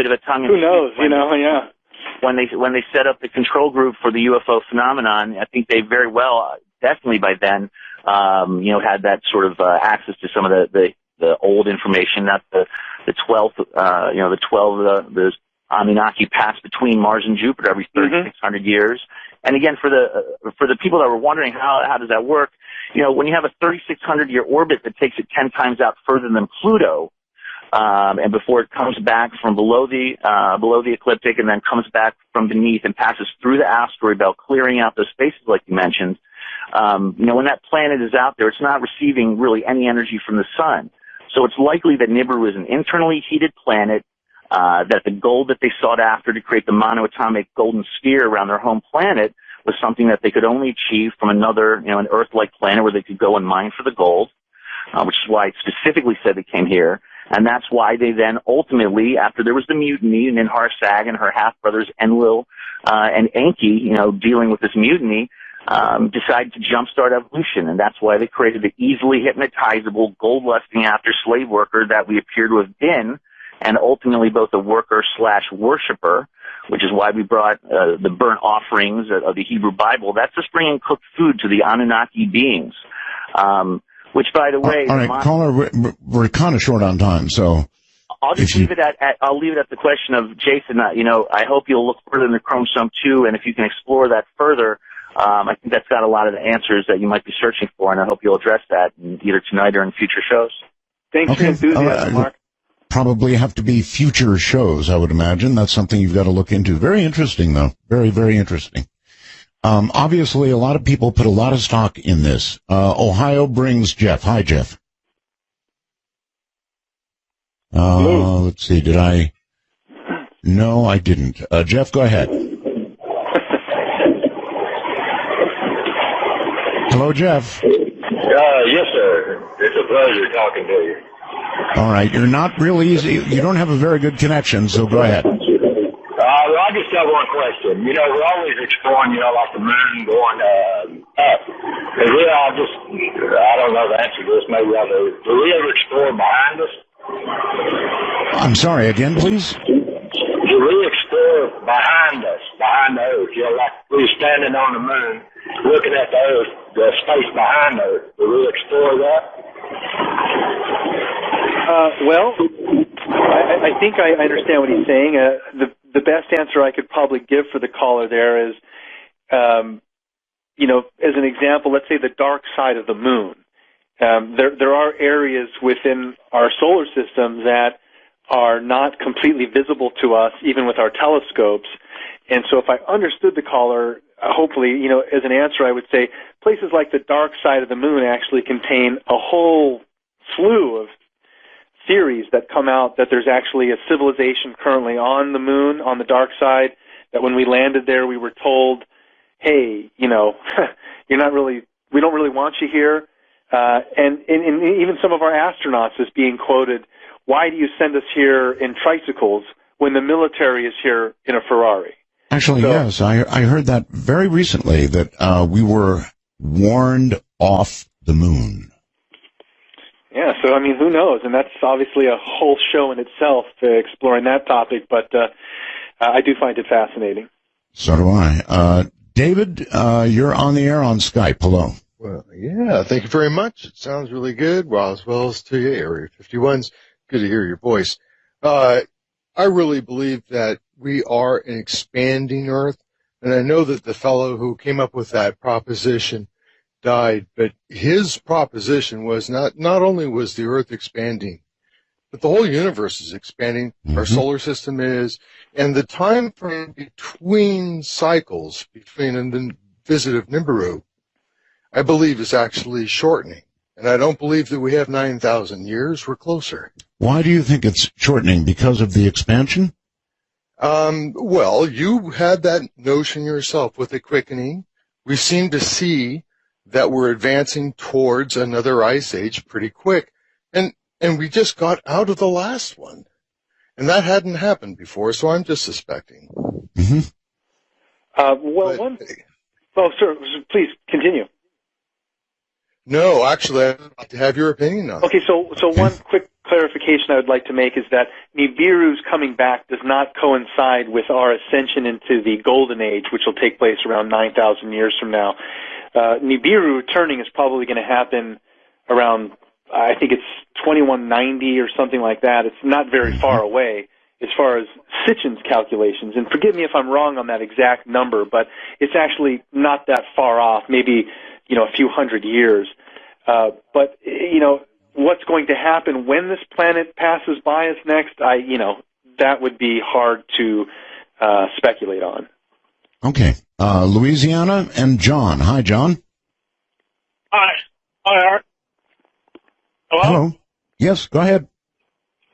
of a tongue. Who knows? Yeah. When they set up the control group for the UFO phenomenon, I think they very well, definitely by then, had that sort of access to some of the old information that the 12th, the Anunnaki pass between Mars and Jupiter every 3,600 years. And again, for the people that were wondering how does that work, when you have a 3,600-year orbit that takes it 10 times out further than Pluto, and before it comes back from below the ecliptic and then comes back from beneath and passes through the asteroid belt, clearing out those spaces like you mentioned, when that planet is out there, it's not receiving really any energy from the sun. So it's likely that Nibiru is an internally heated planet, that the gold that they sought after to create the monoatomic golden sphere around their home planet was something that they could only achieve from another, an Earth-like planet where they could go and mine for the gold, which is why it specifically said they came here. And that's why they then ultimately, after there was the mutiny, and then Harsag and her half-brothers Enlil and Enki, dealing with this mutiny, decided to jumpstart evolution. And that's why they created the easily hypnotizable, gold-lusting after slave worker that we appear to have been, and ultimately both a worker/worshiper, which is why we brought the burnt offerings of the Hebrew Bible. That's just bringing cooked food to the Anunnaki beings. Which, by the way, all right, caller, we're kind of short on time, so I'll just leave it at the question of Jason. I hope you'll look further in the chromosome 2, and if you can explore that further, I think that's got a lot of the answers that you might be searching for, and I hope you'll address that either tonight or in future shows. Thanks for your enthusiasm, Mark. Probably have to be future shows, I would imagine. That's something you've got to look into. Very interesting, though. Very, very interesting. Obviously, a lot of people put a lot of stock in this. Ohio brings Jeff. Hi, Jeff. Let's see. Did I? No, I didn't. Jeff, go ahead. Hello, Jeff. Yes, sir. It's a pleasure talking to you. All right. You're not real easy. You don't have a very good connection, so go ahead. Well, I just have one question. We're always exploring, like the moon going up. I don't know the answer to this. Maybe I do. Do we ever explore behind us? I'm sorry, again, please? Do we explore behind us, behind the Earth? Like we're standing on the moon, looking at the Earth, the space behind the Earth. Do we explore that? Well, I think I understand what he's saying. The best answer I could probably give for the caller there is, as an example, let's say the dark side of the moon. there are areas within our solar system that are not completely visible to us, even with our telescopes. And so if I understood the caller, hopefully, as an answer, I would say places like the dark side of the moon actually contain a whole slew of theories that come out that there's actually a civilization currently on the moon, on the dark side, that when we landed there, we were told, hey, we don't really want you here. And even some of our astronauts is being quoted, why do you send us here in tricycles when the military is here in a Ferrari? Actually, yes, I heard that very recently, that we were warned off the moon. Yeah, so, who knows? And that's obviously a whole show in itself, exploring that topic, but I do find it fascinating. So do I. David, you're on the air on Skype. Hello. Well, yeah, thank you very much. It sounds really good. Well, as well as to you, Area 51's. Good to hear your voice. I really believe that we are an expanding Earth, and I know that the fellow who came up with that proposition died, but his proposition was not only was the Earth expanding, but the whole universe is expanding. Mm-hmm. Our solar system is, and the time frame between cycles, between the visit of Nibiru, I believe is actually shortening. And I don't believe that we have 9,000 years. We're closer. Why do you think it's shortening? Because of the expansion? Well, you had that notion yourself with the quickening. We seem to see that we're advancing towards another ice age pretty quick. And we just got out of the last one. And that hadn't happened before, so I'm just suspecting. Mm-hmm. Sir, please continue. No, actually, I'd like to have your opinion on it. Okay, so one quick clarification I would like to make is that Nibiru's coming back does not coincide with our ascension into the Golden Age, which will take place around 9,000 years from now. Nibiru returning is probably going to happen around, I think it's 2190 or something like that. It's not very far away as far as Sitchin's calculations. And forgive me if I'm wrong on that exact number, but it's actually not that far off, maybe a few hundred years. But what's going to happen when this planet passes by us next, that would be hard to speculate on. Okay. Louisiana and John. Hi, John. Hi, Art. Hello? Yes, go ahead.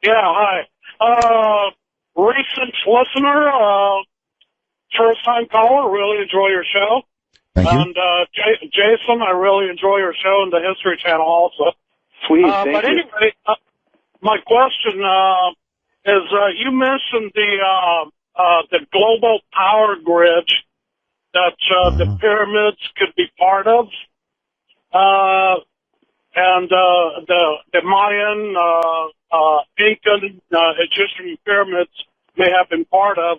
Yeah, hi. Recent listener, first-time caller, really enjoy your show. Thank you. And Jason, I really enjoy your show and the History Channel also. Sweet, thank you. Anyway, my question is, you mentioned the global power grid that the pyramids could be part of, and the Mayan, Incan, Egyptian pyramids may have been part of.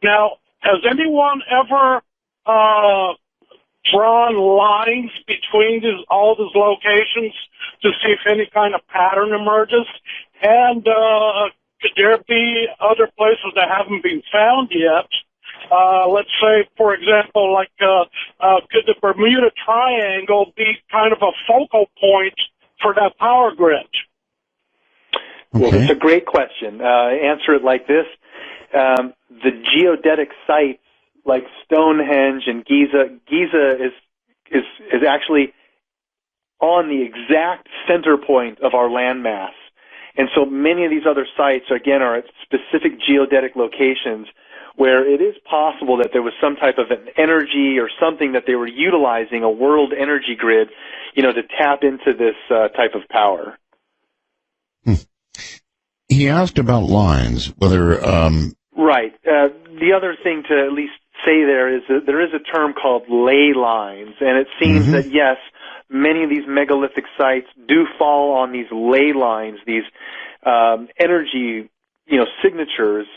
Now, has anyone ever drawn lines between all these locations to see if any kind of pattern emerges? And could there be other places that haven't been found yet? Let's say, for example, could the Bermuda Triangle be kind of a focal point for that power grid? Okay. Well, it's a great question. Answer it like this. The geodetic sites like Stonehenge and Giza is actually on the exact center point of our landmass. And so many of these other sites, again, are at specific geodetic locations where it is possible that there was some type of an energy or something that they were utilizing, a world energy grid, to tap into this type of power. He asked about lines, whether... Right. The other thing to at least say there is that there is a term called ley lines, and it seems that, yes, many of these megalithic sites do fall on these ley lines, these energy, signatures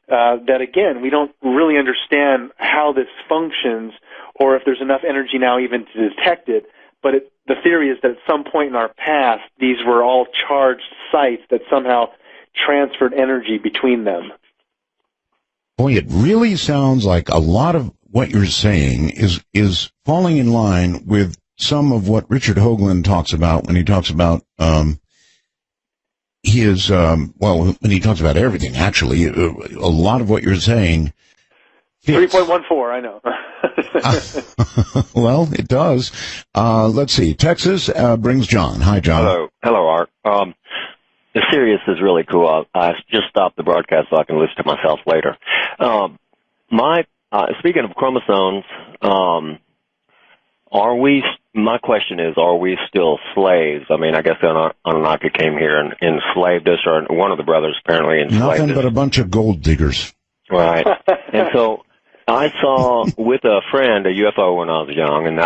that, again, we don't really understand how this functions or if there's enough energy now even to detect it. But the theory is that at some point in our past, these were all charged sites that somehow transferred energy between them. Boy, it really sounds like a lot of what you're saying is falling in line with some of what Richard Hoagland talks about when he talks about when he talks about everything, actually. A lot of what you're saying fits. 3.14, I know. Well, it does. Let's see. Texas brings John. Hi, John. Hello, Art. The Sirius is really cool. I just stopped the broadcast so I can listen to myself later. Speaking of chromosomes, my question is, are we still slaves? I mean, I guess Anunnaki came here and enslaved us, or one of the brothers apparently enslaved us. Nothing but a bunch of gold diggers. Right. And so I saw with a friend a UFO when I was young, and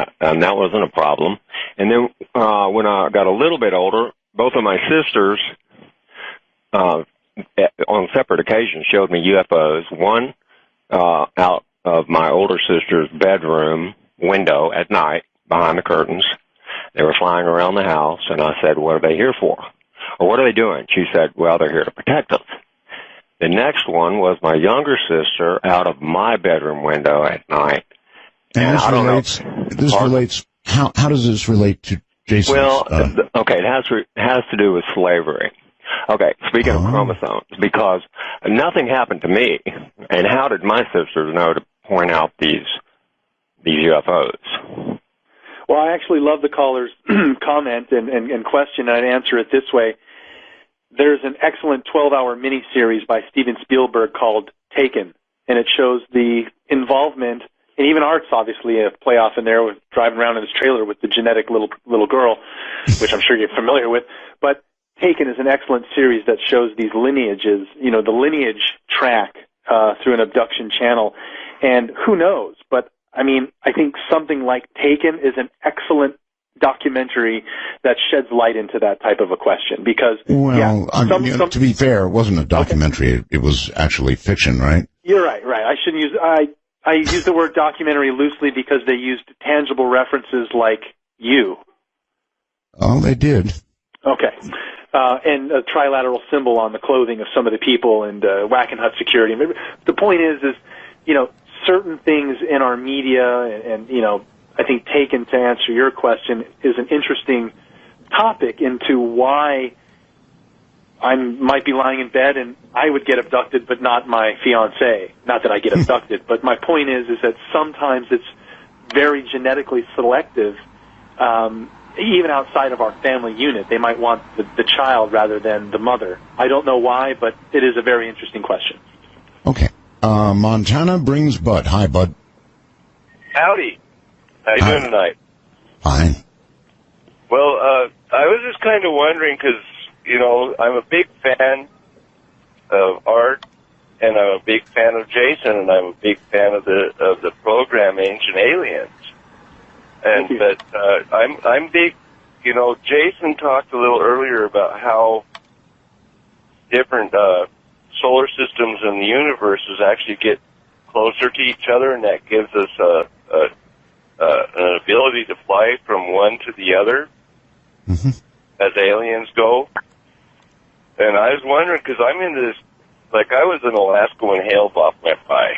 that wasn't a problem. And then when I got a little bit older, both of my sisters on separate occasions showed me UFOs. One out of my older sister's bedroom window at night behind the curtains. They were flying around the house, and I said, what are they here for? Or what are they doing? She said, well, they're here to protect us. The next one was my younger sister out of my bedroom window at night. And this relates, how does this relate to Jason's? Well, okay, it has to do with slavery. Okay, speaking of chromosomes, because nothing happened to me, and how did my sisters know to point out these UFOs? Well, I actually love the caller's comment and question, and I'd answer it this way. There's an excellent 12-hour miniseries by Steven Spielberg called Taken, and it shows the involvement, and even Art's obviously a playoff in there with driving around in his trailer with the genetic little girl, which I'm sure you're familiar with. But Taken is an excellent series that shows these lineages, the lineage track through an abduction channel. And who knows? But, I mean, I think something like Taken is an excellent documentary that sheds light into that type of a question. Because, to be fair, it wasn't a documentary. Okay. It was actually fiction, right? You're right. I shouldn't use... I use the word documentary loosely because they used tangible references like you. Oh, they did. Okay. And a trilateral symbol on the clothing of some of the people, and Wackenhut security. The point is, certain things in our media, and I think Taken, to answer your question, is an interesting topic into why I might be lying in bed and I would get abducted, but not my fiancée. Not that I get abducted, but my point is that sometimes it's very genetically selective. Even outside of our family unit, they might want the child rather than the mother. I don't know why, but it is a very interesting question. Okay. Montana brings Bud. Hi, Bud. Howdy. How you doing tonight? Fine. Well, I was just kind of wondering because, I'm a big fan of Art, and I'm a big fan of Jason, and I'm a big fan of the program Ancient Aliens. But I'm big. Jason talked a little earlier about how different solar systems in the universes actually get closer to each other, and that gives us an ability to fly from one to the other as aliens go. And I was wondering, because I'm into this, like I was in Alaska when Hale-Bopp went by,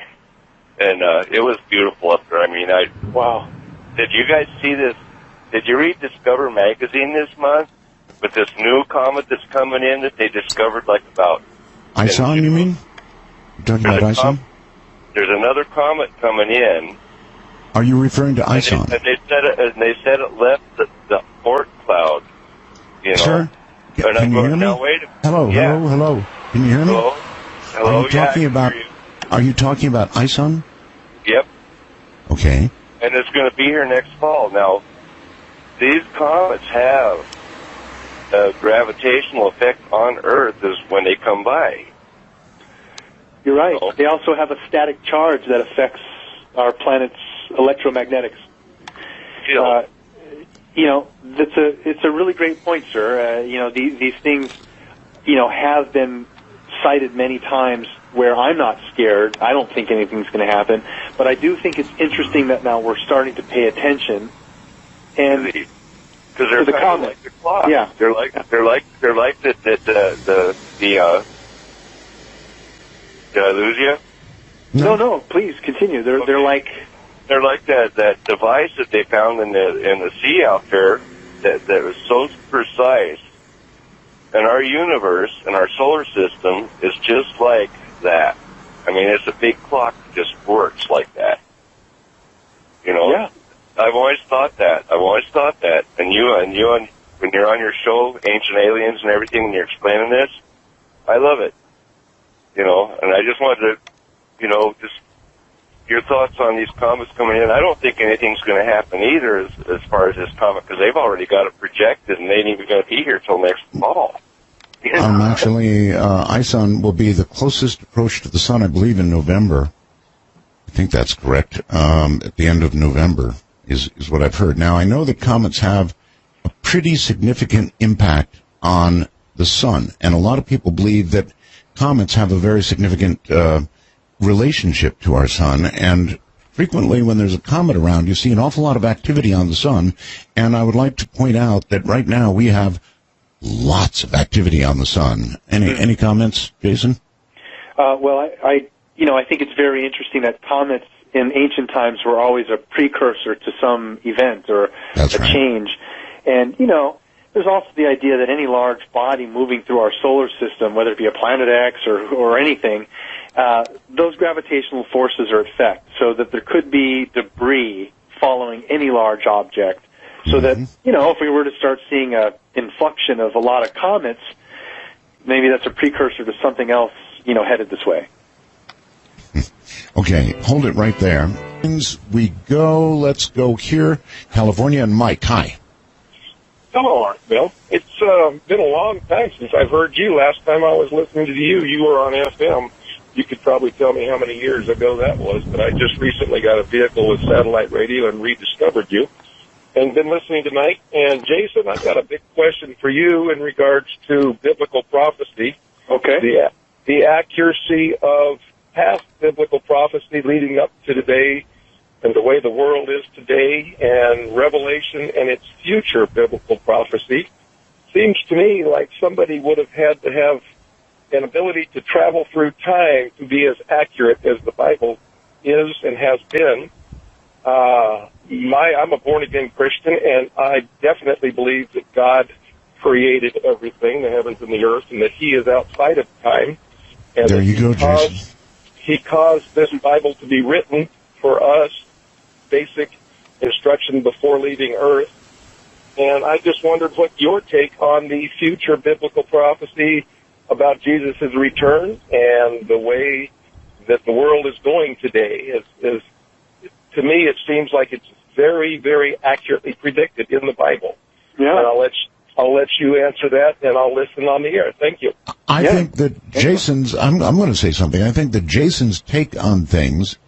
and it was beautiful up there. I mean, wow. Did you guys see this? Did you read Discover magazine this month with this new comet that's coming in that they discovered about... Ison, you mean? You're talking about Ison? There's another comet coming in. Are you referring to Ison? And they said it left the Oort cloud. Sir? Can you hear me? Hello. Can you hear me? Hello. Are you talking about Ison? Yep. Okay. And it's going to be here next fall. Now, these comets have a gravitational effect on Earth is when they come by. You're right. So, they also have a static charge that affects our planet's electromagnetics. It's a really great point, sir. These things, have been cited many times where I'm not scared. I don't think anything's going to happen, but I do think it's interesting that now we're starting to pay attention. And because they're the kind of like the clock. Yeah, they're like the Did I lose you? No, please continue. They're like They're like that device that they found in the sea out there that was so precise. And our universe and our solar system is just like that. I mean, it's a big clock that just works like that. You know? Yeah. I've always thought that. And you, when you're on your show, Ancient Aliens and everything, and you're explaining this, I love it. You know, and I just wanted to, you know, just your thoughts on these comets coming in. I don't think anything's going to happen either as far as this comet, because they've already got it projected, and they ain't even going to be here till next fall. Actually, ISON will be the closest approach to the sun, I believe, in November. I think that's correct. At the end of November is what I've heard. Now, I know that comets have a pretty significant impact on the sun, and a lot of people believe that comets have a very significant relationship to our sun, and frequently when there's a comet around, you see an awful lot of activity on the sun, and I would like to point out that right now we have lots of activity on the sun. Any comments, Jason? Well, I think it's very interesting that comets in ancient times were always a precursor to some event or change. And, you know, there's also the idea that any large body moving through our solar system, whether it be a planet X or anything, those gravitational forces are at effect, so that there could be debris following any large object. So that, you know, if we were to start seeing a inflection of a lot of comets, maybe that's a precursor to something else, you know, headed this way. Okay, hold it right there. Let's go here. California, and Mike, hi. Hello, Art Bill. It's been a long time since I've heard you. Last time I was listening to you were on FM. You could probably tell me how many years ago that was, but I just recently got a vehicle with satellite radio and rediscovered you and been listening tonight. And, Jason, I've got a big question for you in regards to biblical prophecy. Okay. The accuracy of past biblical prophecy leading up to today and the way the world is today, and Revelation and its future biblical prophecy. Seems to me like somebody would have had to have an ability to travel through time to be as accurate as the Bible is and has been. I'm a born-again Christian, and I definitely believe that God created everything, the heavens and the earth, and that He is outside of time. And there you go, Jason. He caused this Bible to be written for us, basic instruction before leaving Earth. And I just wondered what your take on the future biblical prophecy about Jesus' return and the way that the world is going today is to me, it seems like it's very, very accurately predicted in the Bible. Yeah. And I'll let you answer that, and I'll listen on the air. Thank you. I think that Jason's, I'm going to say something. I think that Jason's take on things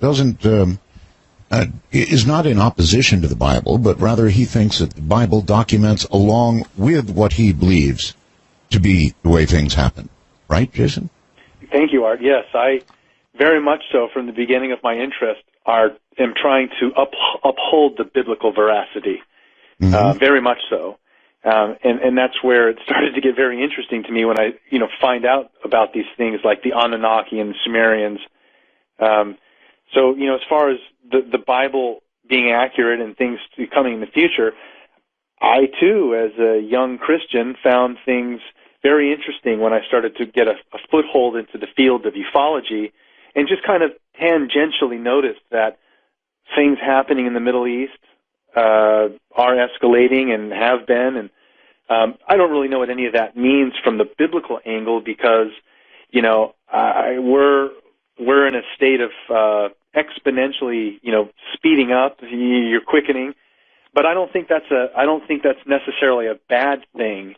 is not in opposition to the Bible, but rather he thinks that the Bible documents along with what he believes to be the way things happen. Right, Jason? Thank you, Art. Yes, I very much so, from the beginning of my interest, am trying to uphold the biblical veracity. Very much so. And that's where it started to get very interesting to me when I, find out about these things like the Anunnaki and the Sumerians. So, as far as the Bible being accurate and things coming in the future, I, too, as a young Christian, found things very interesting when I started to get a foothold into the field of ufology and just kind of tangentially noticed that things happening in the Middle East are escalating and have been. And I don't really know what any of that means from the biblical angle because, we're in a state of exponentially, speeding up. You're quickening, but I don't think that's necessarily a bad thing.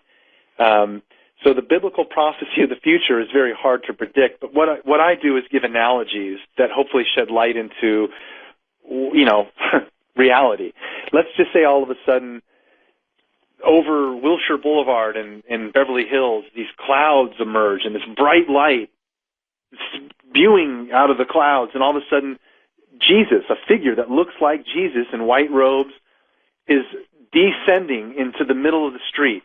So the biblical prophecy of the future is very hard to predict. But what I do is give analogies that hopefully shed light into, reality. Let's just say all of a sudden, over Wilshire Boulevard in Beverly Hills, these clouds emerge and this bright light spewing out of the clouds, and all of a sudden Jesus, a figure that looks like Jesus in white robes, is descending into the middle of the street.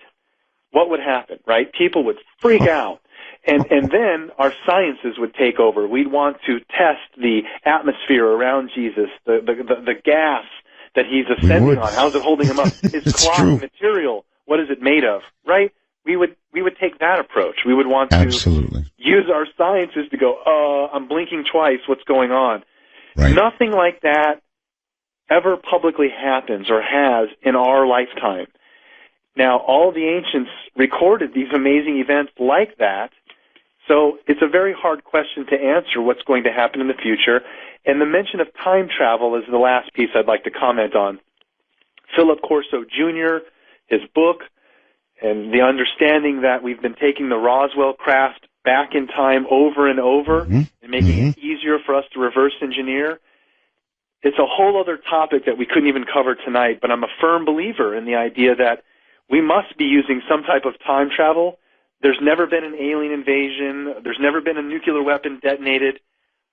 what would happen, right? People would freak out. And then our sciences would take over. We'd want to test the atmosphere around Jesus, the gas that he's ascending on. How's it holding him up? His cloth material, what is it made of, right? We would take that approach. We would want to use our sciences to go, I'm blinking twice, what's going on? Right. Nothing like that ever publicly happens or has in our lifetime. Now, all the ancients recorded these amazing events like that, so it's a very hard question to answer what's going to happen in the future. And the mention of time travel is the last piece I'd like to comment on. Philip Corso Jr., his book, and the understanding that we've been taking the Roswell craft back in time over and over and making it easier for us to reverse engineer. It's a whole other topic that we couldn't even cover tonight, but I'm a firm believer in the idea that we must be using some type of time travel. There's never been an alien invasion. There's never been a nuclear weapon detonated.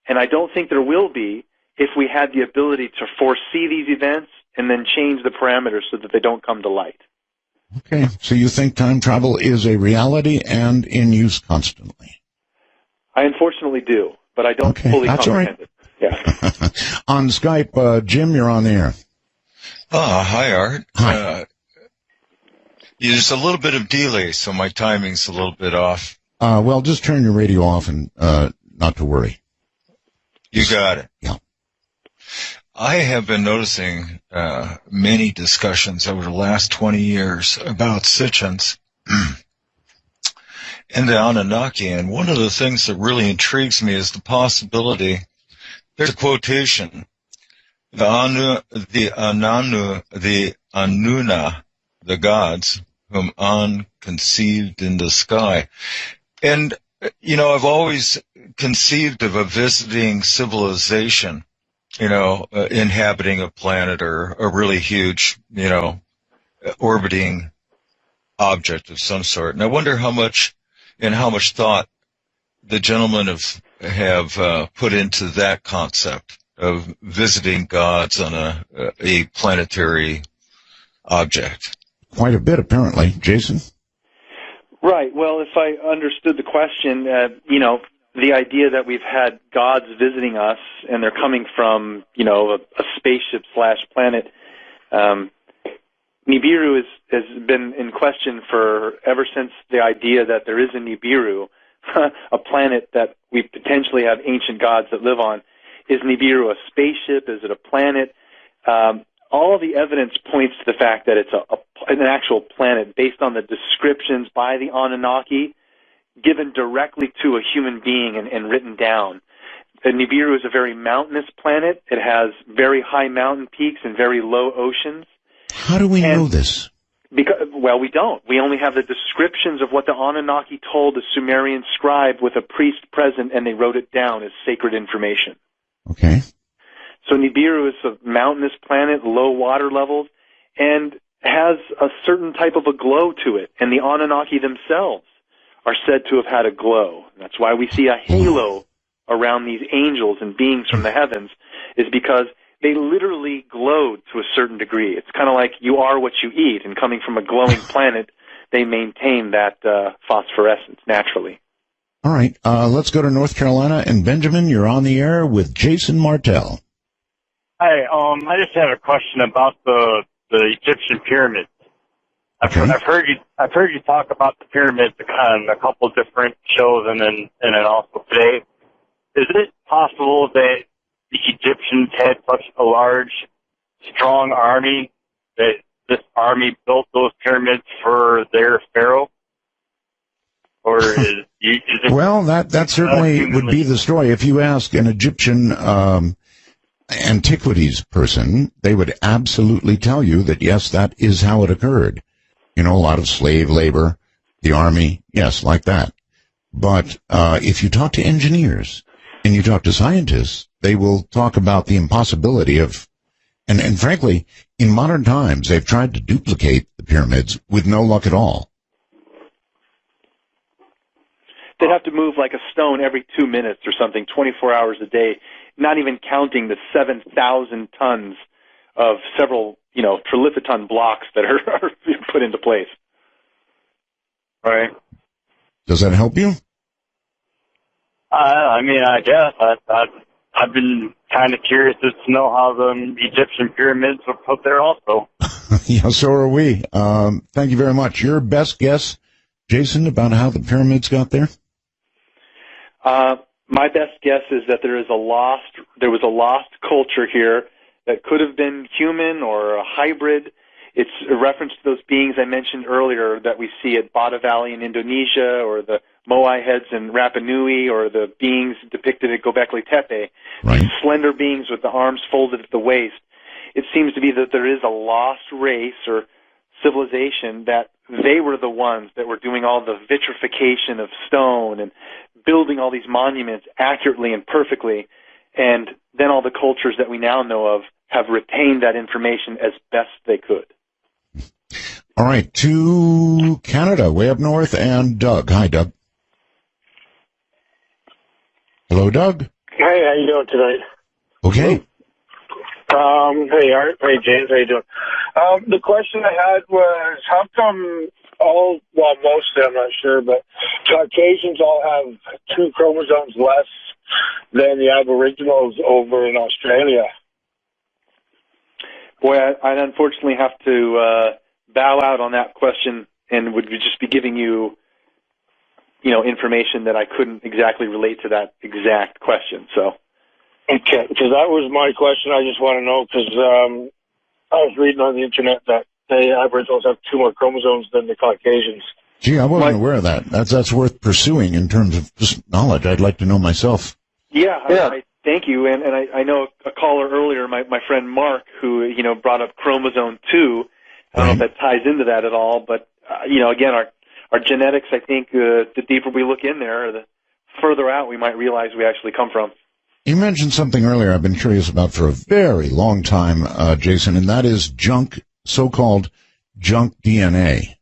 And I don't think there will be if we had the ability to foresee these events and then change the parameters so that they don't come to light. Okay, so you think time travel is a reality and in use constantly? I unfortunately do, but I don't fully comprehend it. Yeah. On Skype, Jim, you're on the air. Hi, Art. Hi. There's a little bit of delay, so my timing's a little bit off. Well, just turn your radio off and not to worry. You got it. Yeah. I have been noticing many discussions over the last 20 years about Sitchins and the Anunnaki, and one of the things that really intrigues me is the possibility. There's a quotation: the Anuna, the gods, whom An conceived in the sky. And, I've always conceived of a visiting civilization, inhabiting a planet or a really huge, orbiting object of some sort. And I wonder how much thought the gentlemen have put into that concept of visiting gods on a planetary object. Quite a bit, apparently. Jason? Right. Well, if I understood the question, the idea that we've had gods visiting us and they're coming from, a spaceship / planet. Nibiru has been in question ever since the idea that there is a Nibiru, a planet that we potentially have ancient gods that live on. Is Nibiru a spaceship? Is it a planet? All the evidence points to the fact that it's an actual planet based on the descriptions by the Anunnaki given directly to a human being and written down. Nibiru is a very mountainous planet. It has very high mountain peaks and very low oceans. How do we know this? Well, we don't. We only have the descriptions of what the Anunnaki told the Sumerian scribe with a priest present, and they wrote it down as sacred information. Okay. So Nibiru is a mountainous planet, low water levels, and has a certain type of a glow to it. And the Anunnaki themselves are said to have had a glow. That's why we see a halo around these angels and beings from the heavens, is because they literally glowed to a certain degree. It's kind of like you are what you eat, and coming from a glowing planet, they maintain that phosphorescence naturally. All right, let's go to North Carolina, and Benjamin, you're on the air with Jason Martell. Hi, I just had a question about the Egyptian pyramids. I've heard you talk about the pyramids on a couple different shows, and then also today. Is it possible that the Egyptians had such a large, strong army that this army built those pyramids for their pharaoh? Or is it well, that certainly would be the story. If you ask an Egyptian antiquities person, they would absolutely tell you that, yes, that is how it occurred. A lot of slave labor, the army, yes, like that. But if you talk to engineers and you talk to scientists, they will talk about the impossibility of, and frankly, in modern times, they've tried to duplicate the pyramids with no luck at all. They'd have to move like a stone every 2 minutes or something, 24 hours a day, not even counting the 7,000 tons of several, trilithiton blocks that are put into place. Right. Does that help you? I mean, I guess I've been kind of curious as to know how the Egyptian pyramids were put there also. Yeah, so are we. Thank you very much. Your best guess, Jason, about how the pyramids got there? My best guess is that there was a lost culture here that could have been human or a hybrid. It's a reference to those beings I mentioned earlier that we see at Bata Valley in Indonesia, or the Moai heads in Rapa Nui, or the beings depicted at Göbekli Tepe. Right. These slender beings with the arms folded at the waist. It seems to be that there is a lost race or civilization that they were the ones that were doing all the vitrification of stone and building all these monuments accurately and perfectly. And then all the cultures that we now know of have retained that information as best they could. All right, to Canada, way up north, and Doug. Hi, Doug. Hello, Doug. Hey, how you doing tonight? Okay. Hey, Art. Hey, James. How you doing? The question I had was, how come most of them, I'm not sure, but Caucasians all have 2 chromosomes less than the Aboriginals over in Australia? Boy, I'd unfortunately have to bow out on that question and would just be giving you, information that I couldn't exactly relate to that exact question. So, okay, because that was my question. I just want to know because I was reading on the internet that the Aboriginals have 2 more chromosomes than the Caucasians. Gee, I wasn't aware of that. That's worth pursuing in terms of just knowledge. I'd like to know myself. Yeah. I thank you. And I know a caller earlier, my friend Mark, who, brought up chromosome 2. I don't know if that ties into that at all, but, again, our genetics, I think, the deeper we look in there, the further out we might realize we actually come from. You mentioned something earlier I've been curious about for a very long time, Jason, and that is so-called junk DNA.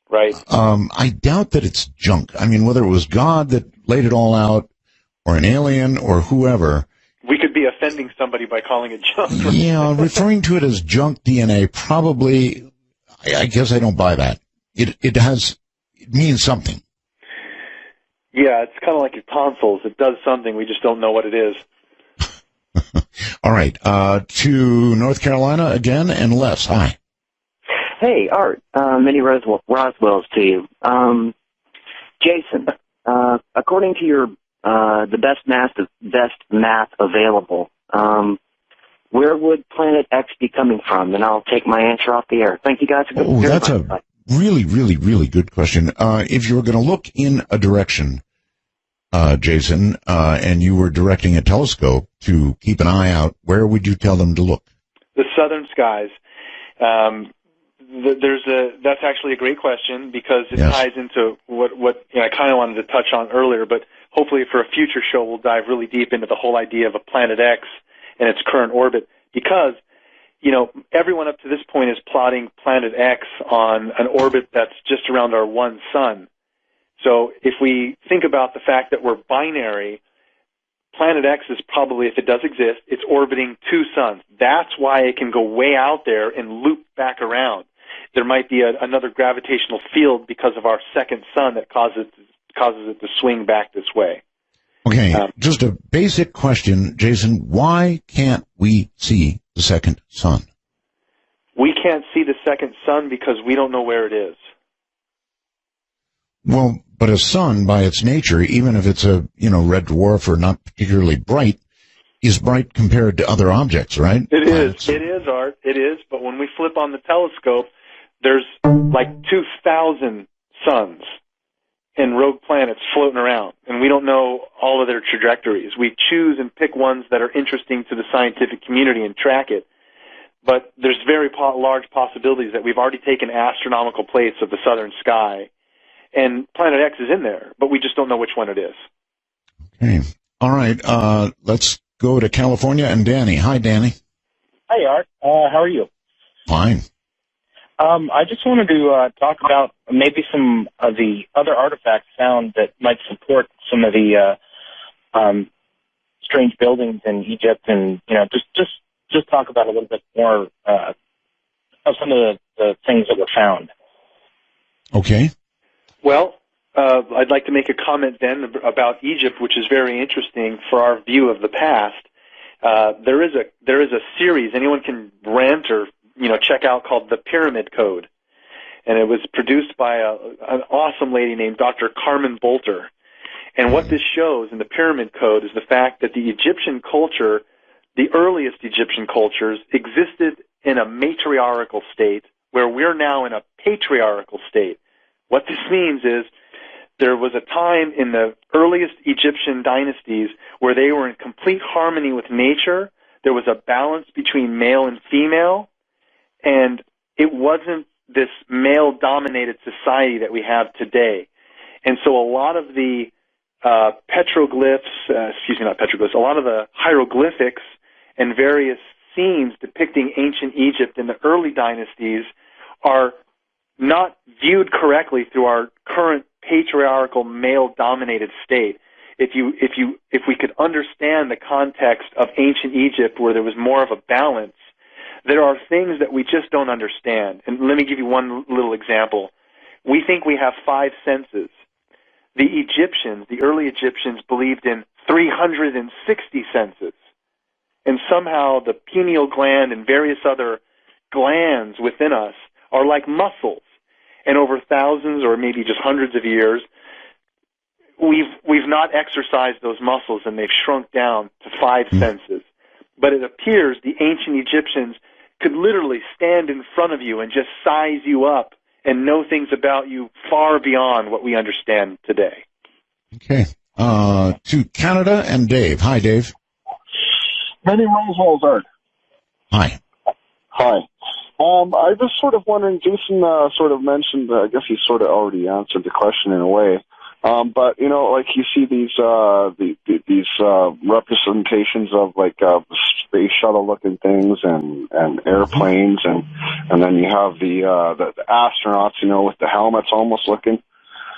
Right. I doubt that it's junk. I mean, whether it was God that laid it all out or an alien or whoever. We could be offending somebody by calling it junk. Right? Yeah, referring to it as junk DNA probably, I guess I don't buy that. It means something. Yeah, it's kind of like your tonsils. It does something. We just don't know what it is. All right. To North Carolina again, and Les. Hi. Hey, Art. Many Roswells to you. Jason, according to your the best math available, where would Planet X be coming from? And I'll take my answer off the air. Thank you guys. That's a really, really, really good question. If you were going to look in a direction, Jason, and you were directing a telescope to keep an eye out, where would you tell them to look? The southern skies. That's actually a great question because it ties into what I kind of wanted to touch on earlier, but hopefully for a future show we'll dive really deep into the whole idea of a Planet X and its current orbit because, everyone up to this point is plotting Planet X on an orbit that's just around our one sun. So if we think about the fact that we're binary, Planet X is probably, if it does exist, it's orbiting 2 suns. That's why it can go way out there and loop back around. There might be another gravitational field because of our second sun that causes it to swing back this way. Okay, just a basic question, Jason. Why can't we see the second sun? We can't see the second sun because we don't know where it is. Well, but a sun, by its nature, even if it's a red dwarf or not particularly bright, is bright compared to other objects, right? It is. It is, Art. It is. But when we flip on the telescope, there's like 2,000 suns and rogue planets floating around, and we don't know all of their trajectories. We choose and pick ones that are interesting to the scientific community and track it. But there's very large possibilities that we've already taken astronomical plates of the southern sky, and Planet X is in there, but we just don't know which one it is. Okay. All right. Let's go to California and Danny. Hi, Danny. Hi, Art. How are you? Fine. I just wanted to talk about maybe some of the other artifacts found that might support some of the strange buildings in Egypt, and just talk about a little bit more of some of the things that were found. Okay. Well, I'd like to make a comment then about Egypt, which is very interesting for our view of the past. There is a series anyone can rent or check out called the Pyramid Code, and it was produced by an awesome lady named Dr. Carmen Bolter. And what this shows in the Pyramid Code is the fact that the Egyptian culture, the earliest Egyptian cultures, existed in a matriarchal state, where we're now in a patriarchal state. What this means is there was a time in the earliest Egyptian dynasties where they were in complete harmony with nature. There was a balance between male and female, and it wasn't this male-dominated society that we have today. And so a lot of the petroglyphs, a lot of the hieroglyphics and various scenes depicting ancient Egypt in the early dynasties are not viewed correctly through our current patriarchal male-dominated state. If we could understand the context of ancient Egypt where there was more of a balance, there are things that we just don't understand. And let me give you one little example. We think we have 5 senses. The Egyptians, the early Egyptians, believed in 360 senses. And somehow the pineal gland and various other glands within us are like muscles. And over thousands or maybe just hundreds of years, we've not exercised those muscles, and they've shrunk down to 5 senses. But it appears the ancient Egyptians could literally stand in front of you and just size you up and know things about you far beyond what we understand today. Okay. To Canada and Dave. Hi, Dave. Many Roswell's, Art. Hi. Hi. I was sort of wondering, Jason sort of mentioned, I guess he sort of already answered the question in a way, but, like you see these representations of, like, space shuttle-looking things and airplanes, and then you have the astronauts, with the helmets almost looking.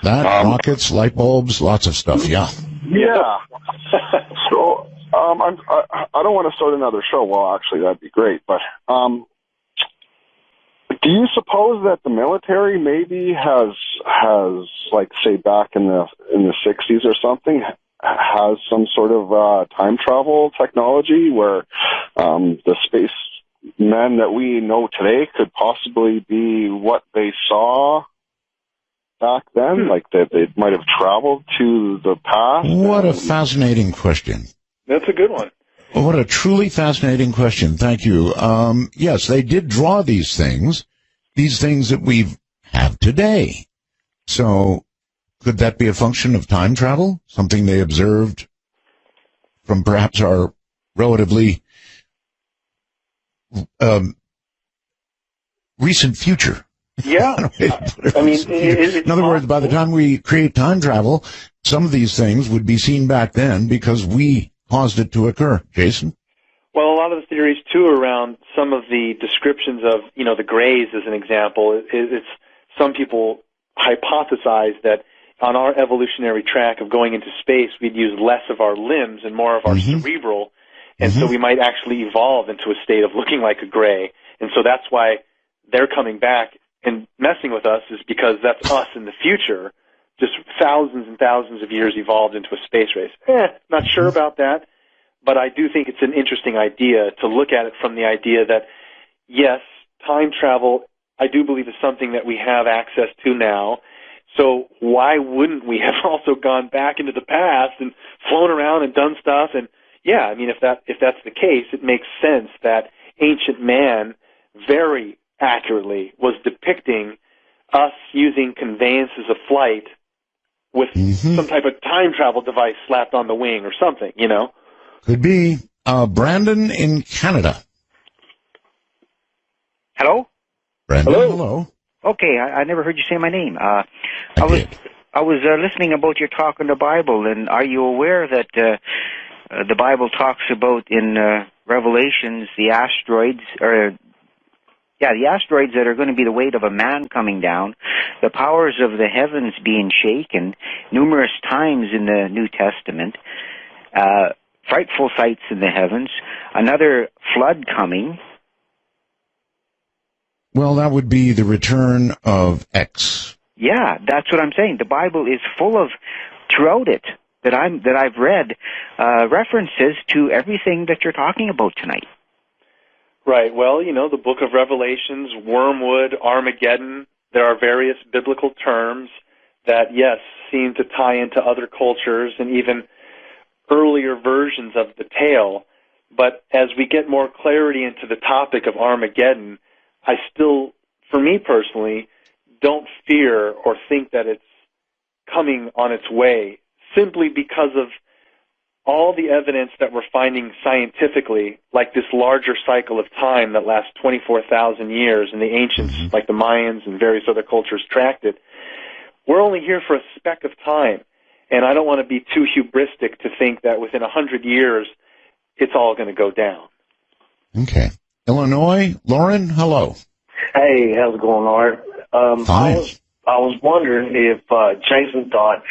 Rockets, light bulbs, lots of stuff, yeah. Yeah. So, I don't want to start another show. Well, actually, that'd be great, but, do you suppose that the military maybe has like, say, back in the 60s or something, has some sort of time travel technology where the space men that we know today could possibly be what they saw back then? Like that they might have traveled to the past? What a fascinating question. That's a good one. What a truly fascinating question. Thank you. Yes, they did draw these things that we have today. So could that be a function of time travel? Something they observed from perhaps our relatively recent future? Yeah. In other words, by the time we create time travel, some of these things would be seen back then because we caused it to occur. Jason? Well, a lot of the theories, too, around some of the descriptions of, the grays, as an example, it's some people hypothesize that on our evolutionary track of going into space, we'd use less of our limbs and more of our cerebral, and so we might actually evolve into a state of looking like a gray. And so that's why they're coming back and messing with us, is because that's us in the future, just thousands and thousands of years evolved into a space race. Not sure about that. But I do think it's an interesting idea to look at it from the idea that, yes, time travel, I do believe, is something that we have access to now. So why wouldn't we have also gone back into the past and flown around and done stuff? And yeah, if that's the case, it makes sense that ancient man very accurately was depicting us using conveyances of flight with some type of time travel device slapped on the wing or something, Could be. Brandon in Canada. Hello? Brandon, hello. Okay, I never heard you say my name. I was listening about your talk on the Bible, and are you aware that the Bible talks about in Revelations the asteroids, the asteroids that are going to be the weight of a man coming down, the powers of the heavens being shaken numerous times in the New Testament, frightful sights in the heavens, another flood coming. Well, that would be the return of X. Yeah, that's what I'm saying. The Bible is full of, throughout it, that I've read, references to everything that you're talking about tonight. Right. Well, the book of Revelations, wormwood, Armageddon, there are various biblical terms that, yes, seem to tie into other cultures and even earlier versions of the tale. But as we get more clarity into the topic of Armageddon, I still, for me personally, don't fear or think that it's coming on its way, simply because of all the evidence that we're finding scientifically, like this larger cycle of time that lasts 24,000 years, and the ancients, like the Mayans and various other cultures, tracked it. We're only here for a speck of time, and I don't want to be too hubristic to think that within 100 years it's all going to go down. Okay. Illinois, Lauren, hello. Hey, how's it going, Art? Fine. I was wondering if Jason thought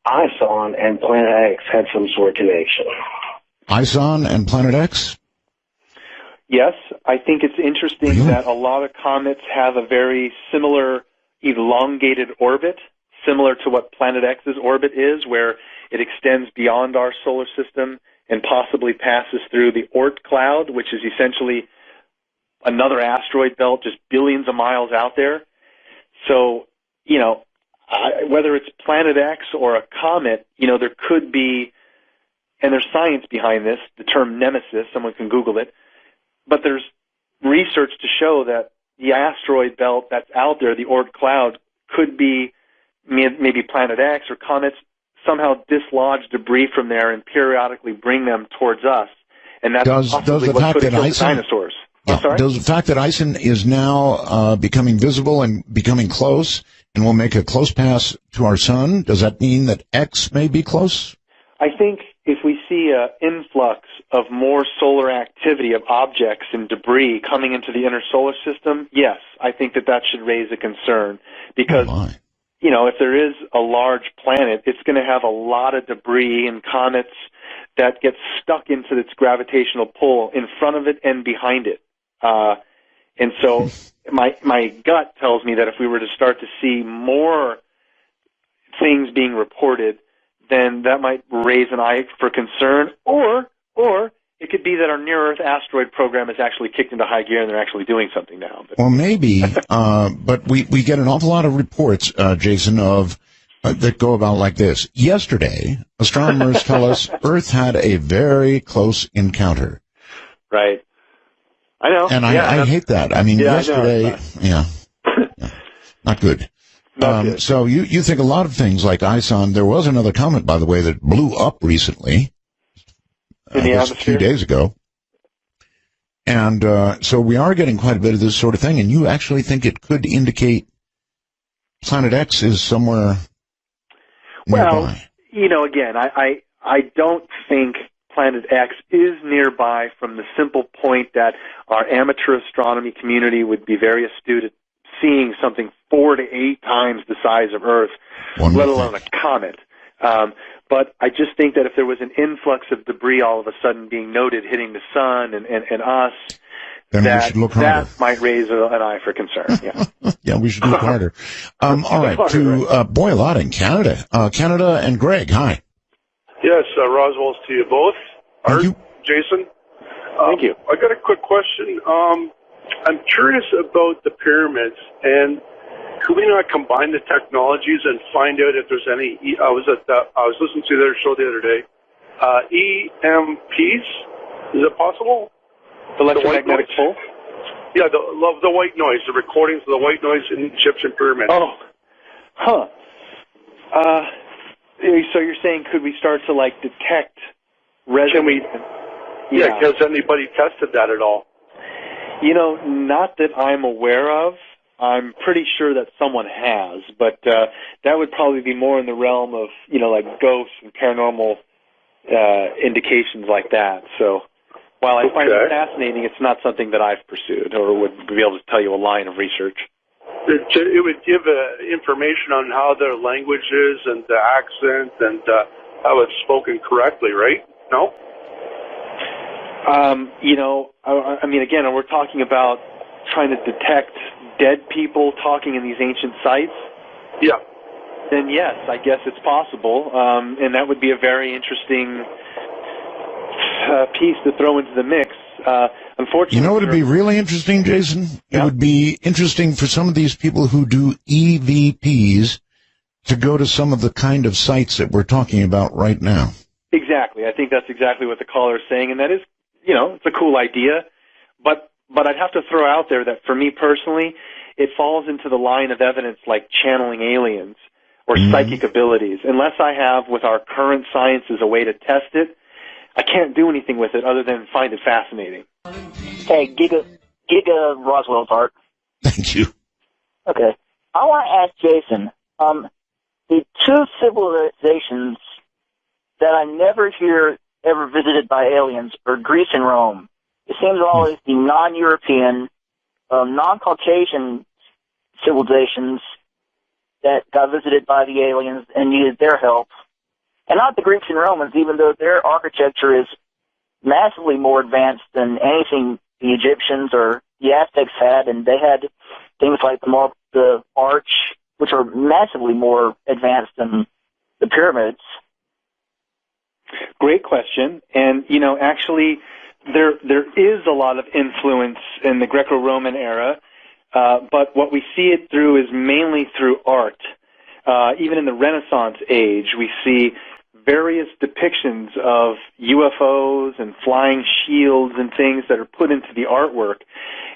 ISON and Planet X had some sort of connection. ISON and Planet X? Yes, I think it's interesting that a lot of comets have a very similar elongated orbit, similar to what Planet X's orbit is, where it extends beyond our solar system and possibly passes through the Oort cloud, which is essentially another asteroid belt just billions of miles out there. So, whether it's Planet X or a comet, there could be, and there's science behind this, the term nemesis, someone can Google it, but there's research to show that the asteroid belt that's out there, the Oort cloud, could be maybe Planet X, or comets somehow dislodge debris from there and periodically bring them towards us. And that's possibly what could have killed the dinosaurs. Does the fact that ISON is now becoming visible and becoming close and will make a close pass to our sun, does that mean that X may be close? I think if we see an influx of more solar activity of objects and debris coming into the inner solar system, yes, I think that should raise a concern. Because, if there is a large planet, it's going to have a lot of debris and comets that get stuck into its gravitational pull in front of it and behind it. And so my gut tells me that if we were to start to see more things being reported, then that might raise an eye for concern, or it could be that our near-Earth asteroid program has actually kicked into high gear and they're actually doing something now. Well, maybe, but we get an awful lot of reports, Jason, of that go about like this. Yesterday, astronomers tell us Earth had a very close encounter. Right. I know. And I hate that. I mean, yesterday, not good. So you think a lot of things like ISON. There was another comet, by the way, that blew up recently, a few days ago. And so we are getting quite a bit of this sort of thing. And you actually think it could indicate Planet X is somewhere nearby? Well, again, I don't think Planet X is nearby, from the simple point that our amateur astronomy community would be very astute at seeing something 4 to 8 times the size of Earth, let alone a comet. But I just think that if there was an influx of debris all of a sudden being noted hitting the sun and us, then we should look harder. That might raise an eye for concern. Yeah, yeah, we should look harder. All right, to Boy, a lot in Canada. Canada and Greg, hi. Yes, Roswell's to you both. Thank you. Jason. Thank you. I got a quick question. I'm curious about the pyramids, and could we not combine the technologies and find out if there's any? I was listening to their show the other day. EMPs, is it possible? Electromagnetic pulse. Yeah, the white noise, the recordings of the white noise in the Egyptian pyramids. Oh, so you're saying, could we start to detect resonance? Has anybody tested that at all? Not that I'm aware of. I'm pretty sure that someone has, but that would probably be more in the realm of, like ghosts and paranormal indications like that. So while I find it fascinating, it's not something that I've pursued or would be able to tell you a line of research. It would give information on how their language is and the accent and how it's spoken correctly, right? No? I mean, again, we're talking about trying to detect dead people talking in these ancient sites. Yeah. Then yes, I guess it's possible, and that would be a very interesting piece to throw into the mix. Unfortunately, you know what would be really interesting, Jason? It would be interesting for some of these people who do EVPs to go to some of the kind of sites that we're talking about right now. Exactly. I think that's exactly what the caller is saying, and that is, it's a cool idea. But I'd have to throw out there that for me personally, it falls into the line of evidence like channeling aliens or psychic abilities. Unless I have, with our current sciences, a way to test it, I can't do anything with it other than find it fascinating. Hey, Giga Roswell's Art. Thank you. Okay. I want to ask Jason, the two civilizations that I never hear ever visited by aliens are Greece and Rome. It seems always the non-European, non-Caucasian civilizations that got visited by the aliens and needed their help. And not the Greeks and Romans, even though their architecture is massively more advanced than anything the Egyptians or the Aztecs had, and they had things like the arch, which are massively more advanced than the pyramids. Great question. And, actually, there is a lot of influence in the Greco-Roman era, but what we see it through is mainly through art. Even in the Renaissance age, we see various depictions of UFOs and flying shields and things that are put into the artwork.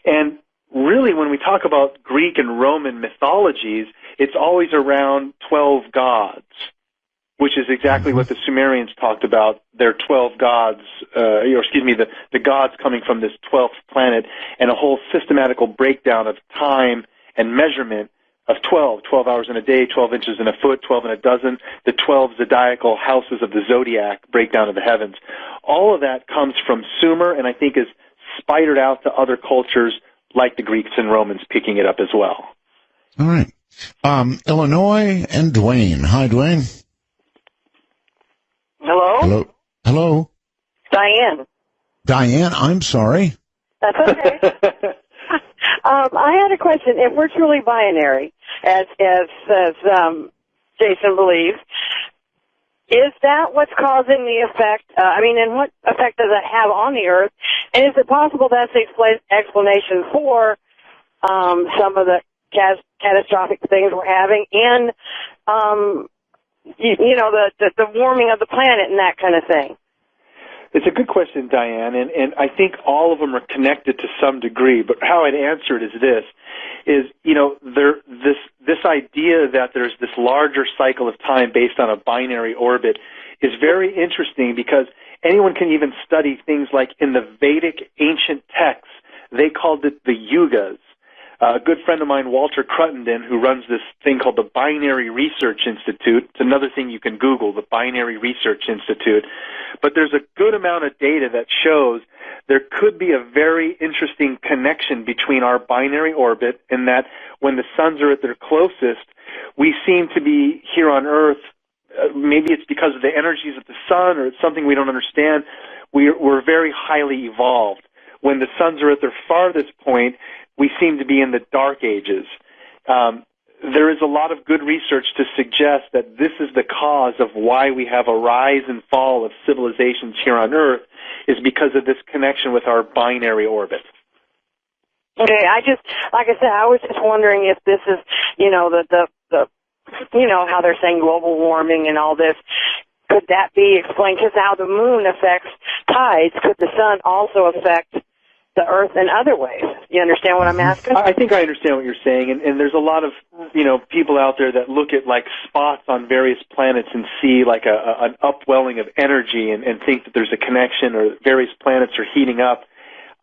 And really, when we talk about Greek and Roman mythologies, it's always around 12 gods, which is exactly what the Sumerians talked about, their 12 gods, the gods coming from this 12th planet, and a whole systematical breakdown of time and measurement of 12 hours in a day, 12 inches in a foot, 12 in a dozen, the 12 zodiacal houses of the zodiac, breakdown of the heavens. All of that comes from Sumer, and I think is spidered out to other cultures like the Greeks and Romans picking it up as well. All right. Illinois and Dwayne. Hi, Dwayne. Hello? Hello? Diane, I'm sorry. that's okay. I had a question. If we're truly binary, as Jason believes, is that what's causing the effect? And what effect does that have on the Earth? And is it possible that's the explanation for some of the catastrophic things we're having, and the warming of the planet and that kind of thing? It's a good question, Diane, and I think all of them are connected to some degree, but how I'd answer it is this idea that there's this larger cycle of time based on a binary orbit is very interesting, because anyone can even study things like in the Vedic ancient texts, they called it the yugas. A good friend of mine, Walter Cruttenden, who runs this thing called the Binary Research Institute. It's another thing you can Google, the Binary Research Institute. But there's a good amount of data that shows there could be a very interesting connection between our binary orbit, and that when the suns are at their closest, we seem to be here on Earth. Maybe it's because of the energies of the sun, or it's something we don't understand. We're very highly evolved. When the suns are at their farthest point, we seem to be in the dark ages. There is a lot of good research to suggest that this is the cause of why we have a rise and fall of civilizations here on Earth, is because of this connection with our binary orbit. Okay, like I said, I was just wondering if this is, how they're saying global warming and all this. Could that be explained? Because how the moon affects tides, could the sun also affect the Earth in other ways? You understand what I'm asking? I think I understand what you're saying, and there's a lot of people out there that look at like spots on various planets and see like an upwelling of energy and think that there's a connection, or various planets are heating up.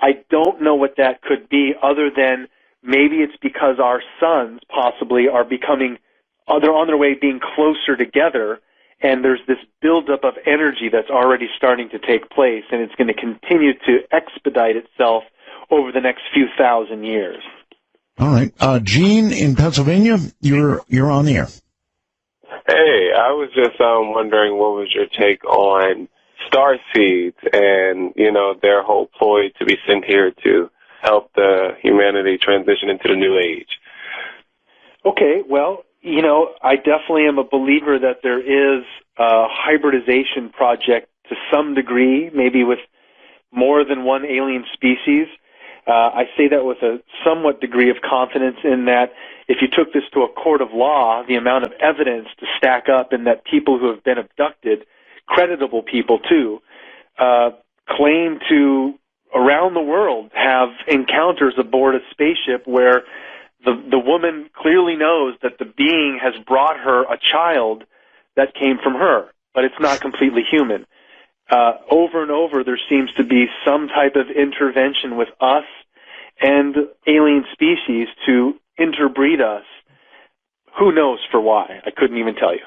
I don't know what that could be, other than maybe it's because our suns possibly are they're on their way being closer together, and there's this buildup of energy that's already starting to take place, and it's going to continue to expedite itself over the next few thousand years. All right. Gene in Pennsylvania, you're on the air. Hey, I was just wondering, what was your take on star seeds and, their whole ploy to be sent here to help the humanity transition into the new age? Okay, well, You know, I definitely am a believer that there is a hybridization project to some degree, maybe with more than one alien species. I say that with a somewhat degree of confidence in that if you took this to a court of law, the amount of evidence to stack up in that people who have been abducted, creditable people too, claim to, around the world, have encounters aboard a spaceship where the woman clearly knows that the being has brought her a child that came from her, but it's not completely human. Over and over, there seems to be some type of intervention with us and alien species to interbreed us. Who knows for why? I couldn't even tell you.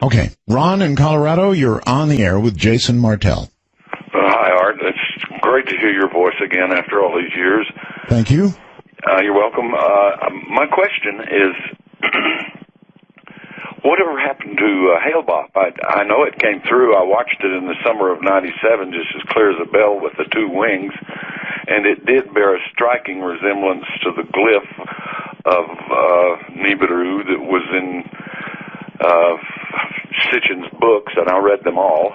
Okay. Ron in Colorado, you're on the air with Jason Martell. Hi, Art. It's great to hear your voice again after all these years. Thank you. You're welcome. My question is, whatever happened to Hale-Bopp? I know it came through. I watched it in the summer of '97, just as clear as a bell with the two wings, and it did bear a striking resemblance to the glyph of Nibiru that was in Sitchin's books, and I read them all.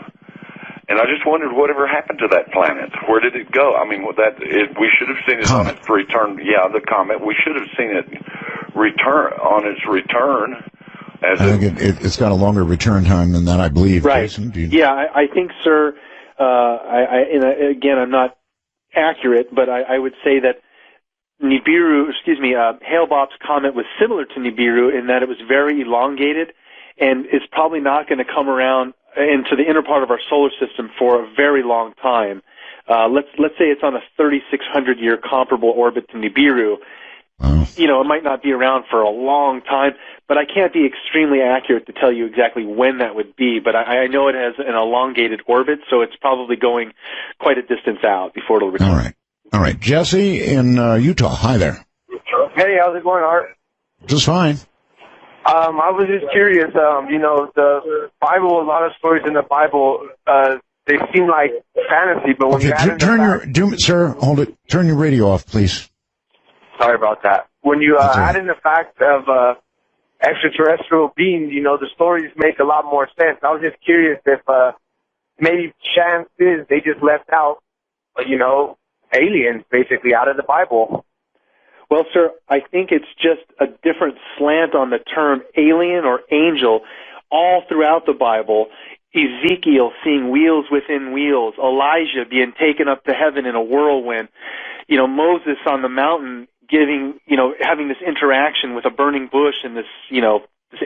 And I just wondered whatever happened to that planet. Where did it go? I mean, we should have seen it on its return. Yeah, the comet. We should have seen it return on its return. I think it's got a longer return time than that, I believe. Right. Jason, do you... Yeah, I think, sir. Again, I'm not accurate, but I would say that Hale-Bopp's comet was similar to Nibiru in that it was very elongated, and it's probably not going to come around into the inner part of our solar system for a very long time. Let's say it's on a 3,600-year comparable orbit to Nibiru. Wow. You know, it might not be around for a long time, but I can't be extremely accurate to tell you exactly when that would be. But I know it has an elongated orbit, so it's probably going quite a distance out before it'll return. All right. Jesse in Utah. Hi there. Hey, how's it going, Art? Just fine. I was just curious. The Bible, a lot of stories in the Bible, they seem like fantasy, but when you add in sir, hold it. Turn your radio off, please. Sorry about that. When you add in the fact of extraterrestrial beings, the stories make a lot more sense. I was just curious if maybe chance is they just left out, aliens basically out of the Bible. Well, sir, I think it's just a different slant on the term alien or angel all throughout the Bible. Ezekiel seeing wheels within wheels, Elijah being taken up to heaven in a whirlwind, Moses on the mountain having this interaction with a burning bush and this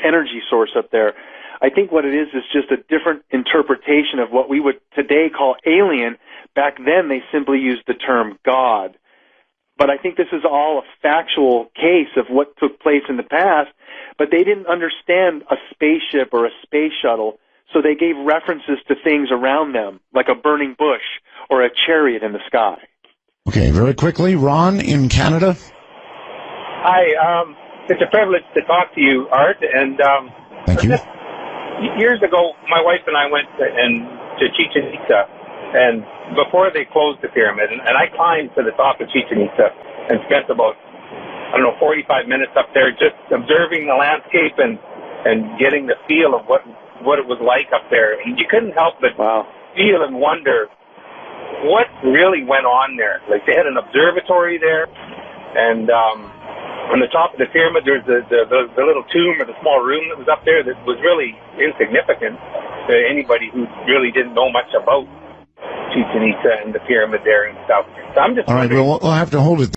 energy source up there. I think what it is just a different interpretation of what we would today call alien. Back then, they simply used the term God. But I think this is all a factual case of what took place in the past, but they didn't understand a spaceship or a space shuttle, so they gave references to things around them, like a burning bush or a chariot in the sky. Okay, very quickly, Ron in Canada. Hi, it's a privilege to talk to you, Art, and thank you. Years ago, my wife and I went to Chichen Itza, and before they closed the pyramid, and I climbed to the top of Chichen Itza and spent about, 45 minutes up there just observing the landscape and getting the feel of what it was like up there. And you couldn't help but feel and wonder what really went on there. Like, they had an observatory there, and on the top of the pyramid, there's the little tomb or the small room that was up there that was really insignificant to anybody who really didn't know much about Chichen Itza and the pyramid there and stuff. So I'm just all right, well, we'll have to hold it